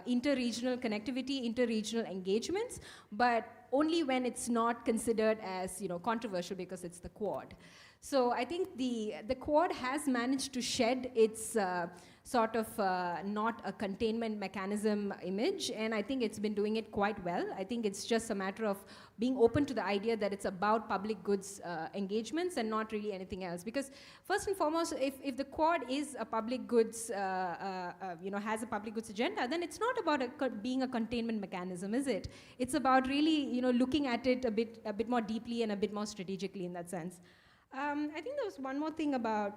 inter-regional connectivity, inter-regional engagements, but only when it's not considered as controversial because it's the Quad. So I think the Quad has managed to shed its sort of not a containment mechanism image, and I think it's been doing it quite well. I think it's just a matter of being open to the idea that it's about public goods engagements and not really anything else. Because first and foremost, if the Quad is a public goods, has a public goods agenda, then it's not about being a containment mechanism, is it? It's about really, looking at it a bit more deeply and a bit more strategically in that sense. I think there was one more thing about,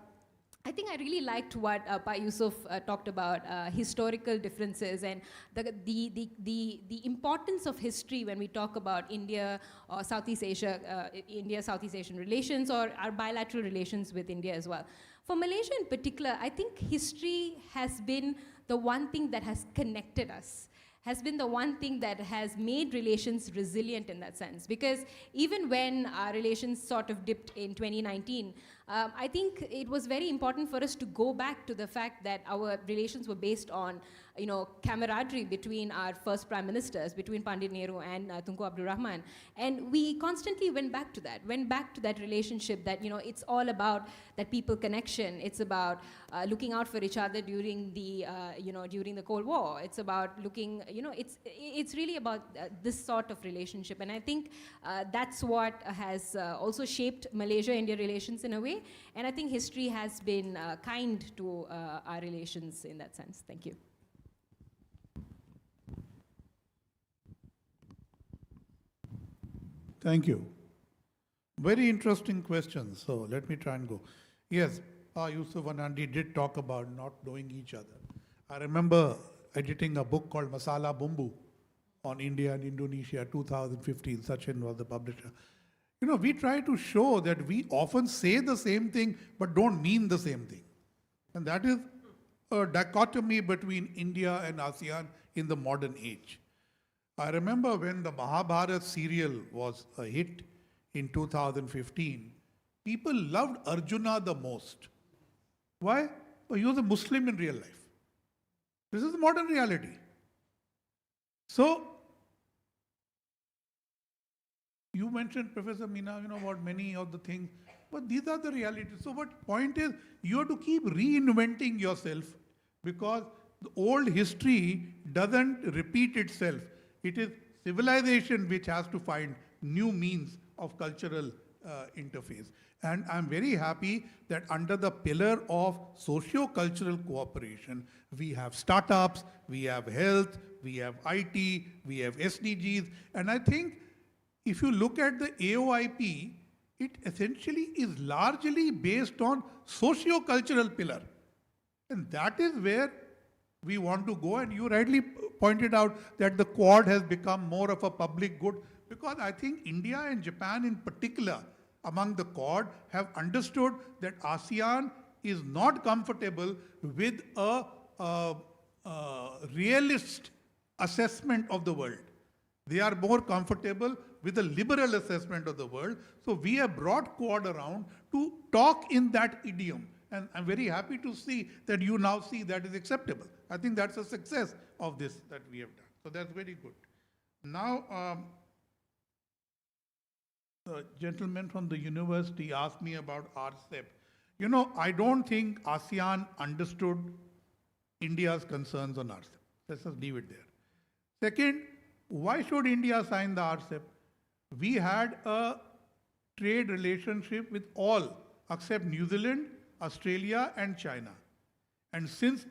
I think I really liked what Pa Yusuf talked about, historical differences and the importance of history when we talk about India or Southeast Asia, India-Southeast Asian relations, or our bilateral relations with India as well. For Malaysia in particular, I think history has been the one thing that has connected us, has been the one thing that has made relations resilient in that sense. Because even when our relations sort of dipped in 2019, I think it was very important for us to go back to the fact that our relations were based on, camaraderie between our first prime ministers, between Pandit Nehru and Tunku Abdul Rahman. And we constantly went back to that relationship that, it's all about that people connection. It's about looking out for each other during the, during the Cold War. It's about looking, it's really about this sort of relationship. And I think that's what has also shaped Malaysia-India relations in a way. And I think history has been kind to our relations in that sense. Thank you. Thank you. Very interesting questions. So let me try and go. Yes, Yusuf and Andy did talk about not knowing each other. I remember editing a book called Masala Bumbu on India and Indonesia, 2015. Sachin was the publisher. We try to show that we often say the same thing but don't mean the same thing. And that is a dichotomy between India and ASEAN in the modern age. I remember when the Mahabharata serial was a hit in 2015, people loved Arjuna the most. Why? Well, he was a Muslim in real life. This is the modern reality. So, you mentioned, Professor Meena, about many of the things, but these are the realities. So what point is, you have to keep reinventing yourself, because the old history doesn't repeat itself. It is civilization which has to find new means of cultural interface. And I'm very happy that under the pillar of socio-cultural cooperation, we have startups, we have health, we have IT, we have SDGs. And I think if you look at the AOIP, it essentially is largely based on socio-cultural pillar. And that is where we want to go. And you rightly pointed out that the Quad has become more of a public good Because I think India and Japan in particular, among the Quad, have understood that ASEAN is not comfortable with a realist assessment of the world. They are more comfortable with a liberal assessment of the world. So we have brought Quad around to talk in that idiom. And I'm very happy to see that you now see that is acceptable. I think that's a success of this that we have done. So that's very good. Now, the gentleman from the university asked me about RCEP. You know, I don't think ASEAN understood India's concerns on RCEP. Let's just leave it there. Second, why should India sign the RCEP? We had a trade relationship with all except New Zealand, Australia, and China. And since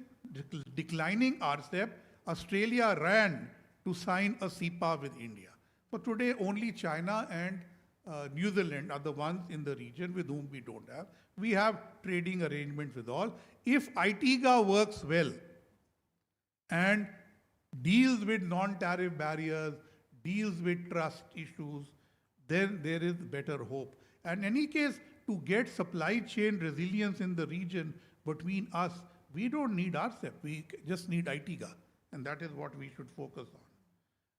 declining RCEP, Australia ran to sign a CEPA with India. So today, only China and New Zealand are the ones in the region with whom we don't have. We have trading arrangements with all. If ITIGA works well and deals with non-tariff barriers, deals with trust issues, then there is better hope. And in any case, to get supply chain resilience in the region between us, we don't need RCEP, we just need ITIGA. And that is what we should focus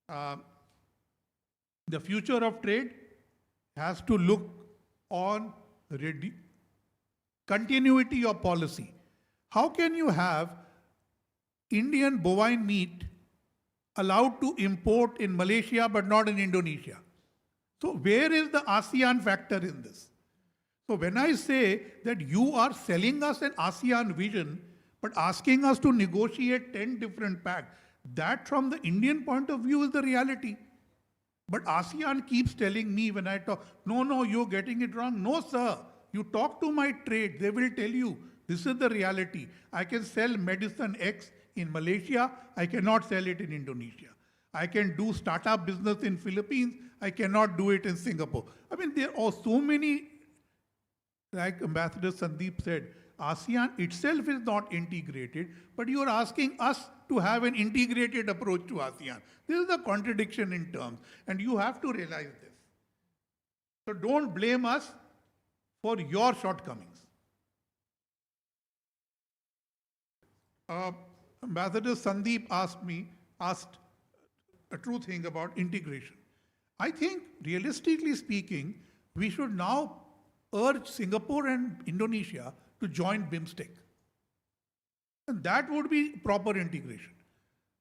on. The future of trade has to look on continuity of policy. How can you have Indian bovine meat allowed to import in Malaysia but not in Indonesia? So where is the ASEAN factor in this? So when I say that you are selling us an ASEAN vision but asking us to negotiate 10 different pacts, that from the Indian point of view is the reality. But ASEAN keeps telling me when I talk, no, you're getting it wrong. No, sir. You talk to my trade, they will tell you, this is the reality. I can sell medicine X in Malaysia, I cannot sell it in Indonesia. I can do startup business in Philippines, I cannot do it in Singapore. I mean, there are so many, like Ambassador Sandeep said, ASEAN itself is not integrated, but you are asking us to have an integrated approach to ASEAN. This is a contradiction in terms, and you have to realize this. So don't blame us for your shortcomings. Ambassador Sandeep asked a true thing about integration. I think, realistically speaking, we should now urge Singapore and Indonesia to join BIMSTEC. And that would be proper integration.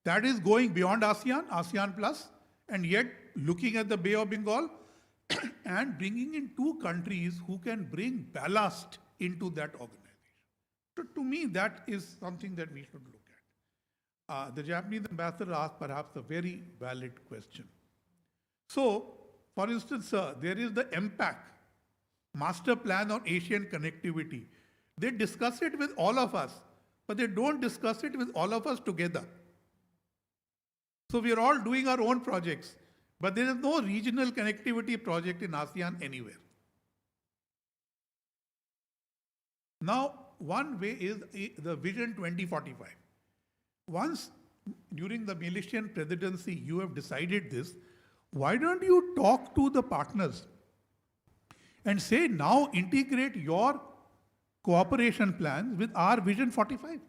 That is going beyond ASEAN, ASEAN Plus, and yet looking at the Bay of Bengal and bringing in two countries who can bring ballast into that organization. So to me, that is something that we should look at. The Japanese ambassador asked perhaps a very valid question. So, for instance, sir, there is the MPAC, Master Plan on Asian Connectivity. They discuss it with all of us, but they don't discuss it with all of us together. So we are all doing our own projects, but there is no regional connectivity project in ASEAN anywhere. Now, one way is the Vision 2045. Once during the Malaysian presidency you have decided this, why don't you talk to the partners and say, now integrate your cooperation plans with our Vision 45.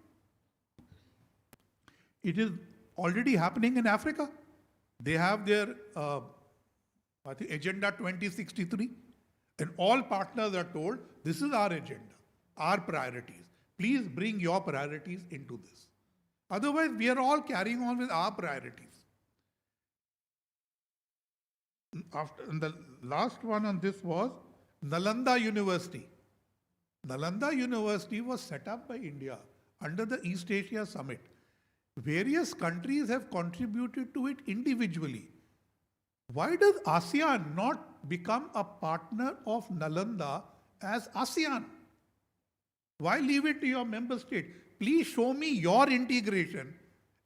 It is already happening in Africa. They have their I think Agenda 2063, and all partners are told, this is our agenda, our priorities. Please bring your priorities into this. Otherwise, we are all carrying on with our priorities. And the last one on this was Nalanda University. Nalanda University was set up by India under the East Asia Summit. Various countries have contributed to it individually. Why does ASEAN not become a partner of Nalanda as ASEAN? Why leave it to your member state? Please show me your integration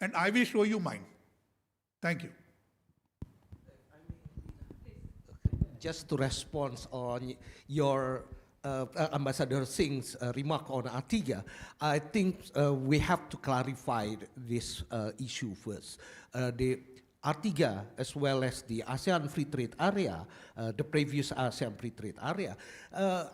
and I will show you mine. Thank you. Just to respond on your Ambassador Singh's remark on ATIGA, I think we have to clarify this issue first. The R3 as well as the ASEAN Free Trade Area, the previous ASEAN Free Trade Area,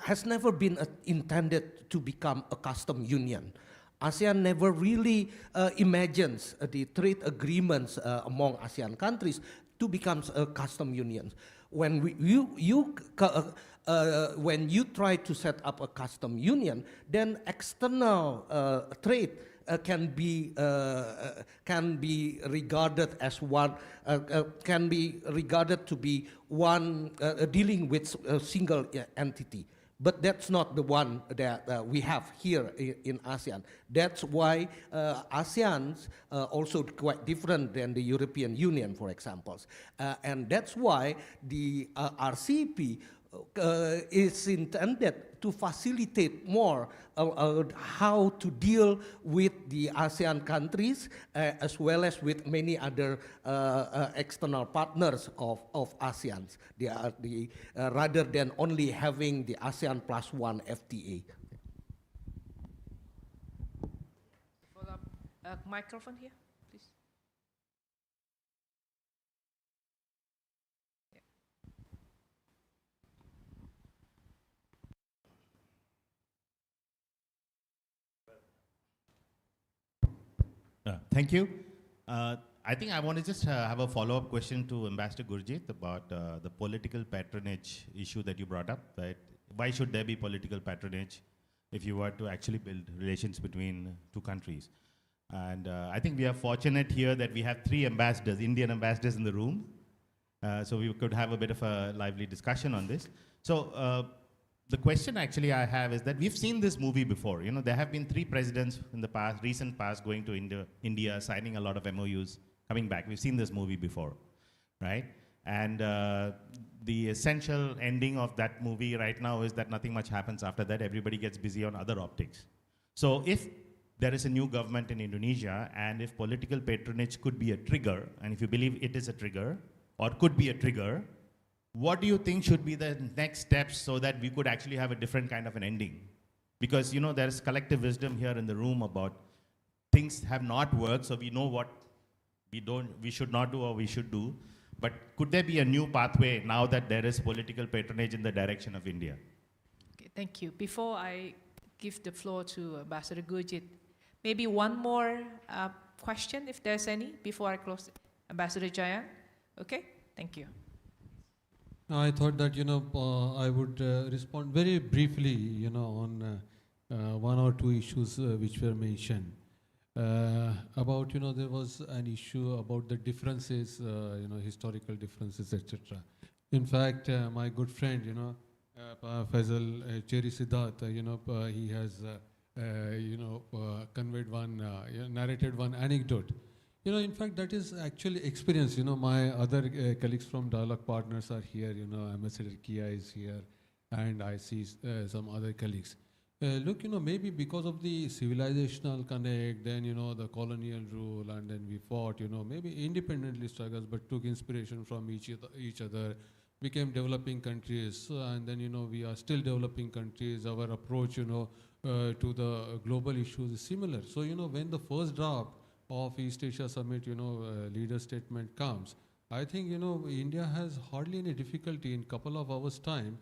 has never been intended to become a custom union. ASEAN never really imagines the trade agreements among ASEAN countries to become a custom union. When when you try to set up a custom union, then external trade can be regarded as one can be regarded to be one dealing with a single entity. But that's not the one that we have here in ASEAN. That's why ASEAN's also quite different than the European Union, for example. And that's why the RCEP is intended to facilitate more how to deal with the ASEAN countries as well as with many other external partners of ASEAN. They are rather than only having the ASEAN +1 FTA. Follow up, microphone here, please. Thank you. I think I want to just have a follow-up question to Ambassador Gurjit about the political patronage issue that you brought up. Right? Why should there be political patronage if you were to actually build relations between two countries? And I think we are fortunate here that we have 3 ambassadors, Indian ambassadors in the room. So we could have a bit of a lively discussion on this. So the question actually I have is that we've seen this movie before. You know, there have been 3 presidents in the past, recent past, going to India, signing a lot of MOUs, coming back. We've seen this movie before, right? And the essential ending of that movie right now is that nothing much happens after that. Everybody gets busy on other optics. So if there is a new government in Indonesia, and if political patronage could be a trigger, and if you believe it is a trigger, or could be a trigger, what do you think should be the next steps so that we could actually have a different kind of an ending? Because, you know, there is collective wisdom here in the room about things have not worked, so we know what we should not do or we should do. But could there be a new pathway now that there is political patronage in the direction of India? Okay, thank you. Before I give the floor to Ambassador Gurjit, maybe one more question, if there's any, before I close. Ambassador Jayant, okay? Thank you. I thought that, you know, I would respond very briefly, you know, on 1 or 2 issues which were mentioned. About, you know, there was an issue about the differences, you know, historical differences, etc. In fact, my good friend, you know, Faisal Cheri Siddharth, you know, he has, you know, conveyed one, narrated one anecdote. You know, in fact, that is actually experience. You know, my other colleagues from Dialogue Partners are here. You know, Ambassador Kia is here, and I see some other colleagues. Look, you know, maybe because of the civilizational connect, then, you know, the colonial rule, and then we fought, you know, maybe independently struggles, but took inspiration from each other, became developing countries, and then, you know, we are still developing countries. Our approach, you know, to the global issues is similar. So, you know, when the first draft of East Asia Summit, you know, leader statement comes, I think, you know, India has hardly any difficulty in couple of hours' time.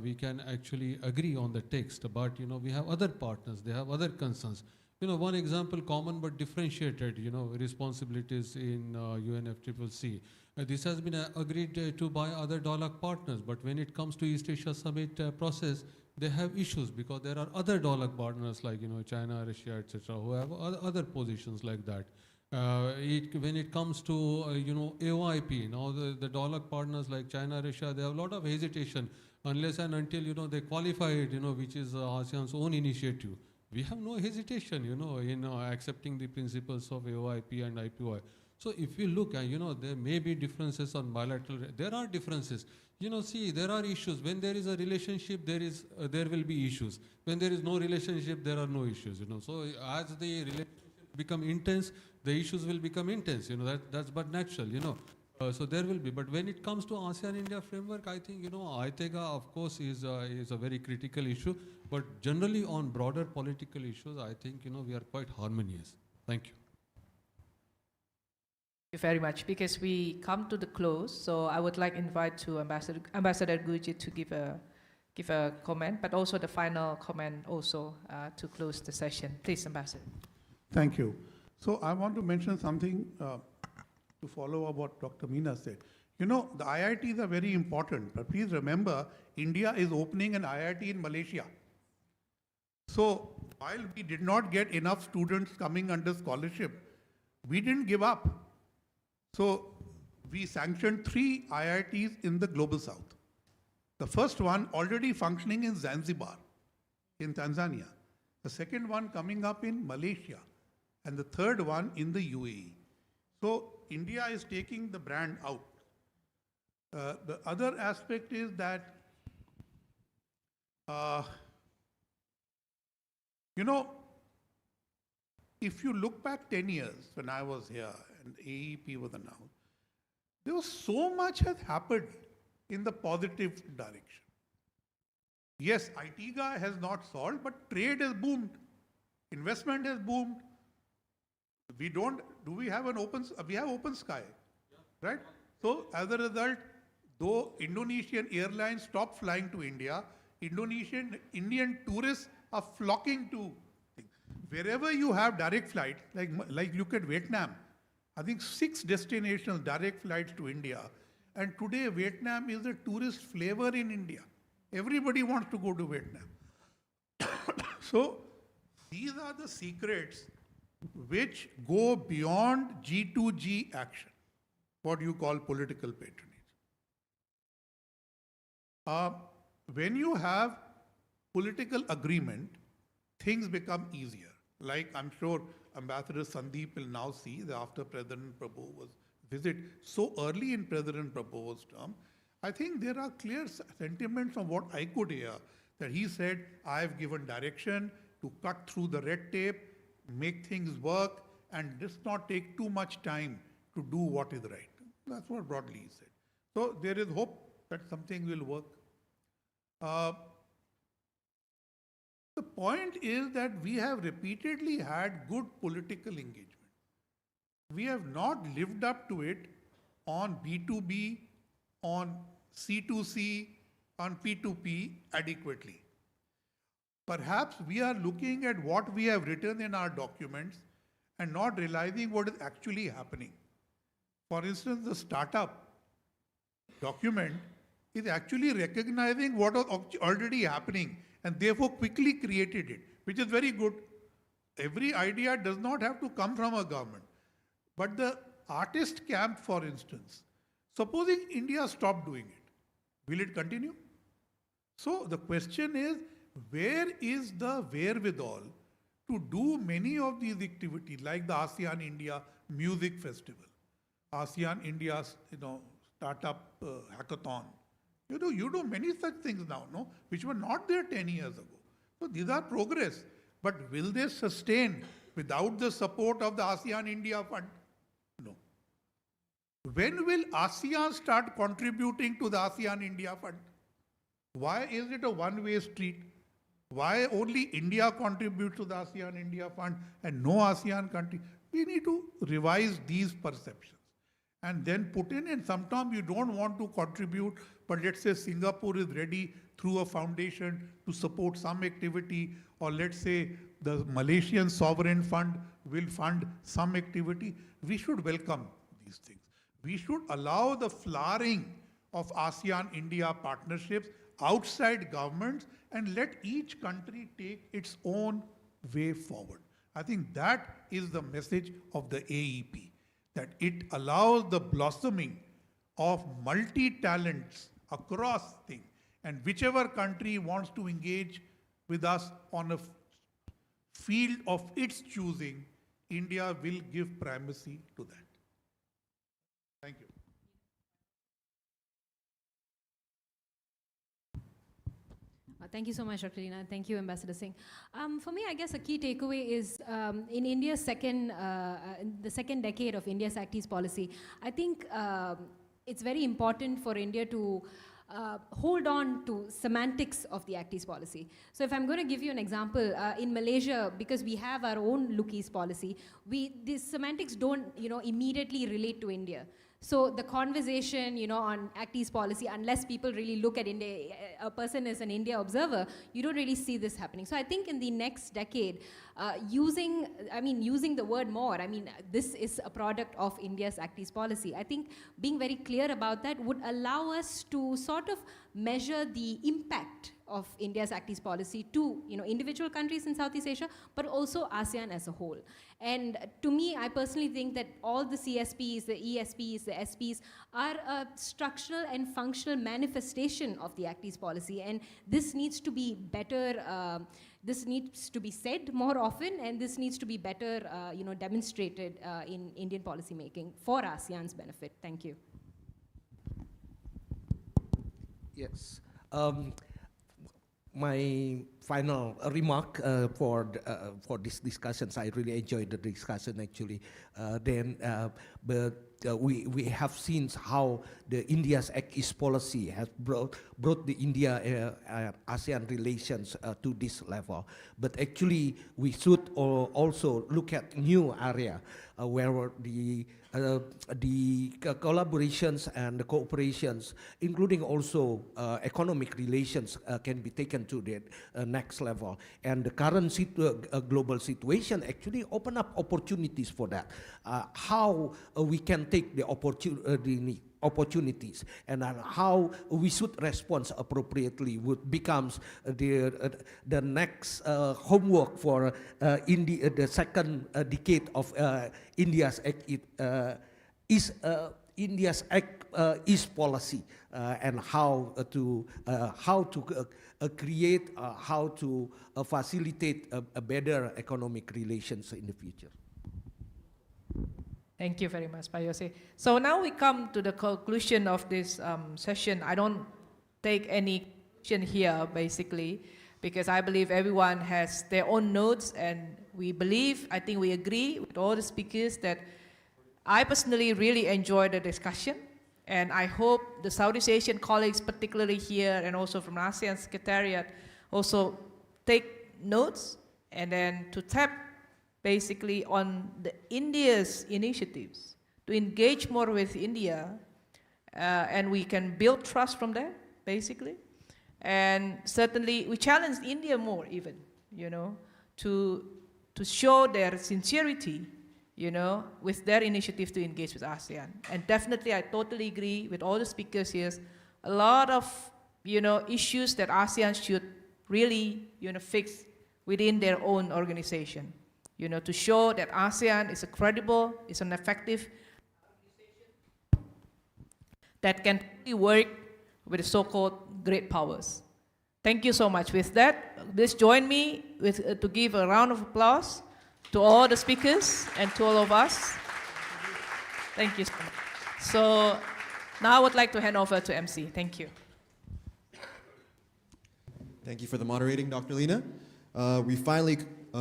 We can actually agree on the text, but, you know, we have other partners, they have other concerns. You know, one example, common but differentiated, you know, responsibilities in UNFCCC. This has been agreed to by other dialogue partners, but when it comes to East Asia Summit process, they have issues because there are other dialogue partners like, you know, China, Russia, etc., who have other positions like that. When it comes to, you know, AOIP, now the dialogue partners like China, Russia, they have a lot of hesitation unless and until, you know, they qualify it, you know, which is ASEAN's own initiative. We have no hesitation, you know, in accepting the principles of AOIP and IPOI. So if you look, you know, there may be differences on bilateral, there are differences. You know, see, there are issues. When there is a relationship, there will be issues. When there is no relationship, there are no issues, you know. So as the relationship become intense, the issues will become intense, you know, that's but natural, you know. So there will be, but when it comes to ASEAN-India framework, I think, you know, ITEGA, of course, is a very critical issue, but generally on broader political issues, I think, you know, we are quite harmonious. Thank you. you very much. Because we come to the close, so I would like to invite to Ambassador Gurjit to give a comment, but also the final comment also to close the session. Please, Ambassador. Thank you. So I want to mention something to follow up what Dr. Meena said. You know, the IITs are very important, but please remember, India is opening an IIT in Malaysia. So while we did not get enough students coming under scholarship, we didn't give up. So we sanctioned 3 IITs in the Global South. The first one already functioning in Zanzibar, in Tanzania. The second one coming up in Malaysia. And the third one in the UAE. So India is taking the brand out. The other aspect is that, you know, if you look back 10 years when I was here and AEP was announced, there was so much has happened in the positive direction. Yes, ITGA has not solved, but trade has boomed. Investment has boomed. We have open sky, right? So as a result, though Indonesian airlines stopped flying to India, Indian tourists are flocking to wherever you have direct flights, like look at Vietnam. I think 6 destinations, direct flights to India. And today Vietnam is a tourist flavor in India. Everybody wants to go to Vietnam. So these are the secrets which go beyond G2G action, what you call political patronage. When you have political agreement, things become easier. Like I'm sure Ambassador Sandeep will now see that after President Prabowo's visit so early in President Prabowo's term, I think there are clear sentiments from what I could hear that he said, I've given direction to cut through the red tape, make things work, and just not take too much time to do what is right. That's what broadly he said. So there is hope that something will work. The point is that we have repeatedly had good political engagement. We have not lived up to it on B2B, on C2C, on P2P adequately. Perhaps we are looking at what we have written in our documents and not realizing what is actually happening. For instance, the startup document is actually recognizing what was already happening and therefore quickly created it, which is very good. Every idea does not have to come from a government. But the artist camp, for instance, supposing India stopped doing it, will it continue? So the question is, where is the wherewithal to do many of these activities like the ASEAN-India Music Festival, ASEAN-India startup hackathon? You do many such things now, no, which were not there 10 years ago. So these are progress, but will they sustain without the support of the ASEAN-India Fund? No. When will ASEAN start contributing to the ASEAN-India Fund? Why is it a one-way street? Why only India contributes to the ASEAN-India Fund and no ASEAN country? We need to revise these perceptions and then put in, and sometimes you don't want to contribute, but let's say Singapore is ready through a foundation to support some activity, or let's say the Malaysian Sovereign Fund will fund some activity. We should welcome these things. We should allow the flowering of ASEAN-India partnerships outside governments and let each country take its own way forward. I think that is the message of the AEP, that it allows the blossoming of multi-talents across things. And whichever country wants to engage with us on a field of its choosing, India will give primacy to that. Thank you. Thank you so much, Dr. Lina. Thank you, Ambassador Singh. For me, I guess a key takeaway is in India's the second decade of India's Act East policy, I think it's very important for India to hold on to semantics of the Act East policy. So if I'm going to give you an example, in Malaysia, because we have our own Look East policy, these semantics don't, immediately relate to India. So the conversation, on Act East policy, unless people really look at India, a person is an India observer, you don't really see this happening. So I think in the next decade, using the word more, this is a product of India's Act East policy. I think being very clear about that would allow us to sort of measure the impact of India's Act East policy to individual countries in Southeast Asia, but also ASEAN as a whole. And to me, I personally think that all the CSPs, the ESPs, the SPs are a structural and functional manifestation of the Act East policy, and this needs to be better. This needs to be said more often, and this needs to be better, demonstrated in Indian policy making for ASEAN's benefit. Thank you. Yes. My final remark for this discussions, I really enjoyed the discussion actually. We have seen how the India's Act East policy has brought the India ASEAN relations to this level. But actually, we should also look at new area where the collaborations and the cooperations, including also economic relations, can be taken to the next level. And the current global situation actually open up opportunities for that. How we can take the opportunities and how we should respond appropriately would becomes the next homework for the second decade of India's East policy and how to create, how to facilitate a better economic relations in the future. Thank you very much, Yose. So now we come to the conclusion of this session. I don't take any question here, basically, because I believe everyone has their own notes, and I think we agree with all the speakers that I personally really enjoyed the discussion, and I hope the Southeast Asian colleagues, particularly here and also from ASEAN Secretariat, also take notes and then to tap basically on the India's initiatives to engage more with India, and we can build trust from there, basically. And certainly we challenge India more even, to show their sincerity, with their initiative to engage with ASEAN. And definitely I totally agree with all the speakers here. A lot of, issues that ASEAN should really, fix within their own organization. To show that ASEAN is a credible, is an effective organization that can really work with the so-called great powers. Thank you so much. With that, please join me to give a round of applause to all the speakers and to all of us. Thank you so much. So now I would like to hand over to MC. Thank you. Thank you for the moderating, Dr. Lina. We finally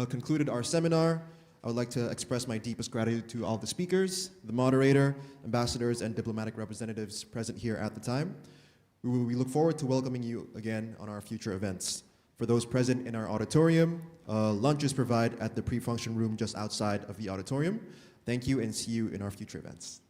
concluded our seminar. I would like to express my deepest gratitude to all the speakers, the moderator, ambassadors, and diplomatic representatives present here at the time. We look forward to welcoming you again on our future events. For those present in our auditorium, lunch is provided at the pre-function room just outside of the auditorium. Thank you and see you in our future events.